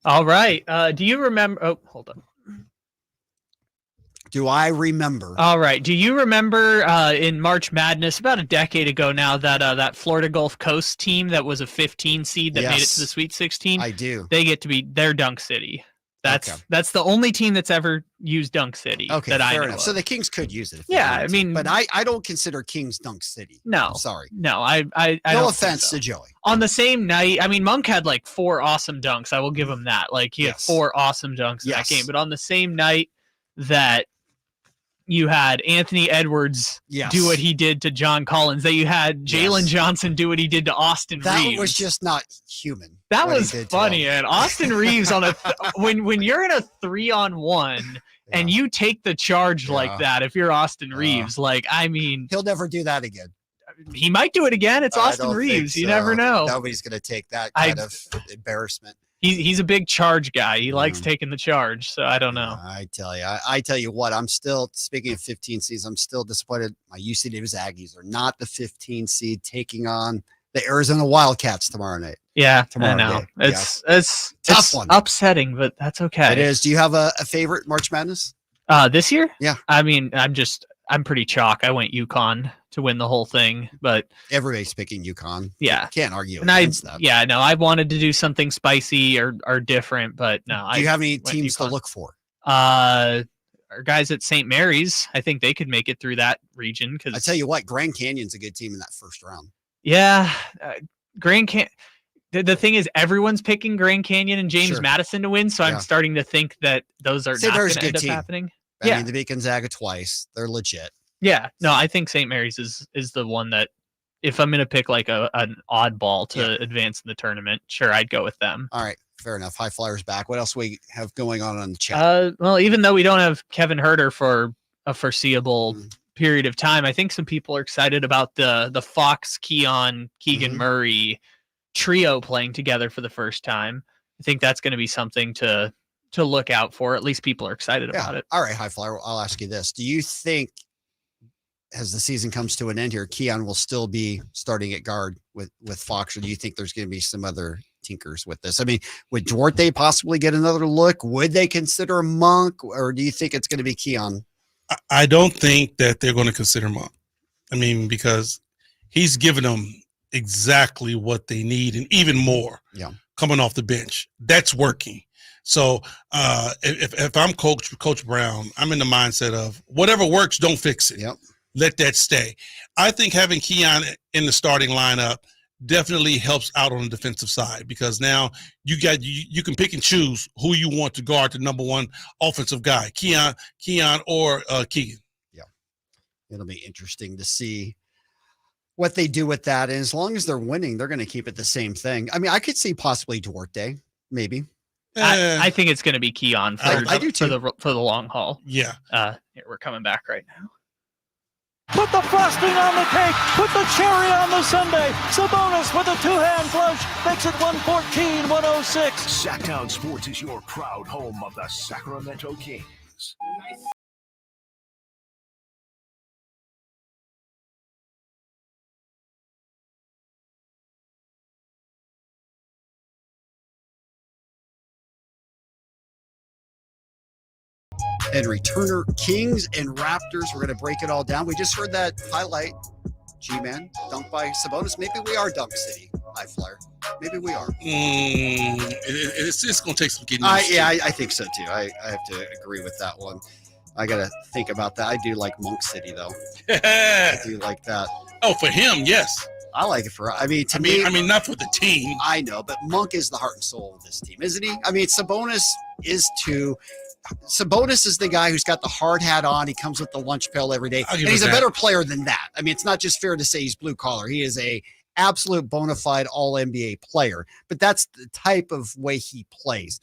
S9: All right. Do you remember? Oh, hold on.
S19: Do I remember?
S9: All right. Do you remember in March Madness about a decade ago now that Florida Gulf Coast team that was a 15 seed that made it to the Sweet 16?
S19: I do.
S9: They get to be their Dunk City. That's the only team that's ever used Dunk City.
S19: Okay,
S9: that I
S19: fair
S9: know
S19: enough.
S9: of.
S19: So the Kings could use it.
S9: Yeah, I mean,
S19: but I don't consider Kings Dunk City.
S9: No,
S19: I'm sorry.
S9: No, I
S19: no
S9: don't
S19: offense
S9: think so.
S19: to Joey.
S9: On the same night, I mean, Monk had like 4 awesome dunks. I will give him that. Like he had 4 awesome dunks in that game. But on the same night that you had Anthony Edwards do what he did to John Collins, that you had Jalen Johnson do what he did to Austin Reeves.
S19: That was just not human.
S9: That was funny, man. Austin Reeves on a when you're in a 3-on-1 and you take the charge like that, if you're Austin Reeves, like I mean,
S19: he'll never do that again.
S9: He might do it again. It's Austin Reeves. You never know.
S19: Nobody's going to take that kind of embarrassment.
S9: He's a big charge guy. He likes taking the charge, so I don't know.
S19: I tell you what, I'm still, speaking of 15 seeds, I'm still disappointed. My UC Davis Aggies are not the 15 seed taking on the Arizona Wildcats tomorrow night.
S9: Yeah,
S19: tomorrow
S9: I know.
S19: night.
S9: It's
S19: tough one.
S9: Upsetting, but that's okay.
S19: It is. Do you have a favorite March Madness?
S9: This year?
S19: Yeah.
S9: I mean, I'm pretty chalk. I went UConn to win the whole thing, but
S19: everybody's picking UConn.
S9: Yeah,
S19: can't argue
S9: and
S19: against that.
S9: Yeah, no, I wanted to do something spicy or different, but no.
S19: Do you have any teams to look for?
S9: Our guys at St. Mary's, I think they could make it through that region. Because
S19: I tell you what, Grand Canyon's a good team in that first round.
S9: Yeah, Grand Canyon. The thing is, everyone's picking Grand Canyon and James Madison to win, so I'm starting to think that those are not going to end up happening.
S19: I mean, they beat Gonzaga twice. They're legit.
S9: Yeah, no, I think St. Mary's is the one that, if I'm going to pick like an oddball to advance in the tournament, sure, I'd go with them.
S19: All right, fair enough. High Flyers back. What else we have going on the chat?
S9: Well, even though we don't have Kevin Herter for a foreseeable period of time, I think some people are excited about the Fox, Keon, Keegan Murray trio playing together for the first time. I think that's going to be something to look out for. At least people are excited about it.
S19: All right, High Flyer, I'll ask you this. Do you think, as the season comes to an end here, Keon will still be starting at guard with Fox, or do you think there's going to be some other tinkers with this? I mean, would Duarte possibly get another look? Would they consider Monk, or do you think it's going to be Keon?
S5: I don't think that they're going to consider Monk. I mean, because he's given them exactly what they need and even more coming off the bench. That's working. So if I'm Coach Brown, I'm in the mindset of whatever works, don't fix it.
S19: Yep.
S5: Let that stay. I think having Keon in the starting lineup definitely helps out on the defensive side, because now you can pick and choose who you want to guard the number one offensive guy, Keon or Keegan.
S19: Yeah, it'll be interesting to see what they do with that. And as long as they're winning, they're going to keep it the same thing. I mean, I could see possibly Duarte, maybe.
S9: I think it's going to be Keon for the long haul.
S5: Yeah.
S9: Here, we're coming back right now.
S8: Put the frosting on the cake. Put the cherry on the sundae. Sabonis with a two-hand flush makes it 114-106.
S4: Sactown Sports is your proud home of the Sacramento Kings.
S19: And returner Kings and Raptors. We're going to break it all down. We just heard that highlight. G-Man, dunked by Sabonis. Maybe we are Dunk City, High Flyer. Maybe we are.
S5: It's going to take some getting
S19: used to. I think so too. I have to agree with that one. I got to think about that. I do like Monk City, though. I do like that.
S5: Oh, for him, yes.
S19: I like it for, I mean,
S5: not for the team.
S19: I know, but Monk is the heart and soul of this team, isn't he? I mean, Sabonis is too. Sabonis is the guy who's got the hard hat on. He comes with the lunch pail every day. And he's a better player than that. I mean, it's not just fair to say he's blue collar. He is a absolute bona fide all NBA player, but that's the type of way he plays.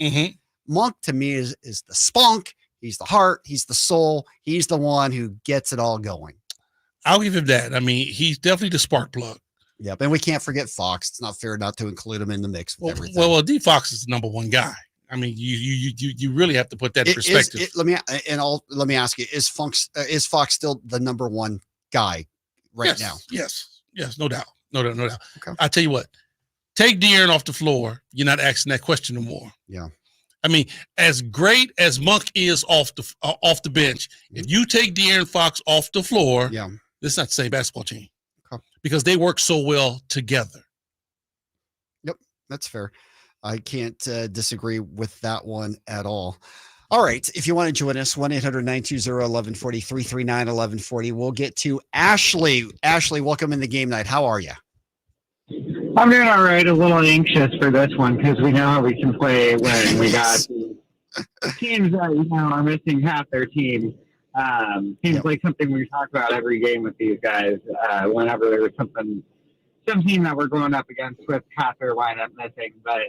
S19: Monk to me is the spunk. He's the heart. He's the soul. He's the one who gets it all going.
S5: I'll give him that. I mean, he's definitely the spark plug.
S19: Yep. And we can't forget Fox. It's not fair not to include him in the mix with everything.
S5: Well, D Fox is the number one guy. I mean, you really have to put that in perspective.
S19: Let me ask you: Is Fox still the number one guy now?
S5: Yes, no doubt. Okay. I tell you what, take De'Aaron off the floor. You're not asking that question no more.
S19: Yeah.
S5: I mean, as great as Monk is off the bench, if you take De'Aaron Fox off the floor, it's not the same basketball team because they work so well together.
S19: Yep, that's fair. I can't disagree with that one at all. All right, if you want to join us, 1-800-920-1140, 339-1140. We'll get to Ashley. Ashley, welcome in the game night. How are you?
S10: I'm doing all right. A little anxious for this one because we know how we can play when we got teams that are missing half their team. Seems like something we talk about every game with these guys. Whenever there was some team that we're going up against with half their lineup missing, but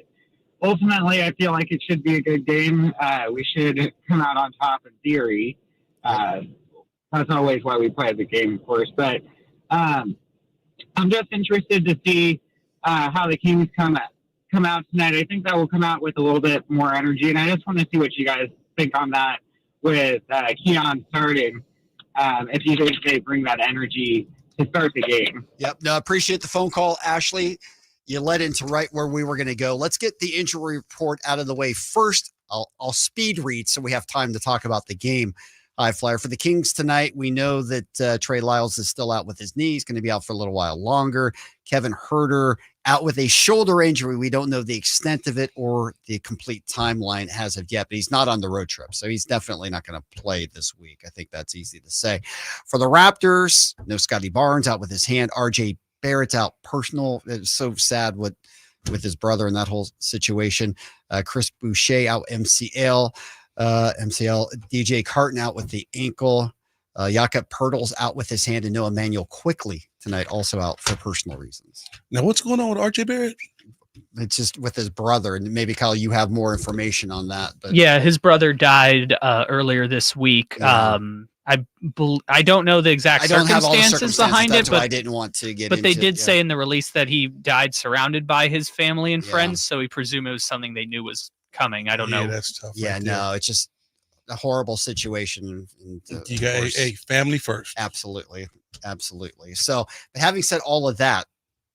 S10: ultimately, I feel like it should be a good game. We should come out on top in theory. That's always why we play the game, of course. But I'm just interested to see how the Kings come out tonight. I think that will come out with a little bit more energy, and I just want to see what you guys think on that with Keon starting. If you think they bring that energy to start the game.
S19: Yep. No, appreciate the phone call, Ashley. You led into right where we were going to go. Let's get the injury report out of the way first. I'll speed read so we have time to talk about the game. High flyer for the Kings tonight. We know that Trey Lyles is still out with his knee. He's going to be out for a little while longer. Kevin Huerter out with a shoulder injury. We don't know the extent of it or the complete timeline as of yet, but he's not on the road trip. So he's definitely not going to play this week. I think that's easy to say. For the Raptors, no Scotty Barnes out with his hand. RJ Barrett's out personal. It's so sad with his brother and that whole situation. Chris Boucher out MCL. DJ Carton out with the ankle. Jakob Poeltl's out with his hand, and Noah Manuel quickly tonight also out for personal reasons.
S5: Now, what's going on with RJ Barrett?
S19: It's just with his brother, and maybe Kyle, you have more information on that. But
S9: yeah, his brother died earlier this week.
S19: Yeah.
S9: I don't know the exact circumstances behind it, but
S19: I didn't want to get.
S9: But they did say in the release that he died surrounded by his family and friends, so we presume it was something they knew was coming. I don't know.
S5: That's tough.
S19: Yeah, no, it's just a horrible situation. And,
S5: you got a family first.
S19: Absolutely. So, but having said all of that,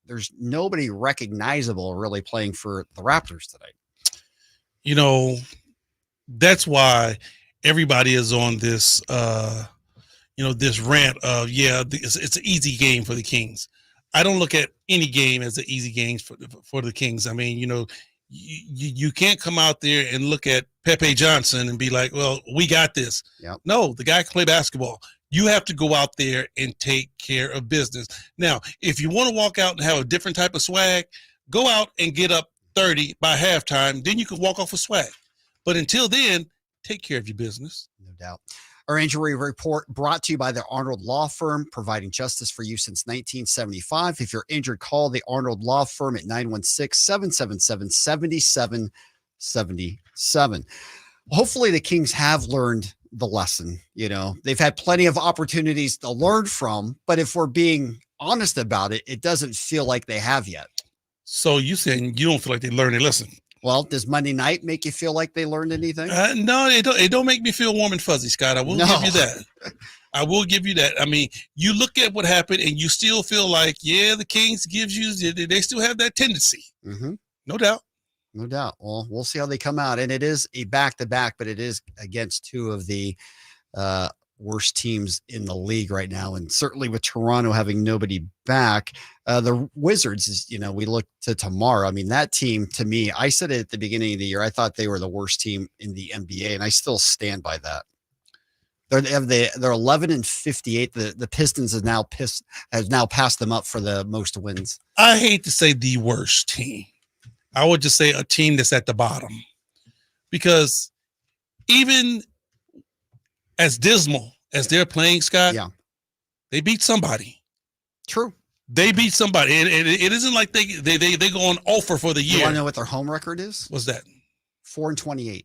S19: there's nobody recognizable really playing for the Raptors tonight.
S5: You know, that's why everybody is on this, this rant of, it's an easy game for the Kings. I don't look at any game as an easy game for the Kings. I mean, you can't come out there and look at Pepe Johnson and be like, well, we got this.
S19: Yep.
S5: No, the guy can play basketball. You have to go out there and take care of business. Now, if you want to walk out and have a different type of swag, go out and get up 30 by halftime. Then you can walk off with swag. But until then, take care of your business.
S19: No doubt. Our injury report brought to you by the Arnold Law Firm, providing justice for you since 1975. If you're injured, call the Arnold Law Firm at 916-777-7777. Hopefully the Kings have learned the lesson. They've had plenty of opportunities to learn from, but if we're being honest about it, it doesn't feel like they have yet.
S5: So you saying you don't feel like they learned a lesson?
S19: Well, does Monday night make you feel like they learned anything?
S5: No, it don't make me feel warm and fuzzy, Scott. I will give you that. I will give you that. I mean, you look at what happened and you still feel like, the Kings gives you, they still have that tendency.
S19: Mm-hmm.
S5: No doubt.
S19: No doubt. Well, we'll see how they come out. And it is a back-to-back, but it is against two of the worst teams in the league right now. And certainly with Toronto having nobody back, the Wizards is, we look to tomorrow. I mean, that team, to me, I said it at the beginning of the year, I thought they were the worst team in the NBA, and I still stand by that. They're 11-58. The Pistons has now passed them up for the most wins.
S5: I hate to say the worst team. I would just say a team that's at the bottom, because even as dismal as they're playing, Scott, they beat somebody.
S19: True.
S5: They beat somebody. It isn't like they go on offer for the year.
S19: You want to know what their home record is?
S5: What's that?
S19: 4-28.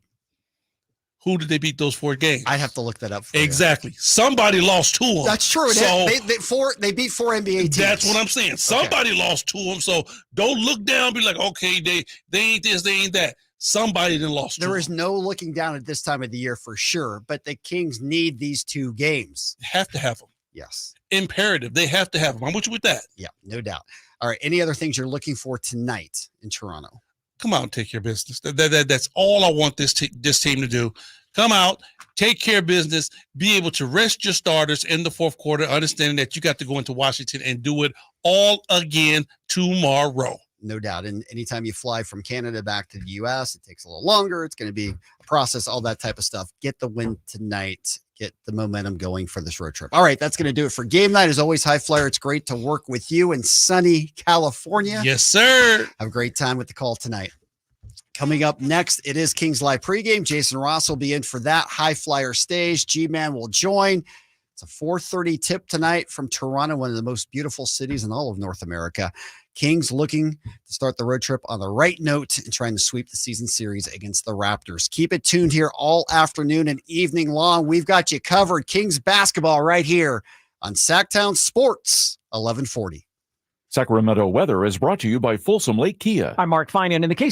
S5: Who did they beat those 4 games?
S19: I'd have to look that up.
S5: Exactly. Somebody lost to them.
S19: That's true.
S5: So
S19: they beat 4 NBA teams.
S5: That's what I'm saying. Somebody lost to them. So don't look down and be like, okay, they ain't this, they ain't that. Somebody then lost.
S19: There is no looking down at this time of the year for sure, but the Kings need these 2 games.
S5: They have to have them.
S19: Yes.
S5: Imperative. They have to have them. I'm with you with that.
S19: Yeah, no doubt. All right. Any other things you're looking for tonight in Toronto?
S5: come out and take care of business. That's all I want this team to do. Come out, take care of business, be able to rest your starters in the fourth quarter, understanding that you got to go into Washington and do it all again tomorrow.
S19: No doubt. And anytime you fly from Canada back to the U.S., it takes a little longer. It's going to be a process, all that type of stuff. Get the win tonight. Get the momentum going for this road trip. All right, that's going to do it for game night. As always, High Flyer, it's great to work with you in sunny California.
S5: Yes, sir.
S19: Have a great time with the call tonight. Coming up next, it is Kings Live pregame. Jason Ross will be in for that High Flyer stage. G-Man will join. It's a 4:30 tip tonight from Toronto, one of the most beautiful cities in all of North America. Kings looking to start the road trip on the right note and trying to sweep the season series against the Raptors. Keep it tuned here all afternoon and evening long. We've got you covered. Kings basketball right here on Sactown Sports 1140.
S20: Sacramento weather is brought to you by Folsom Lake Kia.
S21: I'm Mark Finan in the case